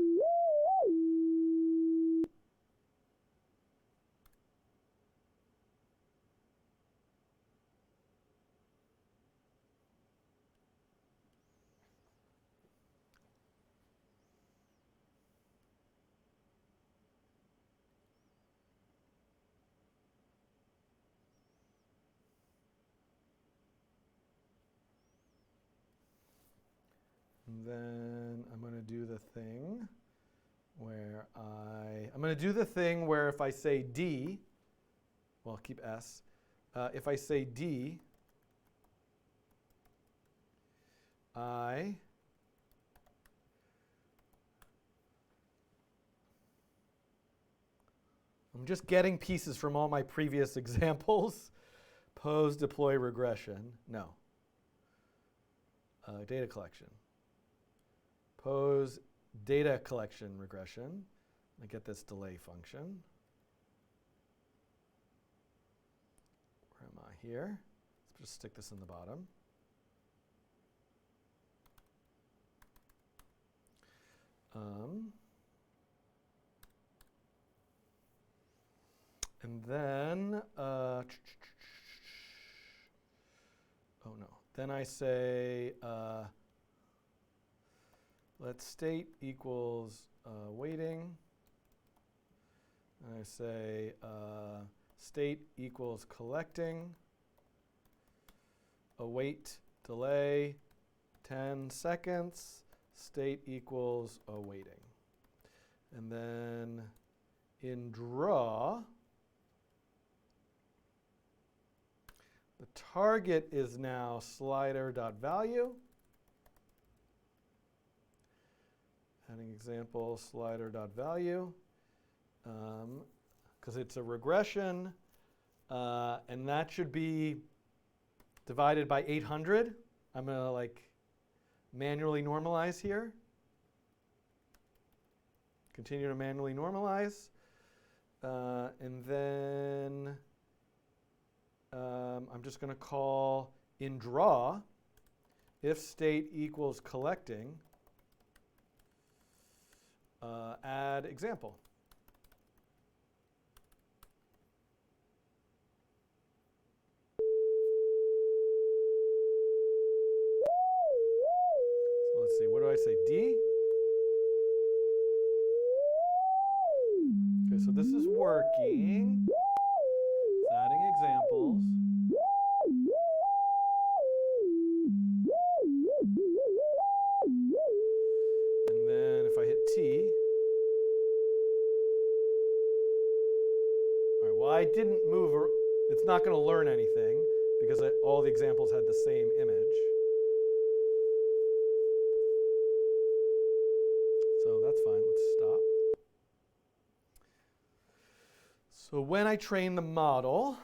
And then I'm going to do the thing where I'm going to do the thing where if I say D, well, keep S. If I say D, I'm just getting pieces from all my previous examples. Pose, deploy, regression. No. Data collection. Pose, data collection, regression. I get this delay function. Where am I here? Let's just stick this in the bottom. And then, oh no, then I say, let state equals waiting. And I say state equals collecting. Await delay 10 seconds. State equals awaiting. And then in draw, the target is now slider.value. Adding example, slider.value, because it's a regression, and that should be divided by 800. I'm going to manually normalize here. Continue to manually normalize. And then I'm just going to call in draw, if state equals collecting, add example. So let's see, what do I say, D? Okay, so this is working. It's adding examples. And then if I hit T, all right, well, I didn't move, it's not going to learn anything because all the examples had the same image. So that's fine, let's stop. So when I train the model,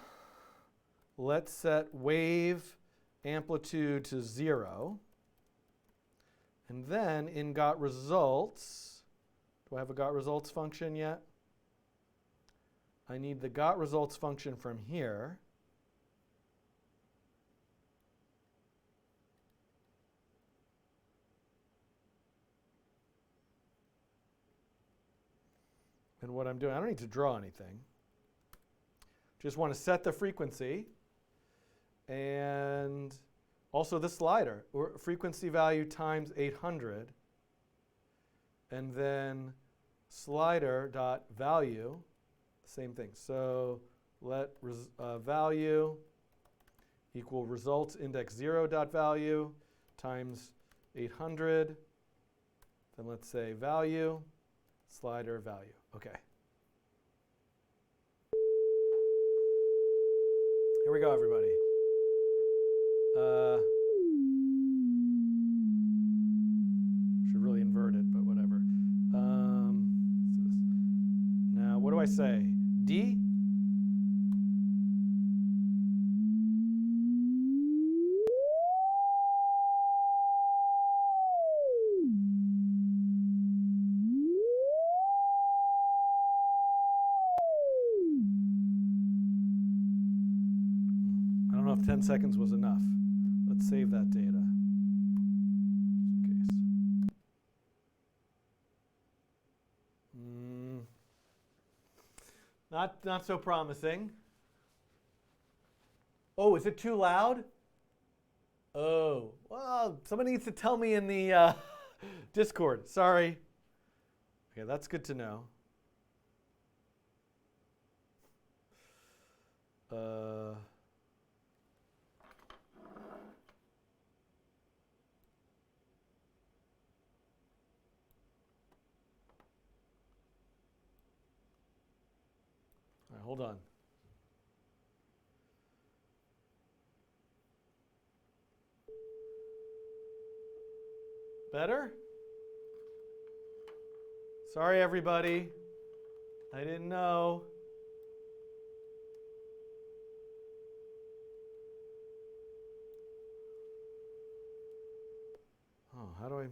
let's set wave amplitude to 0. And then in got_results, do I have a got_results function yet? I need the got results function from here. And what I'm doing, I don't need to draw anything. Just want to set the frequency and also the slider, or frequency value times 800, and then slider dot value, same thing. So let value equal results index 0 dot value times 800. Then let's say value, slider value. Okay. Here we go, everybody. Should really invert it, but whatever. Now, what do I say? D? I don't know if 10 seconds was enough. Let's save that data. Just in case. Not so promising. Oh, is it too loud? Oh, well, somebody needs to tell me in the Discord. Sorry. Okay, that's good to know. All right, hold on. Better? Sorry, everybody. I didn't know. Oh, how do I?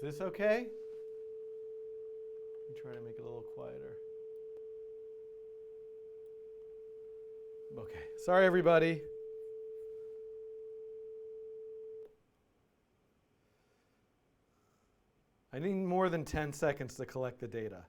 Is this okay? Let me try to make it a little quieter. Okay. Sorry, everybody. I need more than 10 seconds to collect the data.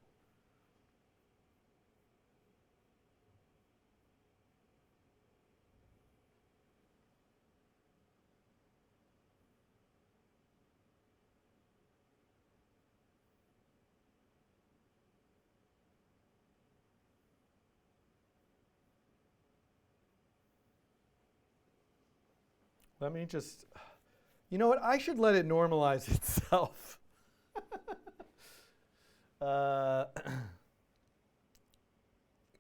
Let me just, you know what? I should let it normalize itself.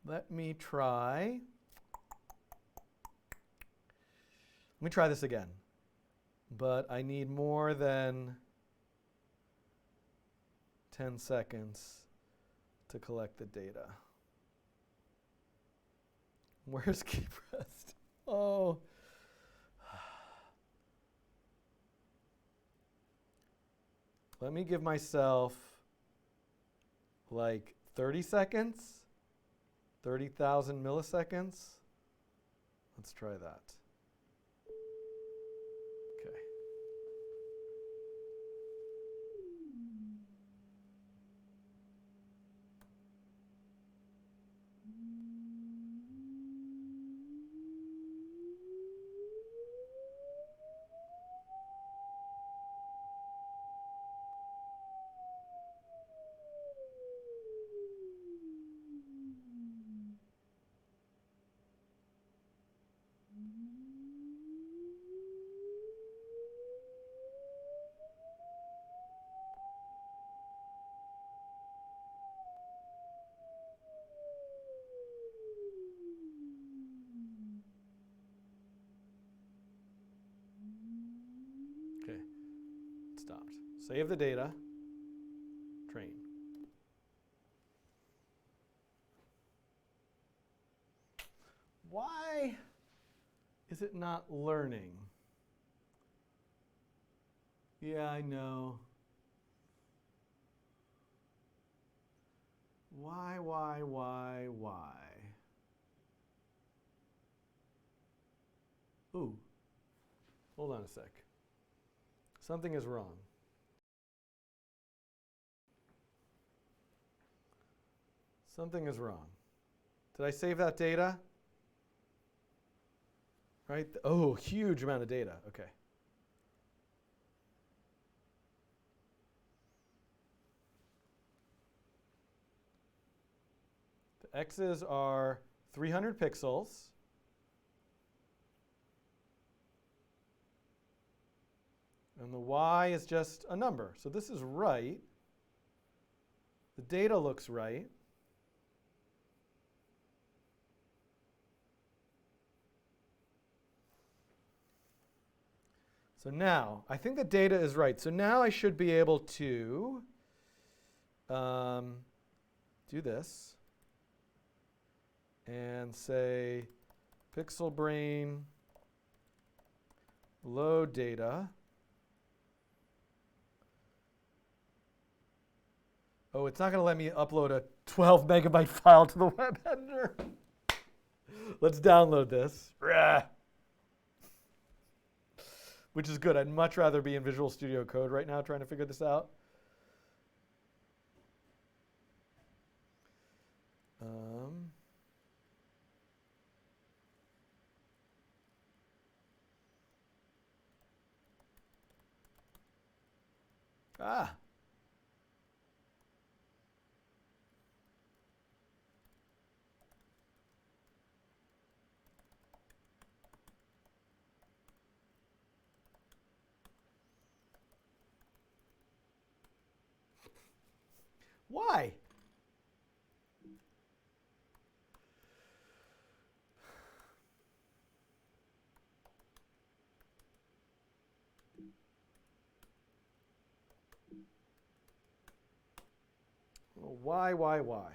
Let me try this again. But I need more than 10 seconds to collect the data. Where's key pressed? Oh. Let me give myself like 30 seconds, 30,000 milliseconds. Let's try that. Okay. stopped. Save the data. Train. Why is it not learning? Yeah, I know. Why? Ooh, hold on a sec. Something is wrong. Something is wrong. Did I save that data? Right? Oh, huge amount of data. Okay. The x's are 300 pixels. And the y is just a number. So this is right. The data looks right. So now, I think the data is right. So now I should be able to do this and say pixel brain load data. Oh, it's not going to let me upload a 12 megabyte file to the web editor. Let's download this. Rah. Which is good. I'd much rather be in Visual Studio Code right now trying to figure this out. Ah. Why? Well, why?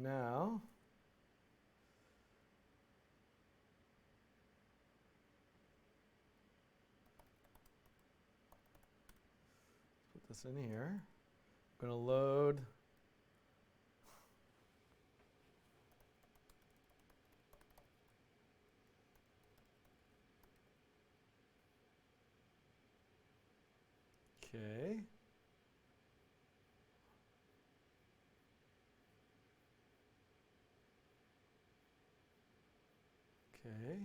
Now, put this in here. I'm going to load. Okay. Okay.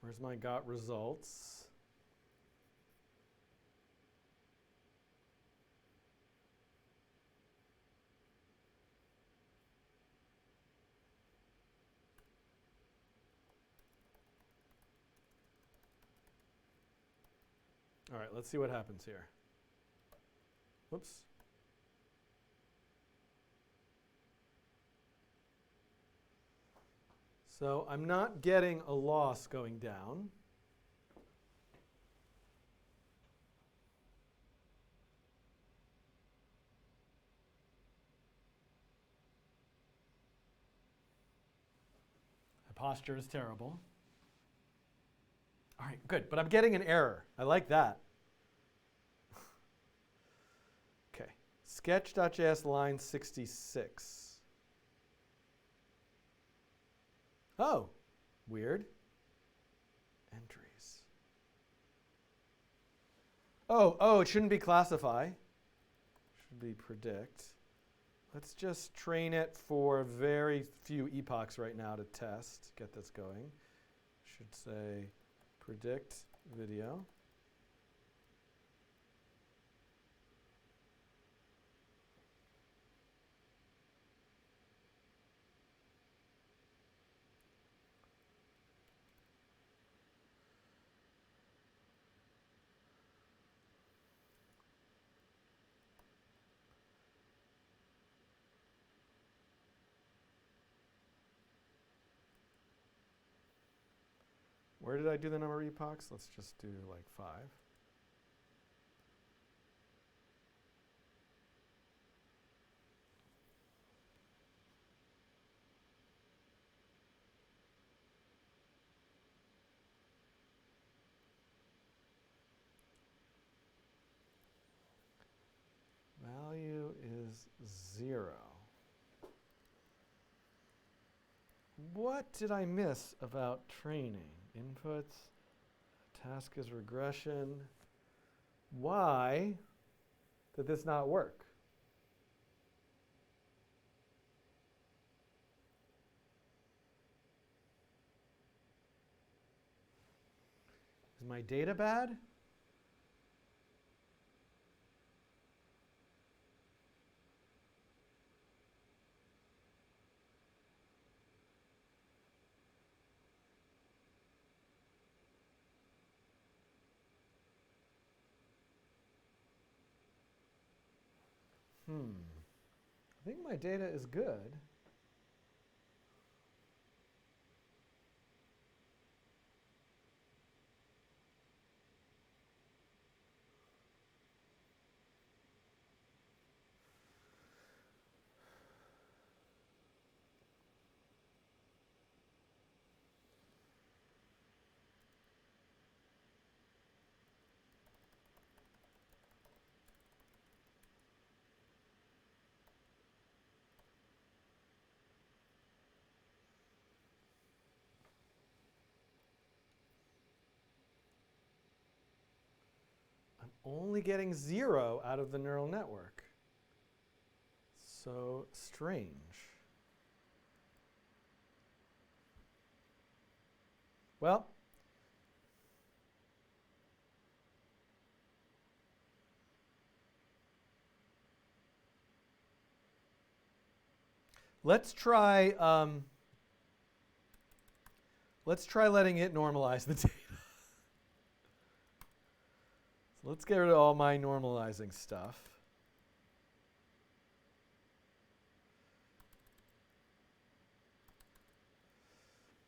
Where's my got results? All right, let's see what happens here. Whoops. So I'm not getting a loss going down. The posture is terrible. All right, good, but I'm getting an error. I like that. Okay, sketch.js line 66. Oh, weird. Entries. Oh, it shouldn't be classify. Should be predict. Let's just train it for very few epochs right now to test, get this going. Should say predict video. Where did I do the number of epochs? Let's just do like 5. Value is 0. What did I miss about training? Inputs, task is regression. Why did this not work? Is my data bad? I think my data is good. Only getting 0 out of the neural network. So strange. Well, let's try letting it normalize the data. So let's get rid of all my normalizing stuff.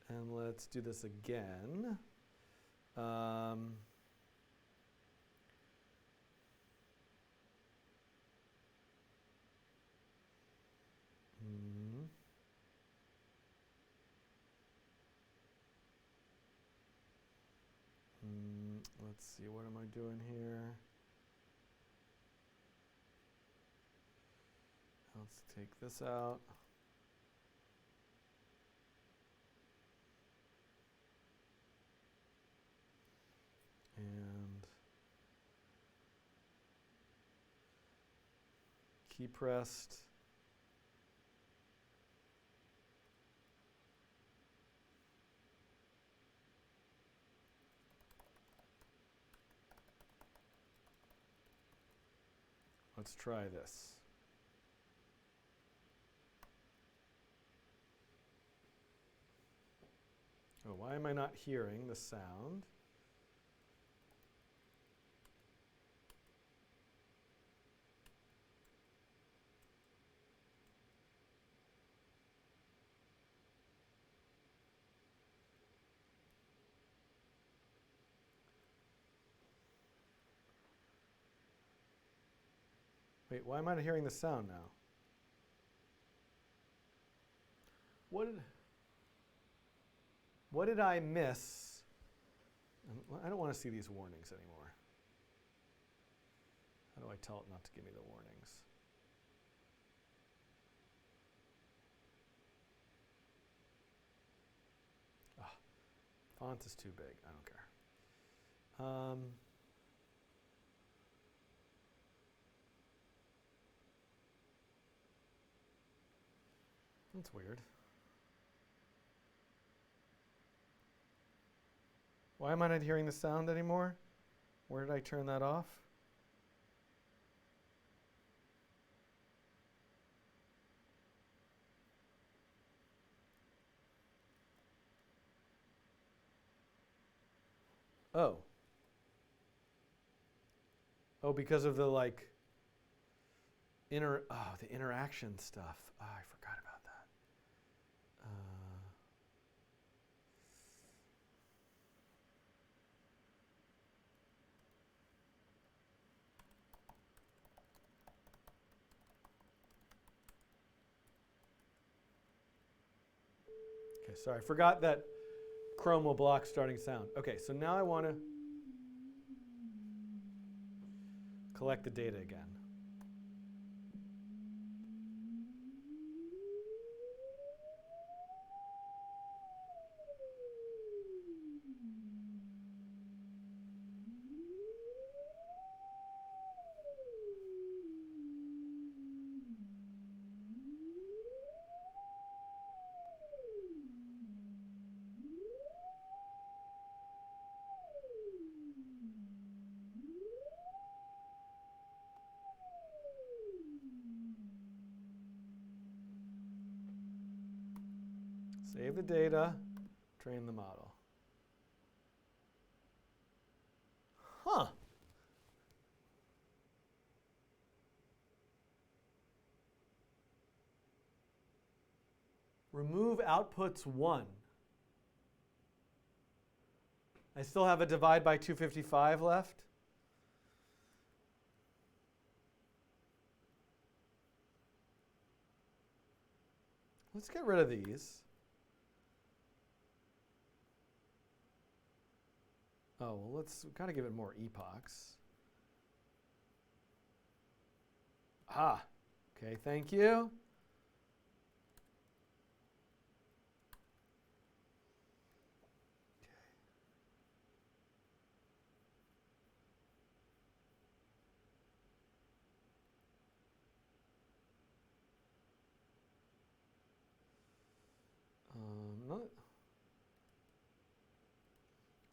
And let's do this again. Let's see, what am I doing here? Let's take this out. And key pressed. Let's try this. Oh, why am I not hearing the sound? Wait, why am I not hearing the sound now? What did I miss? I don't want to see these warnings anymore. How do I tell it not to give me the warnings? Font is too big. I don't care. That's weird. Why am I not hearing the sound anymore? Where did I turn that off? Oh. Oh, because of the the interaction stuff. Oh, I forgot about that. Okay, sorry, I forgot that Chrome will block starting sound. Okay, so now I want to collect the data again. Save the data, train the model. Huh. Remove outputs 1. I still have a divide by 255 left. Let's get rid of these. Oh, well, let's kind of give it more epochs. Ah, okay, thank you.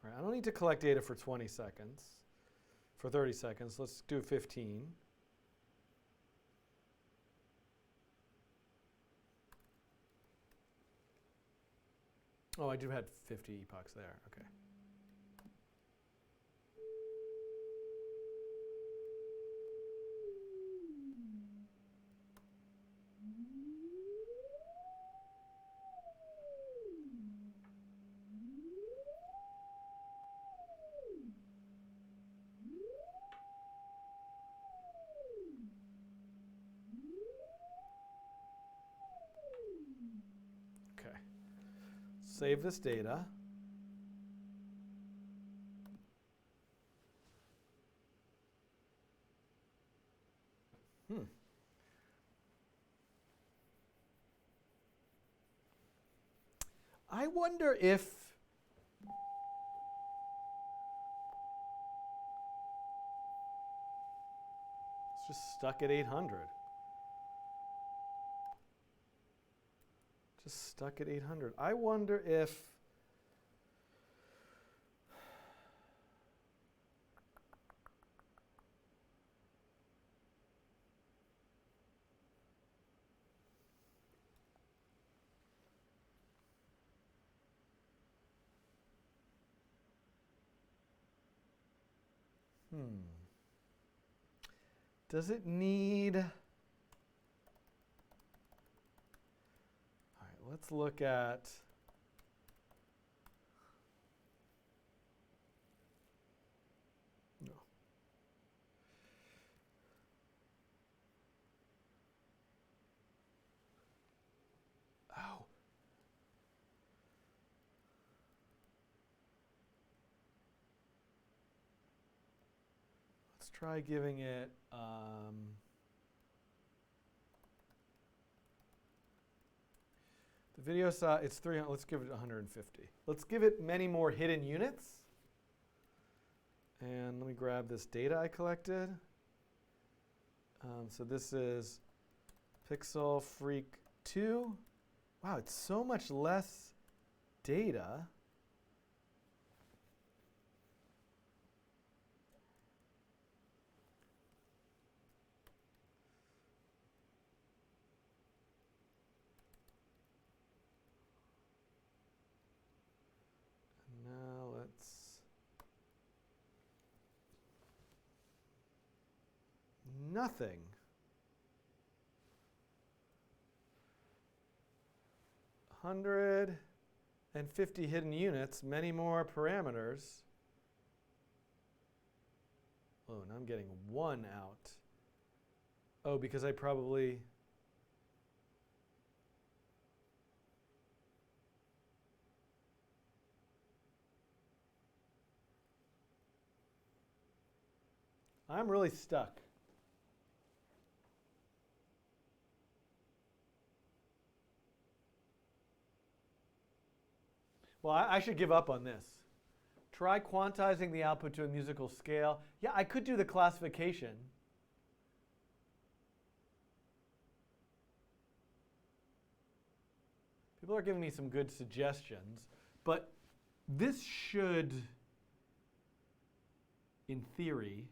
All right, I don't need to collect data for 20 seconds. For 30 seconds, let's do 15. Oh, I do have 50 epochs there. Okay. Okay. Save this data. I wonder if it's just stuck at 800. Just stuck at 800. I wonder if does it need? All right, let's look at no. Oh. Let's try giving it the video size, it's 300, let's give it 150. Let's give it many more hidden units. And let me grab this data I collected. So this is Pixel Freak 2. Wow, it's so much less data. Now let's nothing. 150 hidden units, many more parameters. Oh, now I'm getting 1 out. Oh, because I probably I'm really stuck. Well, I should give up on this. Try quantizing the output to a musical scale. Yeah, I could do the classification. People are giving me some good suggestions, but this should, in theory,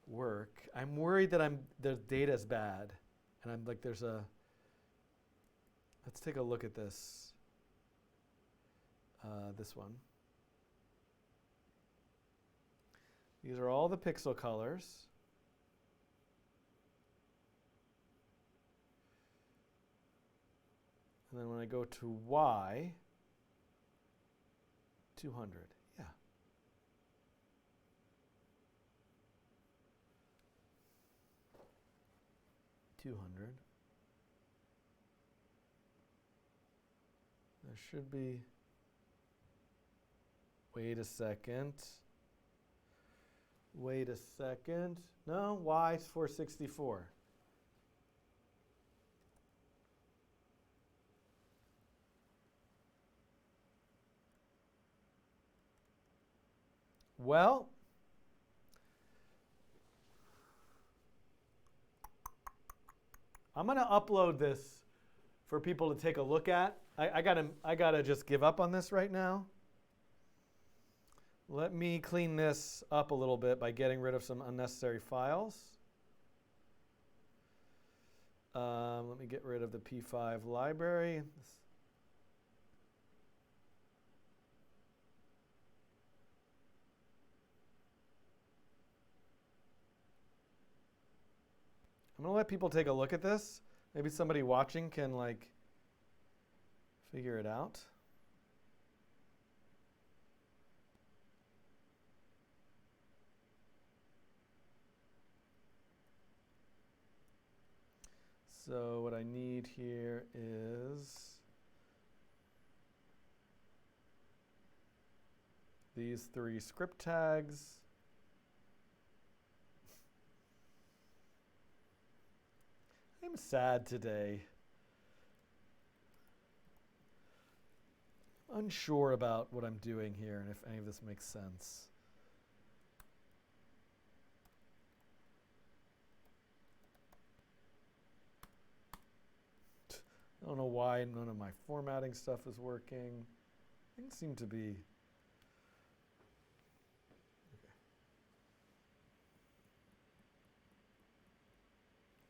work. I'm worried that the data's bad, and I'm like, let's take a look at this. This one. These are all the pixel colors. And then when I go to Y, 200. Yeah. $200. There should be. Wait a second. Wait a second. No, Y is 464. Well, I'm going to upload this for people to take a look at. I gotta just give up on this right now. Let me clean this up a little bit by getting rid of some unnecessary files. Let me get rid of the P5 library. I'm going to let people take a look at this. Maybe somebody watching can figure it out. So what I need here is these 3 script tags. I'm sad today. Unsure about what I'm doing here and if any of this makes sense. I don't know why none of my formatting stuff is working. Things seem to be. Okay.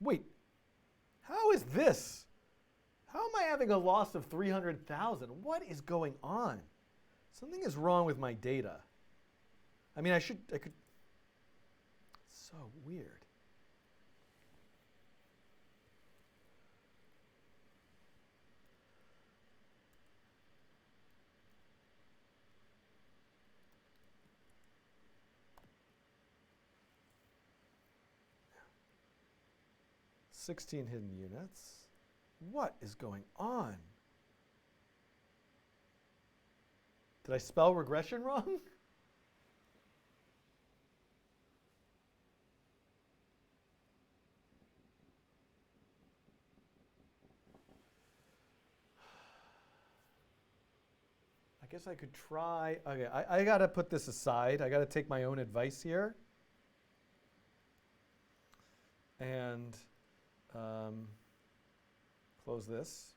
Wait, how is this? How am I having a loss of 300,000? What is going on? Something is wrong with my data. I mean, I could. It's so weird. $16 hidden units. What is going on? Did I spell regression wrong? I guess I could try. Okay, I got to put this aside. I got to take my own advice here. And close this.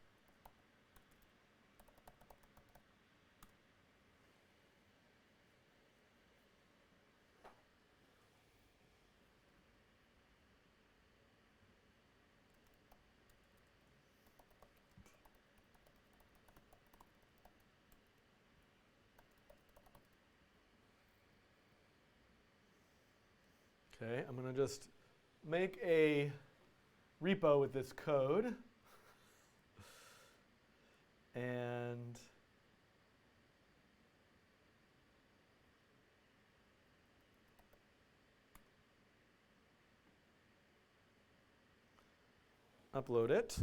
Okay, I'm going to just make a repo with this code. And upload it.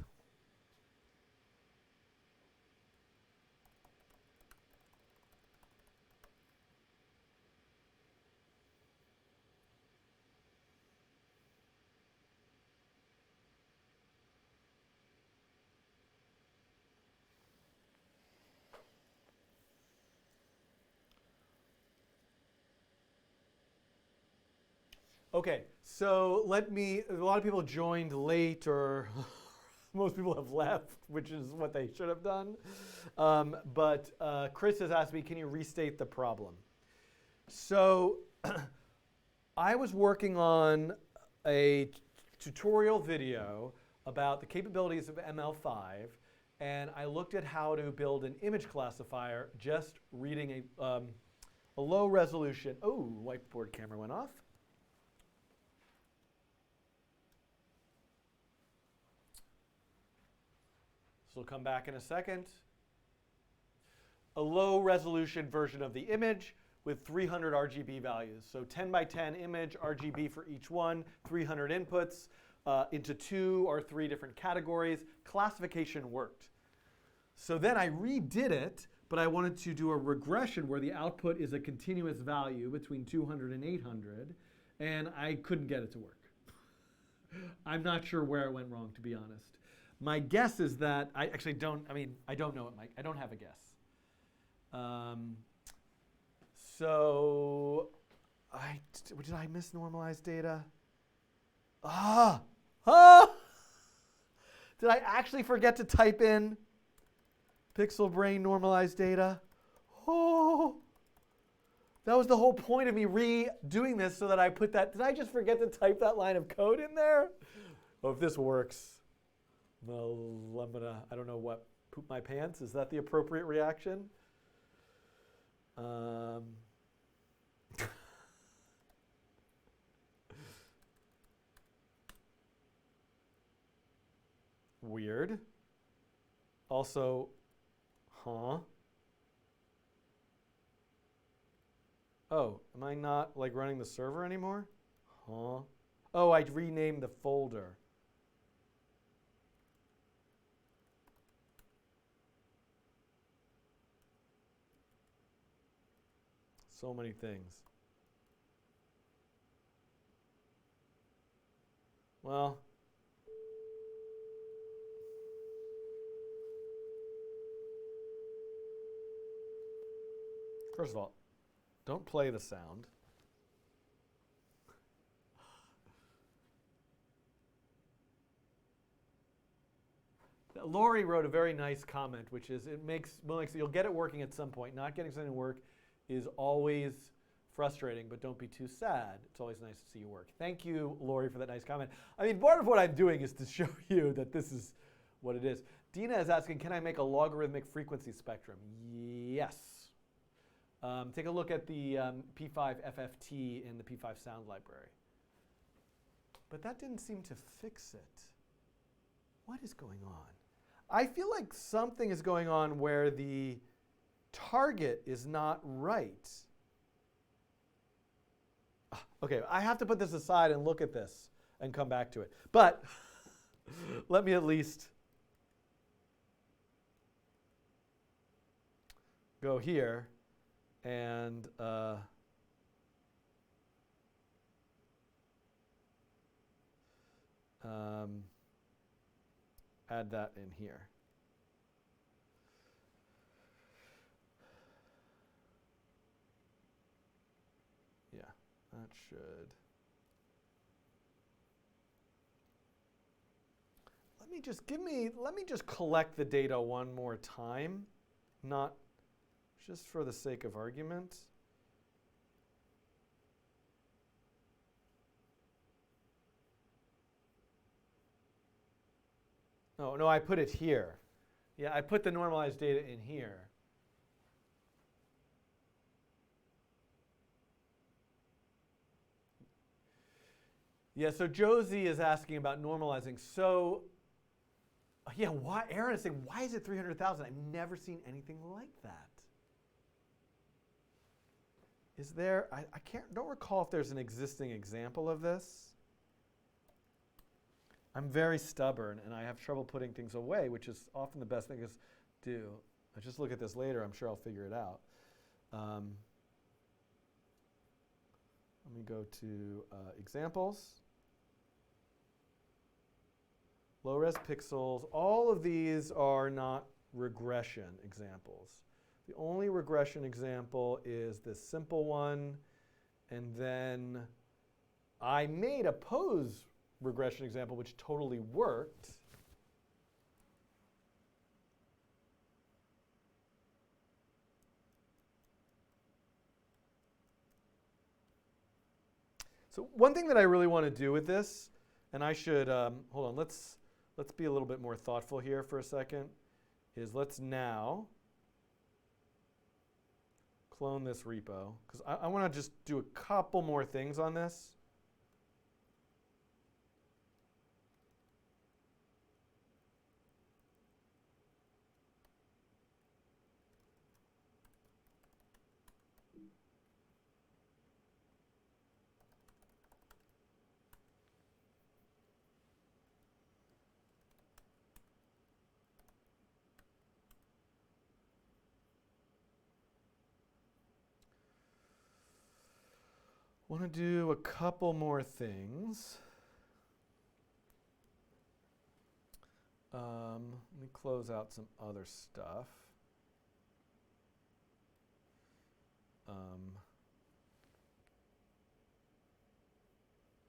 Okay, so a lot of people joined late, or most people have left, which is what they should have done. But Chris has asked me, can you restate the problem? So I was working on a tutorial video about the capabilities of ML5, and I looked at how to build an image classifier just reading a low resolution. Oh, whiteboard camera went off. So we'll come back in a second. A low resolution version of the image with 300 RGB values. So 10 by 10 image, RGB for each one, 300 inputs into 2 or 3 different categories. Classification worked. So then I redid it, but I wanted to do a regression where the output is a continuous value between 200 and 800, and I couldn't get it to work. I'm not sure where it went wrong, to be honest. My guess is that I actually don't. I don't know it, Mike. I don't have a guess. So did I miss normalized data? Did I actually forget to type in pixel brain normalized data? Oh, that was the whole point of me redoing this, so that I put that. Did I just forget to type that line of code in there? Oh, if this works. Well, I'm gonna, I don't know what, poop my pants? Is that the appropriate reaction? Weird. Also, huh? Oh, am I not like running the server anymore? Huh? Oh, I renamed the folder. So many things. Well, first of all, don't play the sound. Lori wrote a very nice comment, which is you'll get it working at some point. Not getting something to work is always frustrating, but don't be too sad. It's always nice to see you work. Thank you, Lori, for that nice comment. I mean, part of what I'm doing is to show you that this is what it is. Dina is asking, can I make a logarithmic frequency spectrum? Yes. Take a look at the P5 FFT in the P5 sound library. But that didn't seem to fix it. What is going on? I feel like something is going on where the target is not right. Okay, I have to put this aside and look at this and come back to it. But let me at least go here and add that in here. Yeah, that should. Let me just collect the data one more time, not just for the sake of argument. No, I put it here. Yeah, I put the normalized data in here. Yeah, so Josie is asking about normalizing. So, yeah, why? Aaron is saying, why is it 300,000? I've never seen anything like that. Is there? I don't recall if there's an existing example of this. I'm very stubborn, and I have trouble putting things away, which is often the best thing to do. I just look at this later. I'm sure I'll figure it out. Let me go to examples. Low-res pixels. All of these are not regression examples. The only regression example is this simple one, and then I made a pose regression example which totally worked. So one thing that I really want to do with this, and I should, hold on, let's be a little bit more thoughtful here for a second, is let's now clone this repo, because I want to just do a couple more things on this. Want to do a couple more things. Let me close out some other stuff.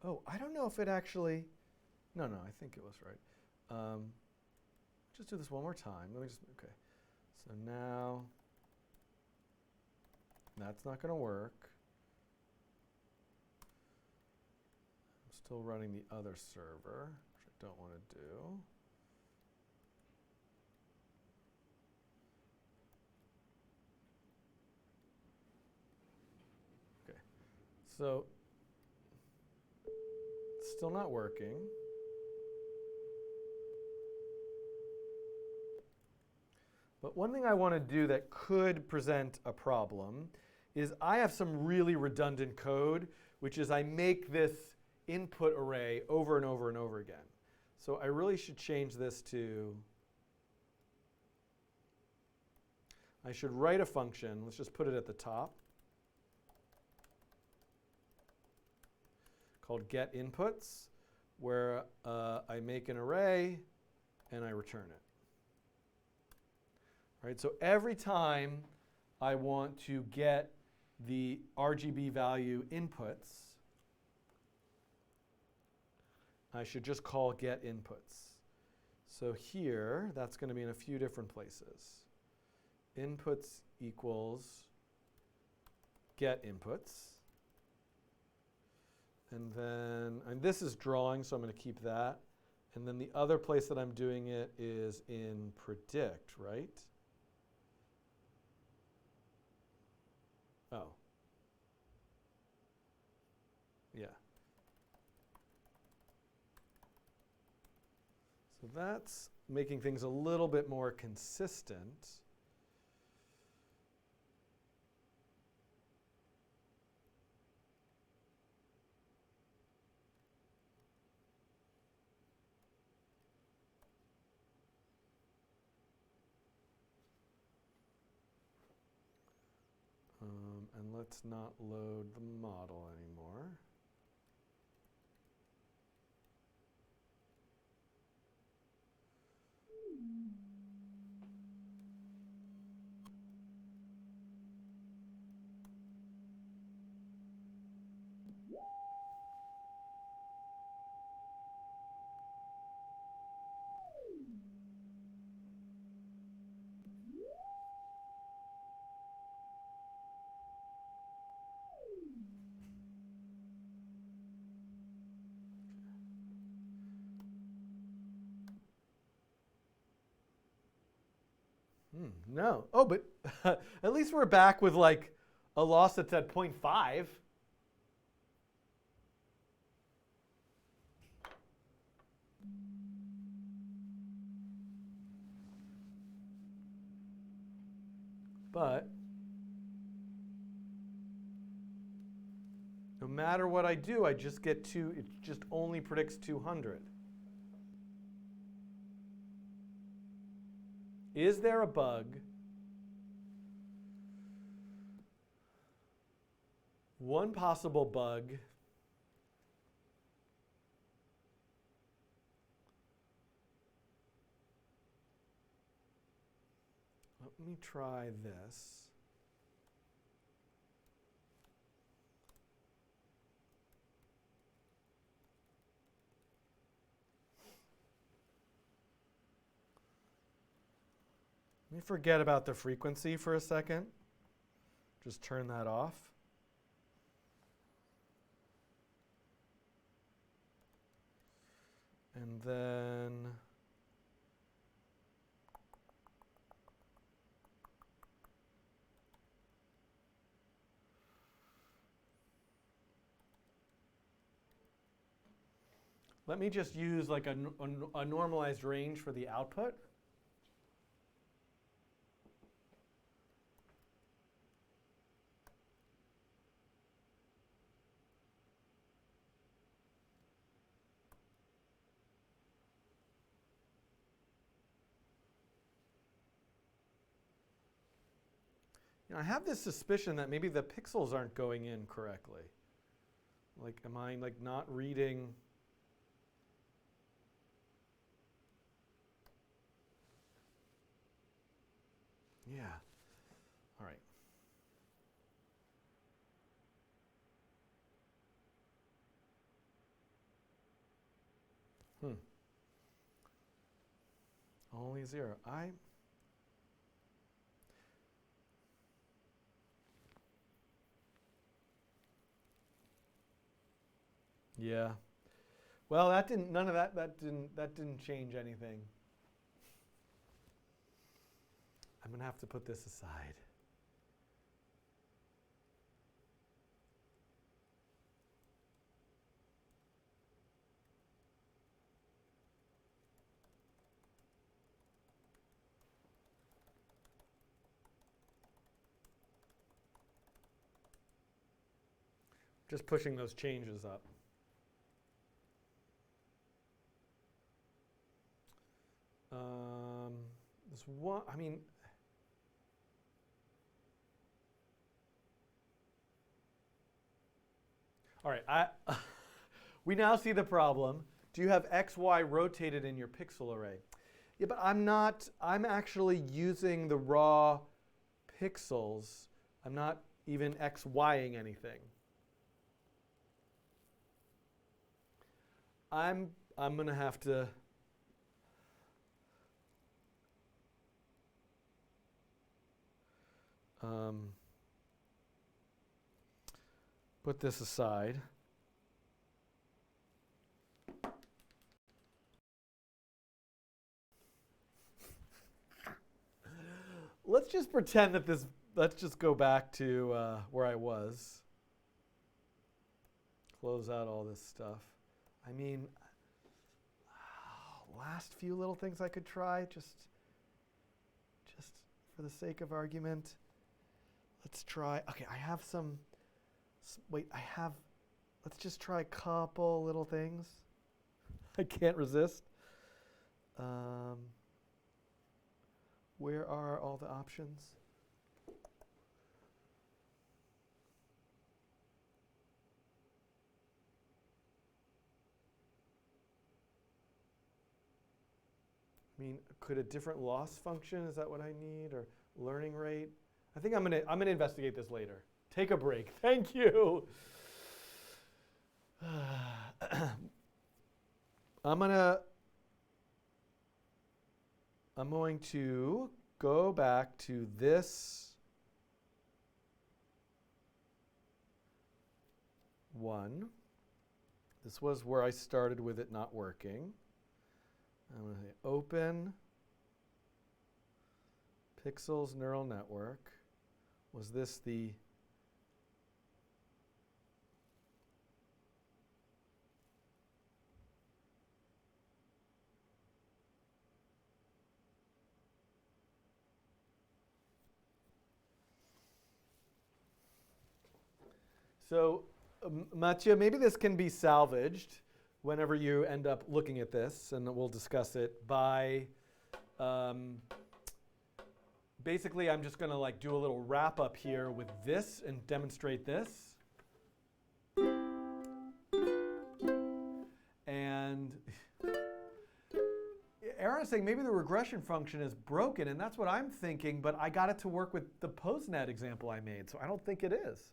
Oh, I don't know if it actually, no, I think it was right. Just do this one more time. Let me just, okay. So now, that's not going to work. I'm still running the other server, which I don't want to do. Okay, so it's still not working. But one thing I want to do that could present a problem is I have some really redundant code, which is I make this input array over and over and over again. So I really should change this to, I should write a function. Let's just put it at the top, called getInputs, where I make an array and I return it. Right, so every time I want to get the RGB value inputs, I should just call getInputs. So here, that's going to be in a few different places. Inputs equals getInputs. And then, and this is drawing, so I'm going to keep that. And then the other place that I'm doing it is in predict, right? Oh. Yeah. So that's making things a little bit more consistent. And let's not load the model anymore. No. Oh, but at least we're back with like a loss that's at 0.5. But no matter what I do, I just get it just only predicts 200. Is there a bug? One possible bug let me try this. Let me forget about the frequency for a second. Just turn that off. And then let me just use like a normalized range for the output. I have this suspicion that maybe the pixels aren't going in correctly. Like, am I like not reading? Yeah. All right. Only 0. Yeah. Well, none of that didn't change anything. I'm going to have to put this aside. Just pushing those changes up. This one, I mean, all right, we now see the problem. Do you have X, Y rotated in your pixel array? Yeah, but I'm actually using the raw pixels. I'm not even X, Y-ing anything. I'm going to have to put this aside. Let's just pretend that let's just go back to where I was. Close out all this stuff. I mean, last few little things I could try, just for the sake of argument. Let's try, okay, I have let's just try a couple little things. I can't resist. Where are all the options? I mean, could a different loss function, is that what I need? Or learning rate? I think I'm gonna investigate this later. Take a break. Thank you. I'm going to go back to this one. This was where I started with it not working. I'm going to say open pixels neural network. Was this the So, Mathieu, maybe this can be salvaged whenever you end up looking at this, and we'll discuss it by, basically I'm just going to like do a little wrap up here with this and demonstrate this. And Aaron is saying maybe the regression function is broken, and that's what I'm thinking, but I got it to work with the PostNet example I made, so I don't think it is.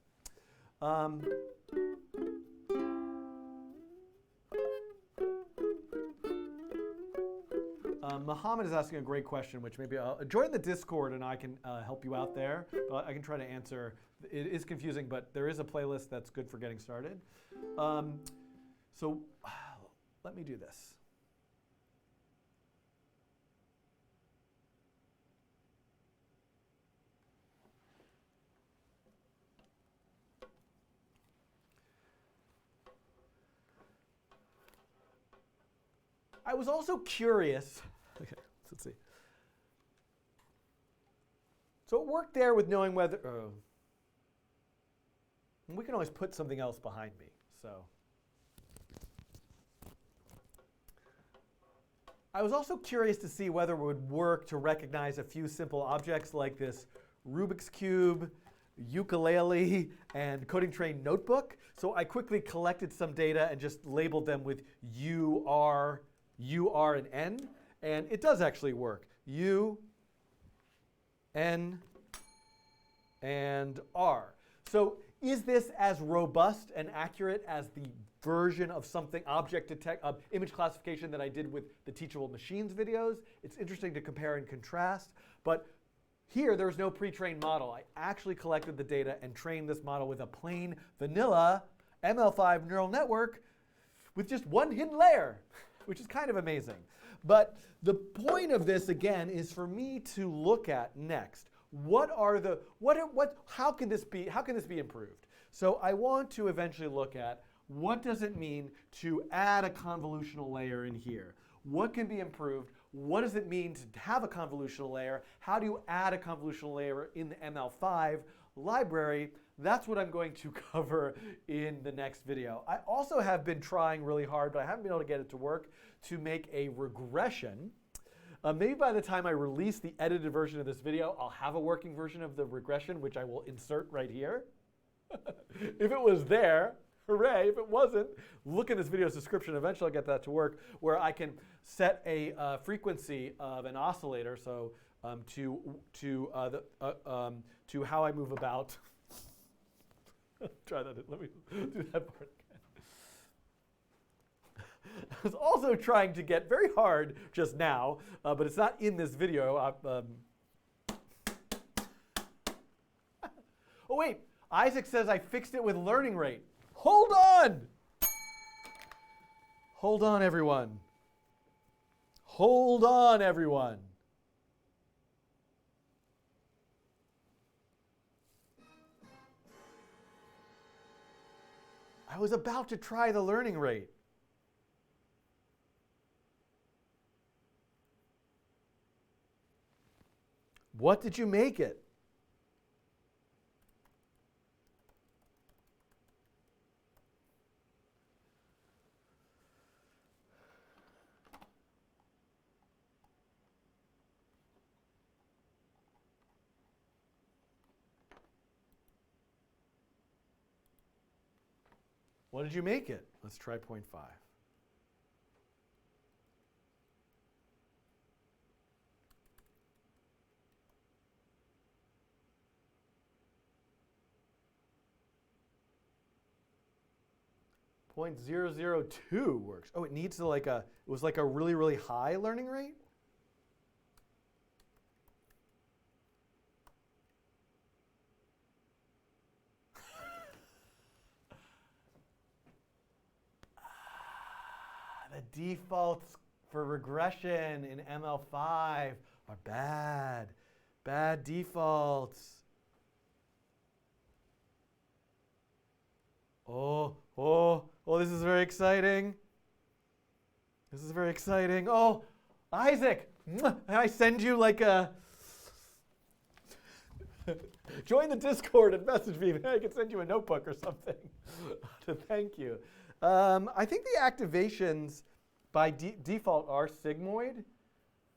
Muhammad is asking a great question, which maybe I'll join the Discord and I can help you out there. But I can try to answer. It is confusing, but there is a playlist that's good for getting started. So let me do this. I was also curious. Okay, let's see. So it worked there with knowing whether. We can always put something else behind me. So I was also curious to see whether it would work to recognize a few simple objects like this Rubik's Cube, ukulele, and coding train notebook. So I quickly collected some data and just labeled them with U, R, and N. And it does actually work. U, N, and R. So is this as robust and accurate as the version of something, image classification that I did with the Teachable Machines videos? It's interesting to compare and contrast. But here, there's no pre-trained model. I actually collected the data and trained this model with a plain vanilla ml5 neural network with just one hidden layer, which is kind of amazing. But the point of this, again, is for me to look at next. How can this be improved? So I want to eventually look at what does it mean to add a convolutional layer in here? What can be improved? What does it mean to have a convolutional layer? How do you add a convolutional layer in the ML5 library? That's what I'm going to cover in the next video. I also have been trying really hard, but I haven't been able to get it to work, to make a regression. Maybe by the time I release the edited version of this video, I'll have a working version of the regression, which I will insert right here. If it was there, hooray. If it wasn't, look in this video's description. Eventually I'll get that to work, where I can set a frequency of an oscillator, so to how I move about. Try that. Let me do that part again. I was also trying to get very hard just now, but it's not in this video. Oh, wait. Isaac says I fixed it with learning rate. Hold on. Hold on, everyone. Hold on, everyone. I was about to try the learning rate. What did you make it? What did you make it? Let's try 0.5. .002 works. Oh, it needs to it was like a really, really high learning rate? The defaults for regression in ML5 are bad. Bad defaults. Oh, this is very exciting. This is very exciting. Oh, Isaac, can I send you like a... Join the Discord and message me. I can send you a notebook or something to thank you. I think the activations by default are sigmoid.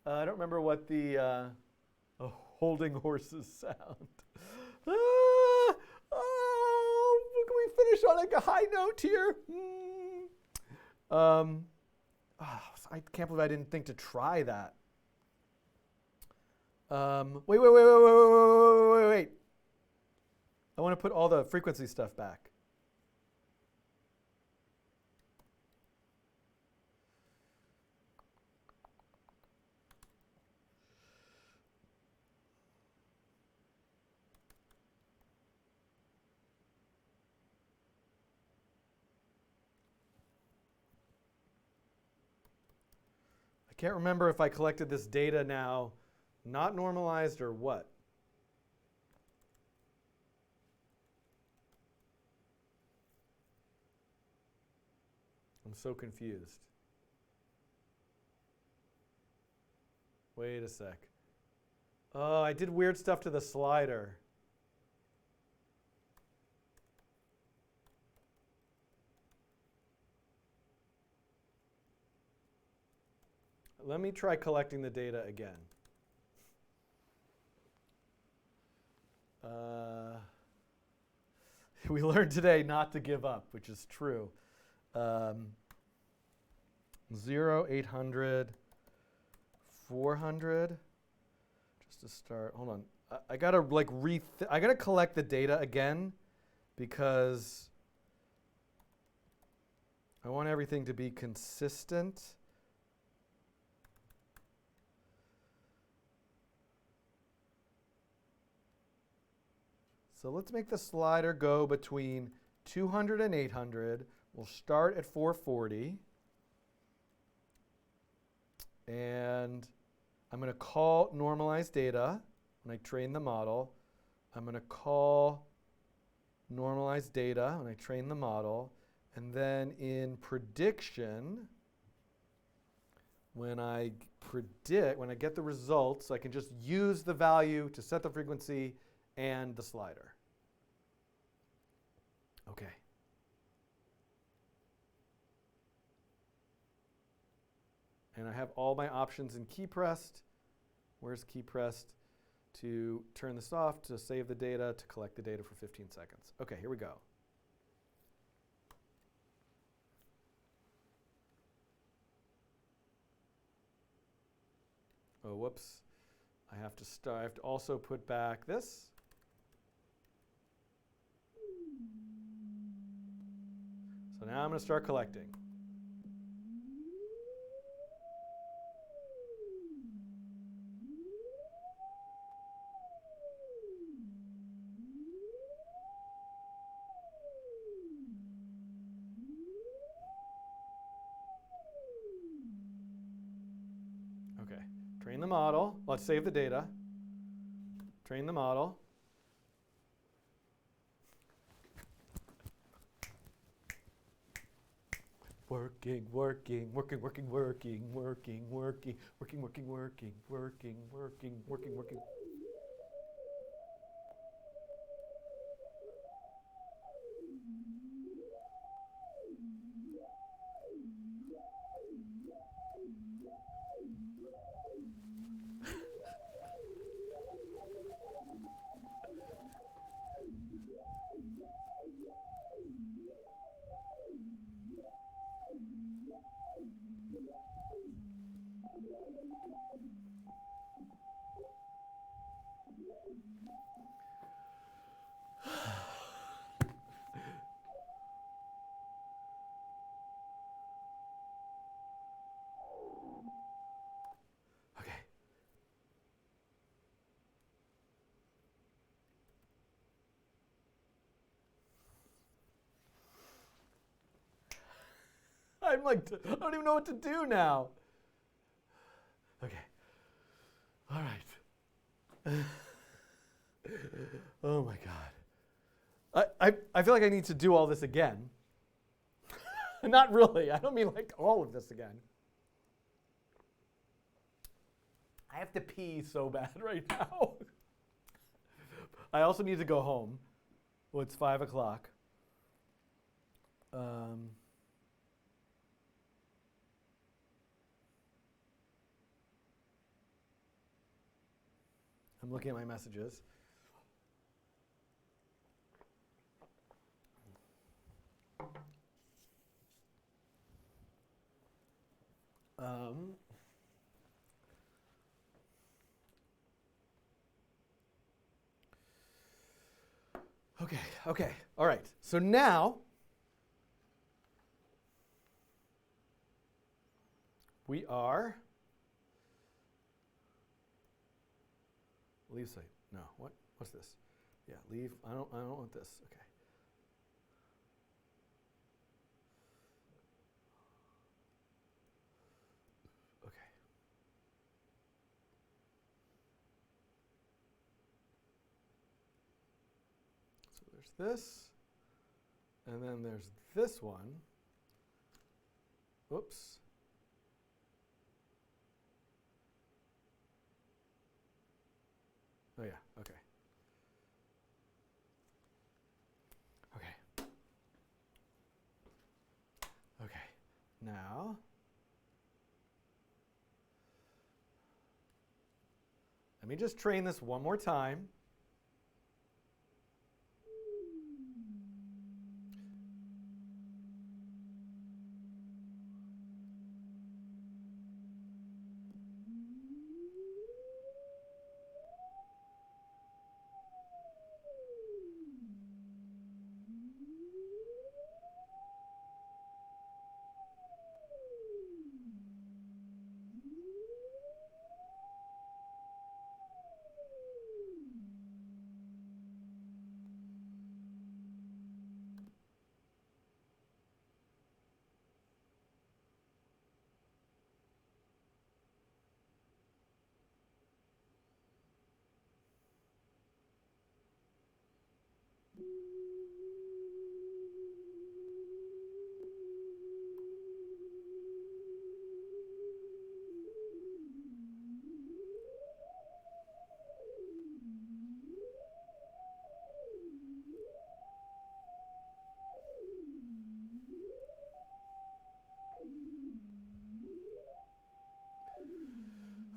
I don't remember what the holding horses sound. Can we finish on a high note here? I can't believe I didn't think to try that. Wait. I want to put all the frequency stuff back. Can't remember if I collected this data now, not normalized or what. I'm so confused. Wait a sec. Oh, I did weird stuff to the slider. Let me try collecting the data again. We learned today not to give up, which is true. 0, 800, 400. Just to start, hold on. I gotta I gotta collect the data again because I want everything to be consistent. So let's make the slider go between 200 and 800. We'll start at 440. And I'm going to call normalized data when I train the model. I'm going to call normalized data when I train the model. And then in prediction, when I get the results, I can just use the value to set the frequency and the slider. Okay. And I have all my options in key pressed. Where's key pressed? To turn this off, to save the data, to collect the data for 15 seconds. Okay, here we go. Oh, whoops. I have to also put back this. So now I'm going to start collecting. Okay, train the model. Let's save the data. Train the model. Working, working, working, working, working, working, working, working, working, working, working, working, working, working. Okay. I'm like, I don't even know what to do now. Okay. All right. Oh my God. I feel like I need to do all this again. Not really. I don't mean like all of this again. I have to pee so bad right now. I also need to go home. Well, it's 5 o'clock. I'm looking at my messages. Okay, all right. So now we are leave site. No, what's this? Yeah, leave. I don't want this. Okay. Okay. this. And then there's this one. Whoops. Oh, yeah, okay. Okay. Okay, now, let me just train this one more time.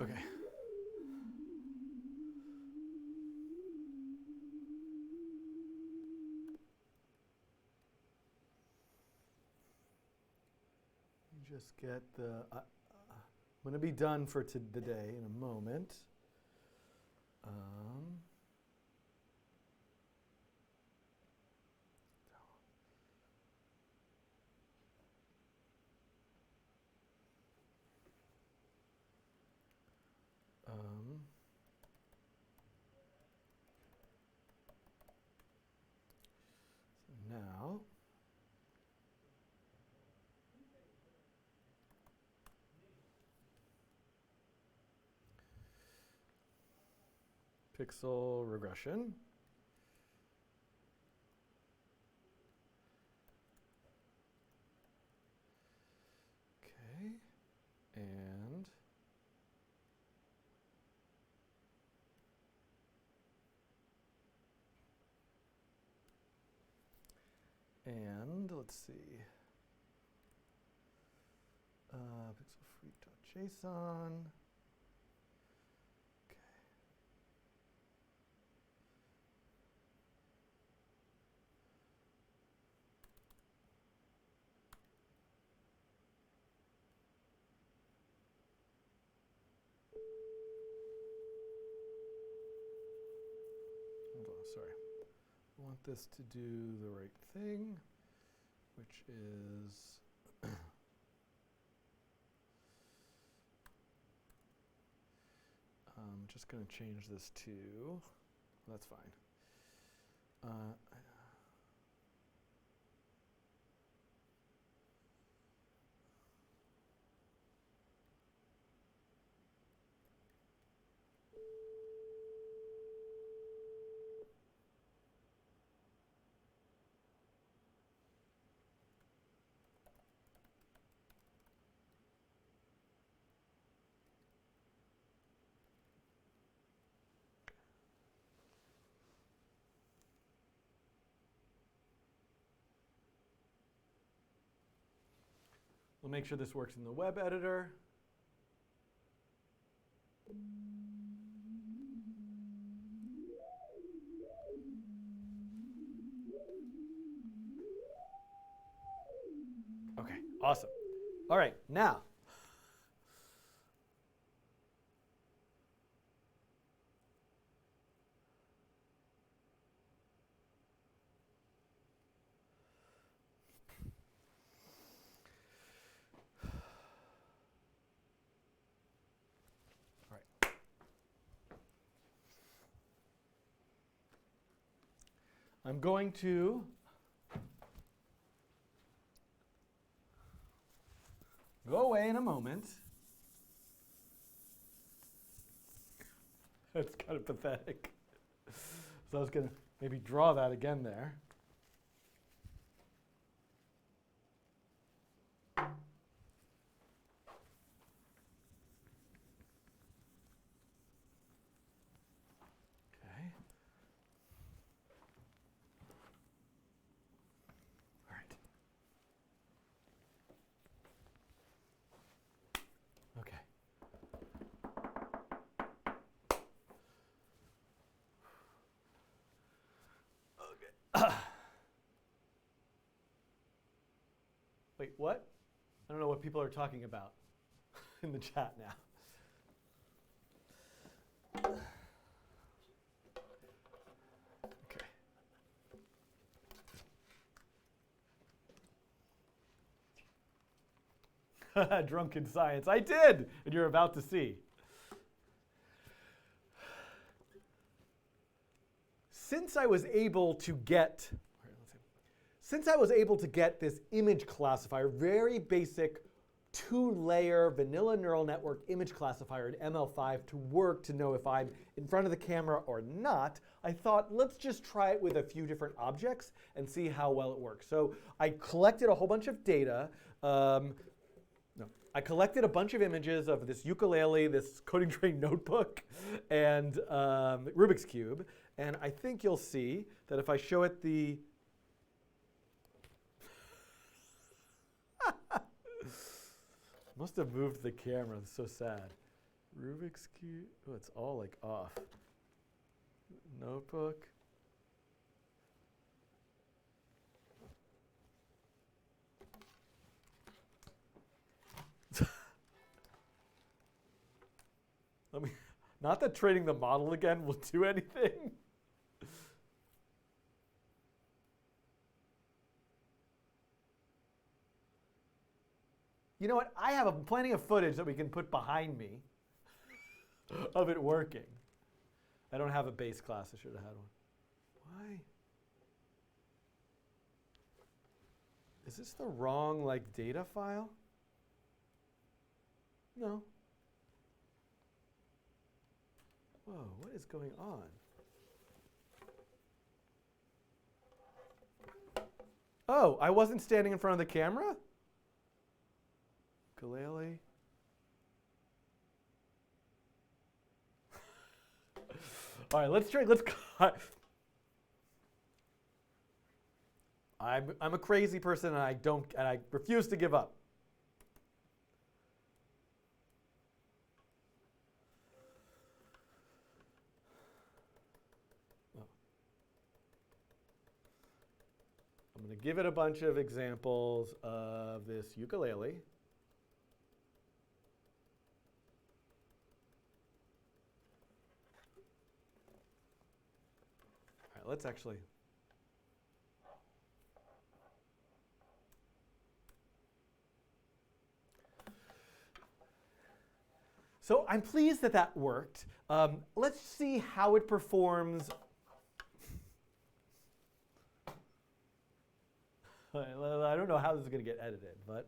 Okay. Just get the, I'm going to be done for the day in a moment. So now, pixel regression. Okay, and let's see, pixelfreak.json. Hold on, sorry. I want this to do the right thing, which is I'm just going to change this to, that's fine. We'll make sure this works in the web editor. Okay, awesome. All right, now. All right. I'm going to go away in a moment. That's kind of pathetic. So I was going to maybe draw that again there. Okay. All right. Okay. Wait, what? I don't know what people are talking about in the chat now. Okay. Drunken science. I did, and you're about to see. Since I was able to get this image classifier, very basic 2-layer vanilla neural network image classifier in ML5 to work to know if I'm in front of the camera or not, I thought let's just try it with a few different objects and see how well it works. So I collected a whole bunch of data. I collected a bunch of images of this ukulele, this coding train notebook, and Rubik's Cube. And I think you'll see that if I show it the must have moved the camera. It's so sad. Rubik's Cube. Oh, it's all like off. Notebook. Not that training the model again will do anything. You know what? I have plenty of footage that we can put behind me of it working. I don't have a base class. I should have had one. Why? Is this the wrong data file? No. Whoa, what is going on? Oh, I wasn't standing in front of the camera? Ukulele. All right, let's try. I'm a crazy person, and I refuse to give up. I'm going to give it a bunch of examples of this ukulele. All right, let's actually. So I'm pleased that that worked. Let's see how it performs. I don't know how this is going to get edited, but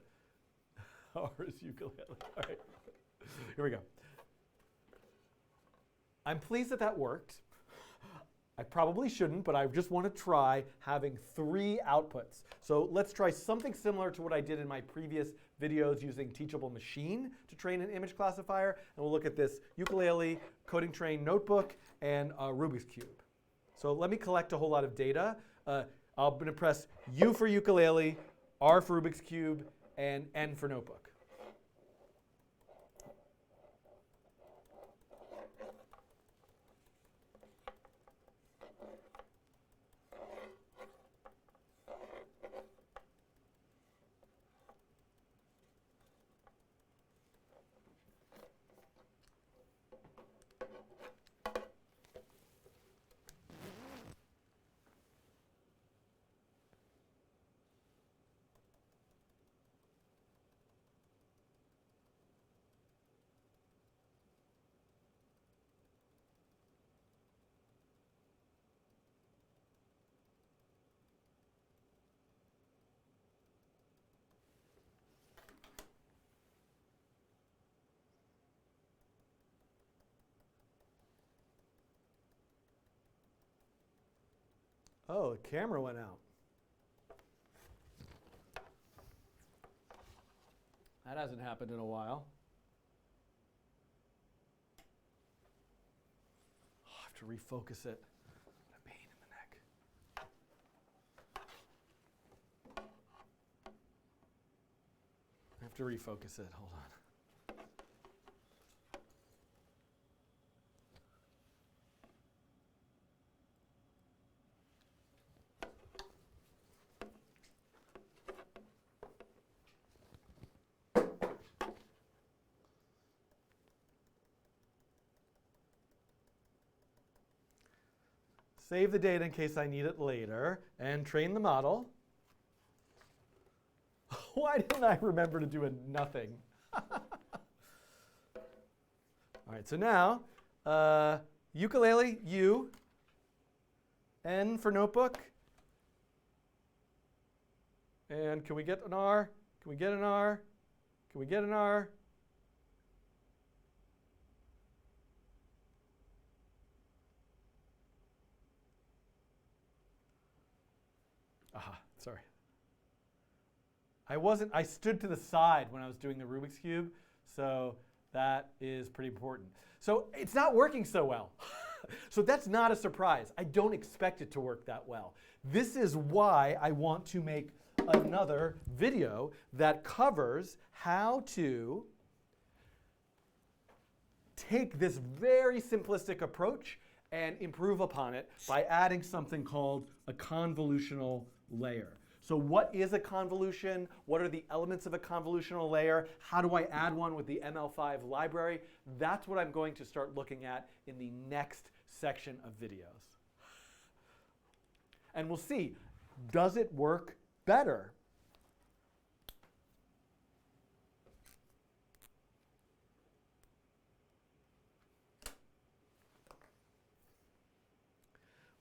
ours ukulele. All right, here we go. I'm pleased that that worked. I probably shouldn't, but I just want to try having 3 outputs. So let's try something similar to what I did in my previous videos using Teachable Machine to train an image classifier. And we'll look at this ukulele, coding train notebook, and Rubik's Cube. So let me collect a whole lot of data. I'm going to press U for ukulele, R for Rubik's Cube, and N for notebook. Oh, the camera went out. That hasn't happened in a while. Oh, I have to refocus it. What a pain in the neck. I have to refocus it. Hold on. Save the data in case I need it later, and train the model. Why didn't I remember to do a nothing? All right, so now, ukulele, U, N for notebook. And can we get an R? Can we get an R? Can we get an R? Aha, sorry. I stood to the side when I was doing the Rubik's Cube, so that is pretty important. So it's not working so well. So that's not a surprise. I don't expect it to work that well. This is why I want to make another video that covers how to take this very simplistic approach and improve upon it by adding something called a convolutional layer. So what is a convolution? What are the elements of a convolutional layer? How do I add one with the ml5 library? That's what I'm going to start looking at in the next section of videos. And we'll see, does it work better?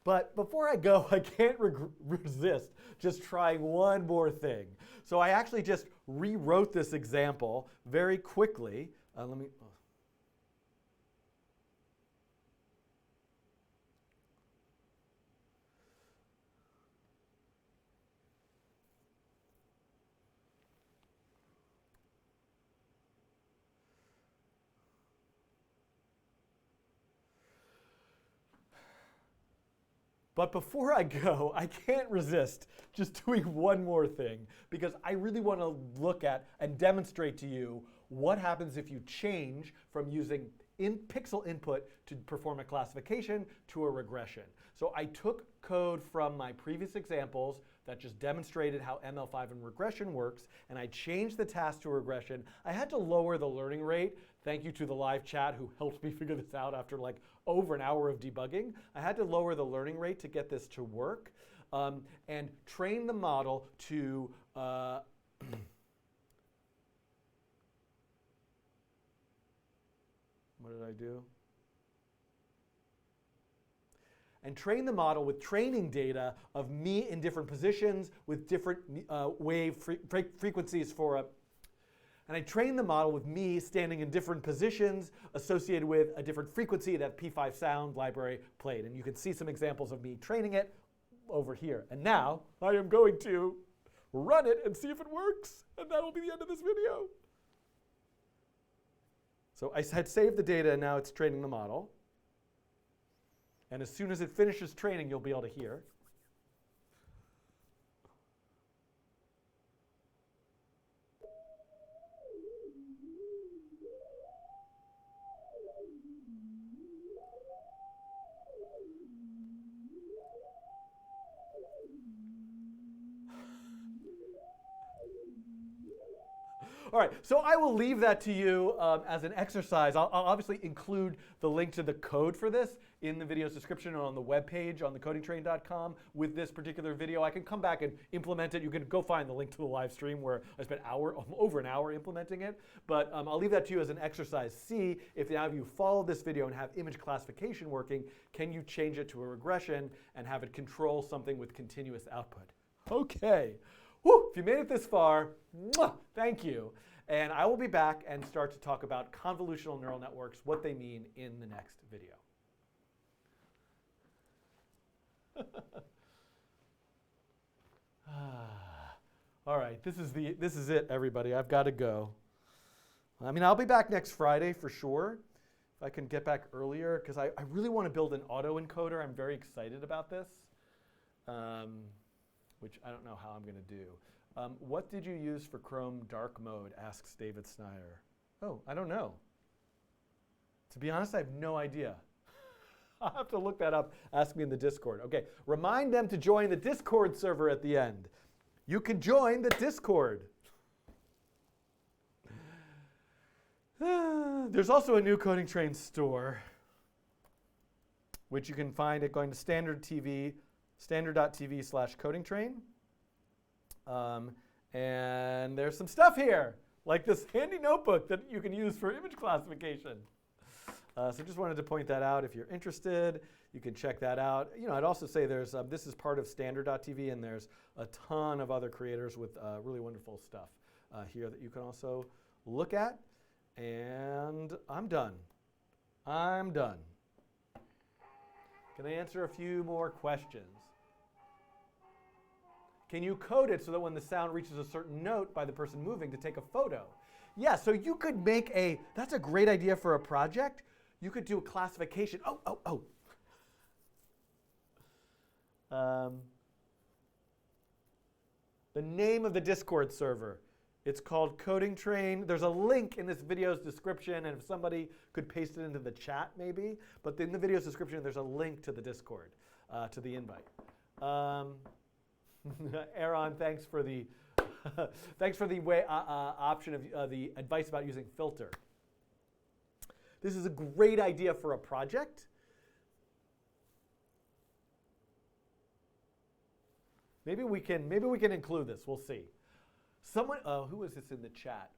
But before I go, I can't resist just trying one more thing. So I actually just rewrote this example very quickly. But before I go, I can't resist just doing one more thing, because I really want to look at and demonstrate to you what happens if you change from using pixel input to perform a classification to a regression. So I took code from my previous examples that just demonstrated how ML5 and regression works, and I changed the task to a regression. I had to lower the learning rate. Thank you to the live chat who helped me figure this out after like over an hour of debugging. I had to lower the learning rate to get this to work, and train the model to what did I do? And train the model with training data of me in different positions with different wave frequencies for a. And I trained the model with me standing in different positions associated with a different frequency that P5 sound library played. And you can see some examples of me training it over here. And now I am going to run it and see if it works. And that will be the end of this video. So I had saved the data, and now it's training the model. And as soon as it finishes training, you'll be able to hear. All right, so I will leave that to you as an exercise. I'll obviously include the link to the code for this in the video's description or on the webpage on thecodingtrain.com with this particular video. I can come back and implement it. You can go find the link to the live stream where I spent over an hour implementing it. But I'll leave that to you as an exercise. See if now you follow this video and have image classification working, can you change it to a regression and have it control something with continuous output? Okay. Whew, if you made it this far, thank you. And I will be back and start to talk about convolutional neural networks, what they mean in the next video. All right, this is it, everybody. I've got to go. I mean, I'll be back next Friday for sure. If I can get back earlier, because I really want to build an autoencoder. I'm very excited about this, which I don't know how I'm going to do. What did you use for Chrome dark mode? Asks David Snyder. Oh, I don't know. To be honest, I have no idea. I'll have to look that up. Ask me in the Discord. Okay, remind them to join the Discord server at the end. You can join the Discord. There's also a new Coding Train store, which you can find at going to standard.tv/codingtrain. And there's some stuff here, like this handy notebook that you can use for image classification. So just wanted to point that out. If you're interested, you can check that out. You know, I'd also say there's this is part of standard.tv, and there's a ton of other creators with really wonderful stuff here that you can also look at. And I'm done. I'm done. Can I answer a few more questions? Can you code it so that when the sound reaches a certain note by the person moving to take a photo? Yeah, so you could make that's a great idea for a project. You could do a classification. The name of the Discord server. It's called Coding Train. There's a link in this video's description, and if somebody could paste it into the chat maybe, but in the video's description there's a link to the Discord, to the invite. Aaron, thanks for the option of the advice about using filter. This is a great idea for a project. Maybe we can include this. We'll see. Someone, who was this in the chat?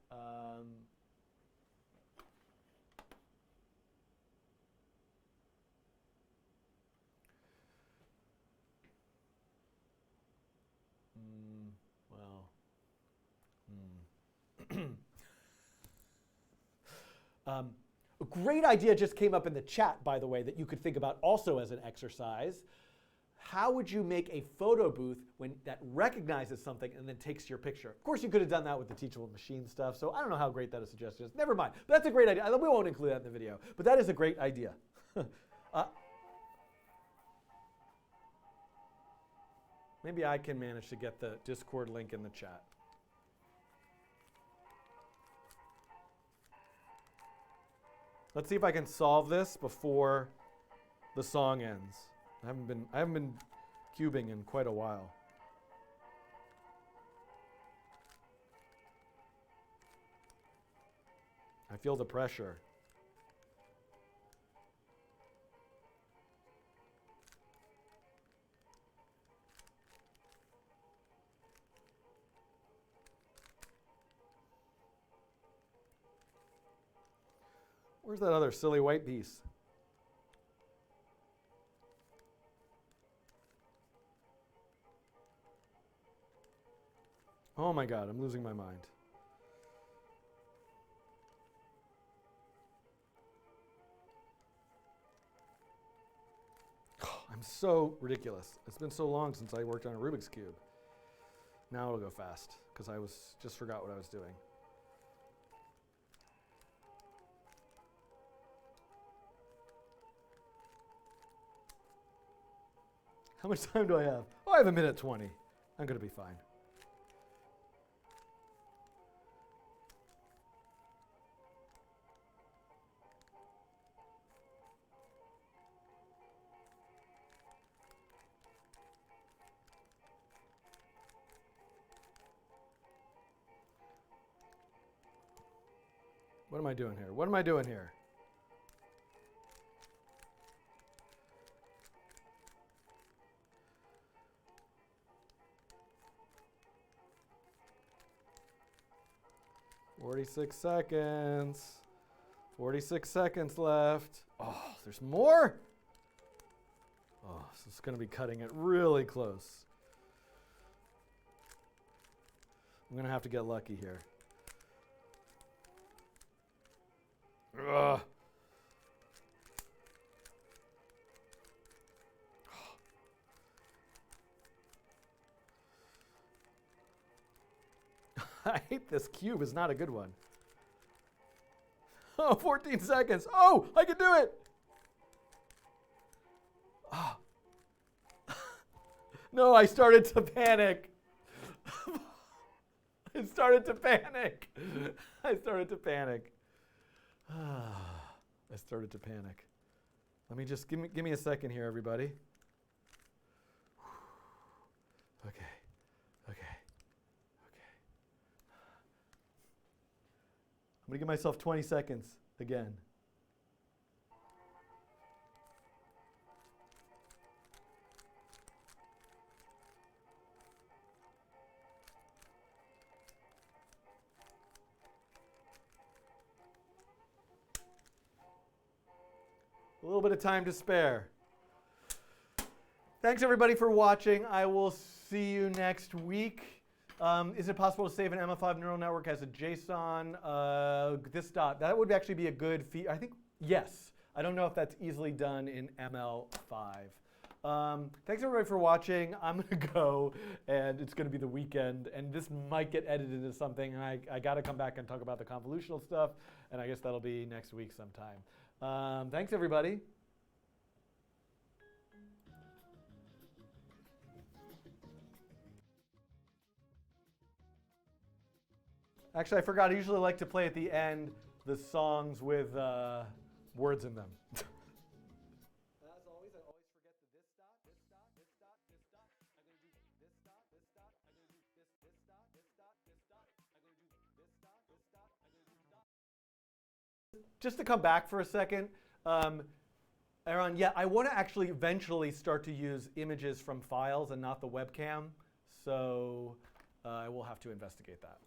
A great idea just came up in the chat, by the way, that you could think about also as an exercise. How would you make a photo booth that recognizes something and then takes your picture? Of course, you could have done that with the Teachable Machine stuff, so I don't know how great that a suggestion is. Never mind. But that's a great idea. We won't include that in the video, but that is a great idea. Maybe I can manage to get the Discord link in the chat. Let's see if I can solve this before the song ends. I haven't been cubing in quite a while. I feel the pressure. Where's that other silly white piece? Oh my God, I'm losing my mind. I'm so ridiculous. It's been so long since I worked on a Rubik's Cube. Now it'll go fast, because I just forgot what I was doing. How much time do I have? Oh, I have 1:20. I'm going to be fine. What am I doing here? What am I doing here? "46 seconds. 46 seconds left." Oh, there's more? Oh, so it's going to be cutting it really close. I'm going to have to get lucky here. Ugh. I hate this cube. It's not a good one. Oh, 14 seconds. Oh, I can do it. Oh. No, I started to panic. I started to panic. I started to panic. I started to panic. Let me just give me a second here, everybody. Okay. I'm going to give myself 20 seconds again. A little bit of time to spare. Thanks everybody for watching. I will see you next week. Is it possible to save an ml5 neural network as a JSON? This dot, that would actually be a good feature. I think, yes. I don't know if that's easily done in ml5. Thanks everybody for watching. I'm gonna go, and it's gonna be the weekend, and this might get edited into something, and I gotta come back and talk about the convolutional stuff, and I guess that'll be next week sometime. Thanks everybody. Actually, I forgot. I usually like to play at the end the songs with words in them. As always, I always forget the this dot, this dot, this dot, this dot. I'm going to do this dot, this dot. I'm going to do this dot, this dot, this dot. I'm going to do this dot, this dot. I'm going to do dot. Just to come back for a second, Aaron, yeah, I want to actually eventually start to use images from files and not the webcam. So I will have to investigate that.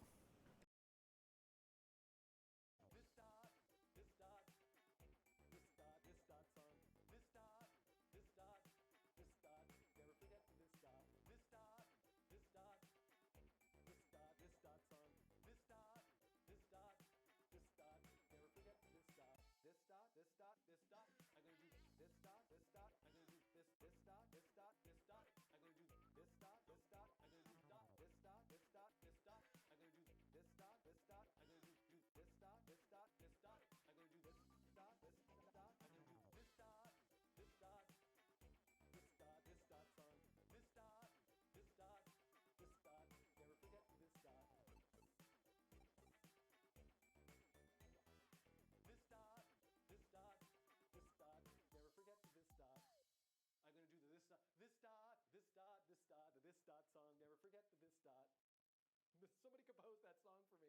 Somebody compose that song for me.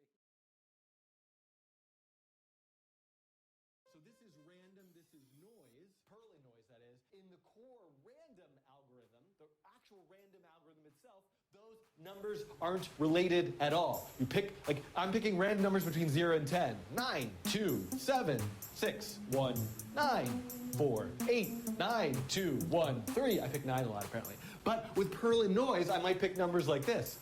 So this is random, this is noise, Perlin noise that is. In the core random algorithm, the actual random algorithm itself, those numbers aren't related at all. You pick, like, I'm picking random numbers between 0 and 10. 9, 2, 7, 6, 1, 9, 4, 8, 9, 2, 1, 3. I pick 9 a lot apparently. But with Perlin noise, I might pick numbers like this.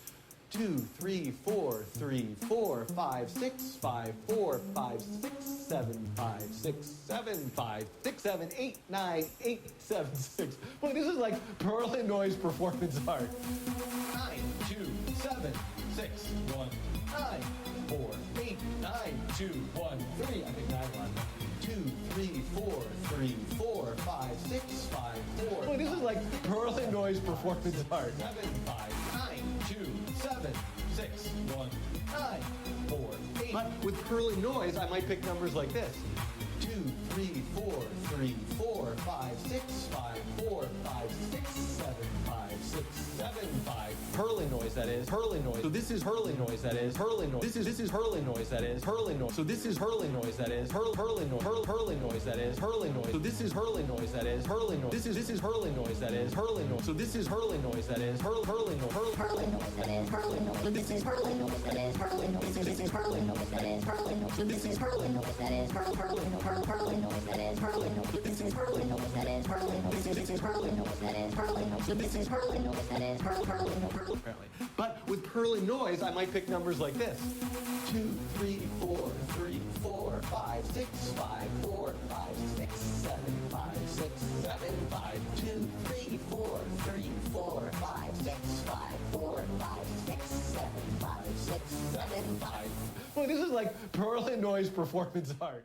2, 3, 4, 3, 4, 5, 6, 5, 4, 5, 6, 7, 5, 6, 7, 5, 6, 7, 8, 9, 8, 7, 6. Well, this is like Perlin noise performance art. 9, 2, 7, 6, 1, 9, 4, 8, 9, 2, 1, 3. I think 9 1. 2, 3, 4, 3, 4, 5, 6, 5, 4. Well, this is like Perlin noise performance art. 7, 5, 9, 2, 7, 6, 1, 9, 4, 8. But with Perlin noise, I might pick numbers like this. 2, 3, 4, 3, 4, 5, 6, 5, 4, 5, 6, 7, 5, 6, 7, 5. Perlin noise that is. Perlin noise. So this is Perlin noise that is. Perlin noise. This is Perlin noise that is. Perlin noise. So this is Perlin noise that is. Perlin noise. Perlin noise that is. Perlin noise. So this is Perlin noise that is. Perlin noise. This is Perlin noise that is. Perlin noise. So this is Perlin noise that is. Perlin noise. Perlin noise that is. Perlin noise. So this is Perlin noise that is. Perlin noise. This is Perlin noise that is. Perlin noise. So this is Perlin noise that is. Perlin noise. Perlin noise that is. Perlin noise. This is Perlin noise that is. Perlin noise. This is Perlin noise that is. Perlin noise. So this is Perlin noise that is. Perlin noise. Apparently. But with Perlin noise, I might pick numbers like this. 2, 3, 4, 3, 4, 5, 6, 5, 4, 5, 6, 7, 5, 6, 7, 5, 2, 3, 4, 3, 4, 5, 6, 5, 4, 5, 6, 7, 5, 6, 7, this is like Perlin noise performance art.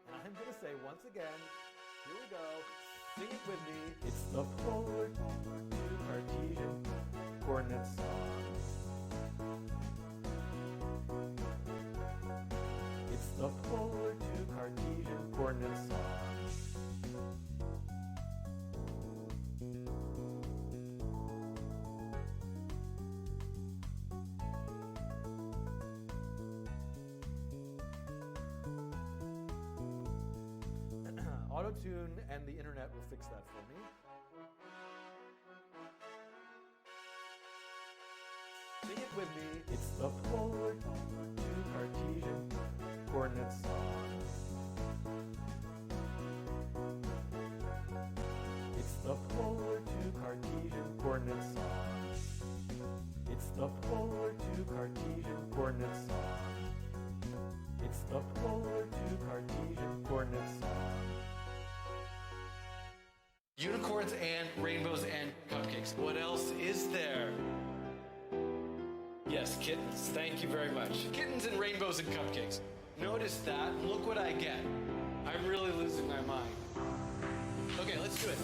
I'm going to say once again, here we go, sing it with me. It's the polar Cartesian coordinate song. It's the polar to Cartesian coordinate song. Auto-tune and the internet will fix that for me. Sing it with me. It's the polar to Cartesian coordinate song. It's the polar to Cartesian coordinate song. It's the polar to Cartesian coordinate song. It's the polar to Cartesian coordinate song. Unicorns and rainbows and cupcakes. What else is there? Yes, kittens. Thank you very much. Kittens and rainbows and cupcakes. Notice that. Look what I get. I'm really losing my mind. Okay, let's do it.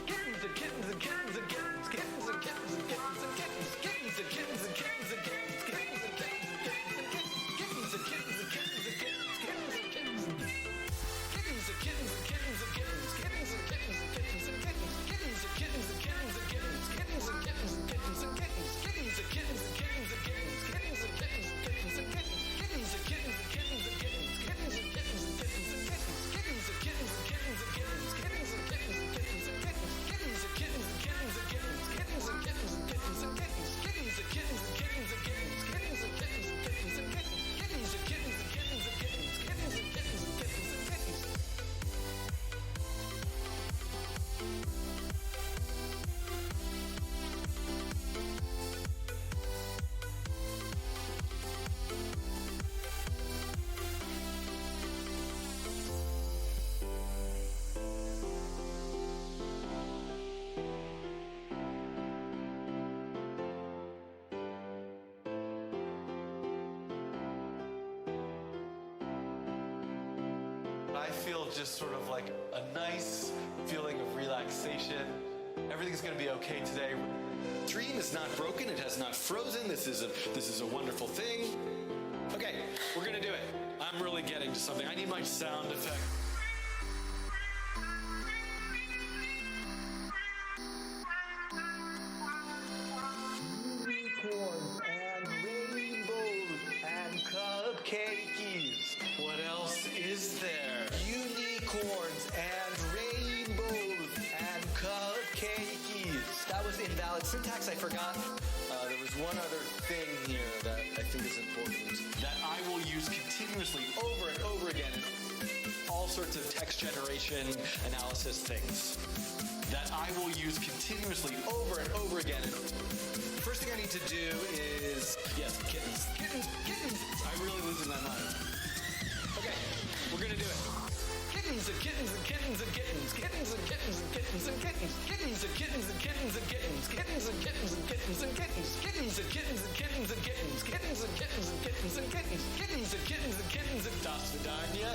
Kittens and kittens and kittens and kittens. Kittens and kittens and kittens and kittens. Kittens and kittens and kittens and kittens. Kittens and kittens and kittens and kittens. Kittens and kittens and kittens and kittens. Kittens and kittens and kittens. Kittens and kittens and kittens and kittens. Kittens and kittens and kittens and kittens. Kittens and kittens and kittens and kittens. Kittens and kittens and kittens and kittens. Kittens and kittens and kittens and kittens. Kittens and kittens and kittens and kittens. Kittens and kittens and kittens and kittens. Kittens and kittens and kittens and kittens. Kittens and kittens and kittens and kittens. Kittens and kittens and kittens and kittens. Kittens and kittens and kittens and kittens. Kittens and kittens and kittens and kittens. Kittens and kittens and kittens and kittens. Kittens and kittens and kittens and kittens. Kittens and kittens and kittens and kittens. Kittens and kittens and kittens and kittens. I feel just sort of like a nice feeling of relaxation. Everything's going to be okay today. Dream is not broken. It has not frozen. This is a wonderful thing. Okay, we're going to do it. I'm really getting to something. I need my sound effect. Unicorns and rainbows and cupcakes. What else is there? Unicorns and rainbows and cupcakes. That was invalid syntax. I forgot. There was one other thing here that I think is important that I will use continuously over and over again in all sorts of text generation analysis things. That I will use continuously over and over again. First thing I need to do is, yes, kittens. Kittens, kittens. I'm really losing my mind. Okay, we're gonna do it. Kittens and kittens and kittens and kittens. Kittens and kittens and kittens and kittens. Kittens and kittens and kittens and kittens. Kittens and kittens and kittens and kittens. Kittens and kittens and kittens and kittens. Kittens and kittens and kittens and kittens. Kittens and kittens and kittens and Das Vidania.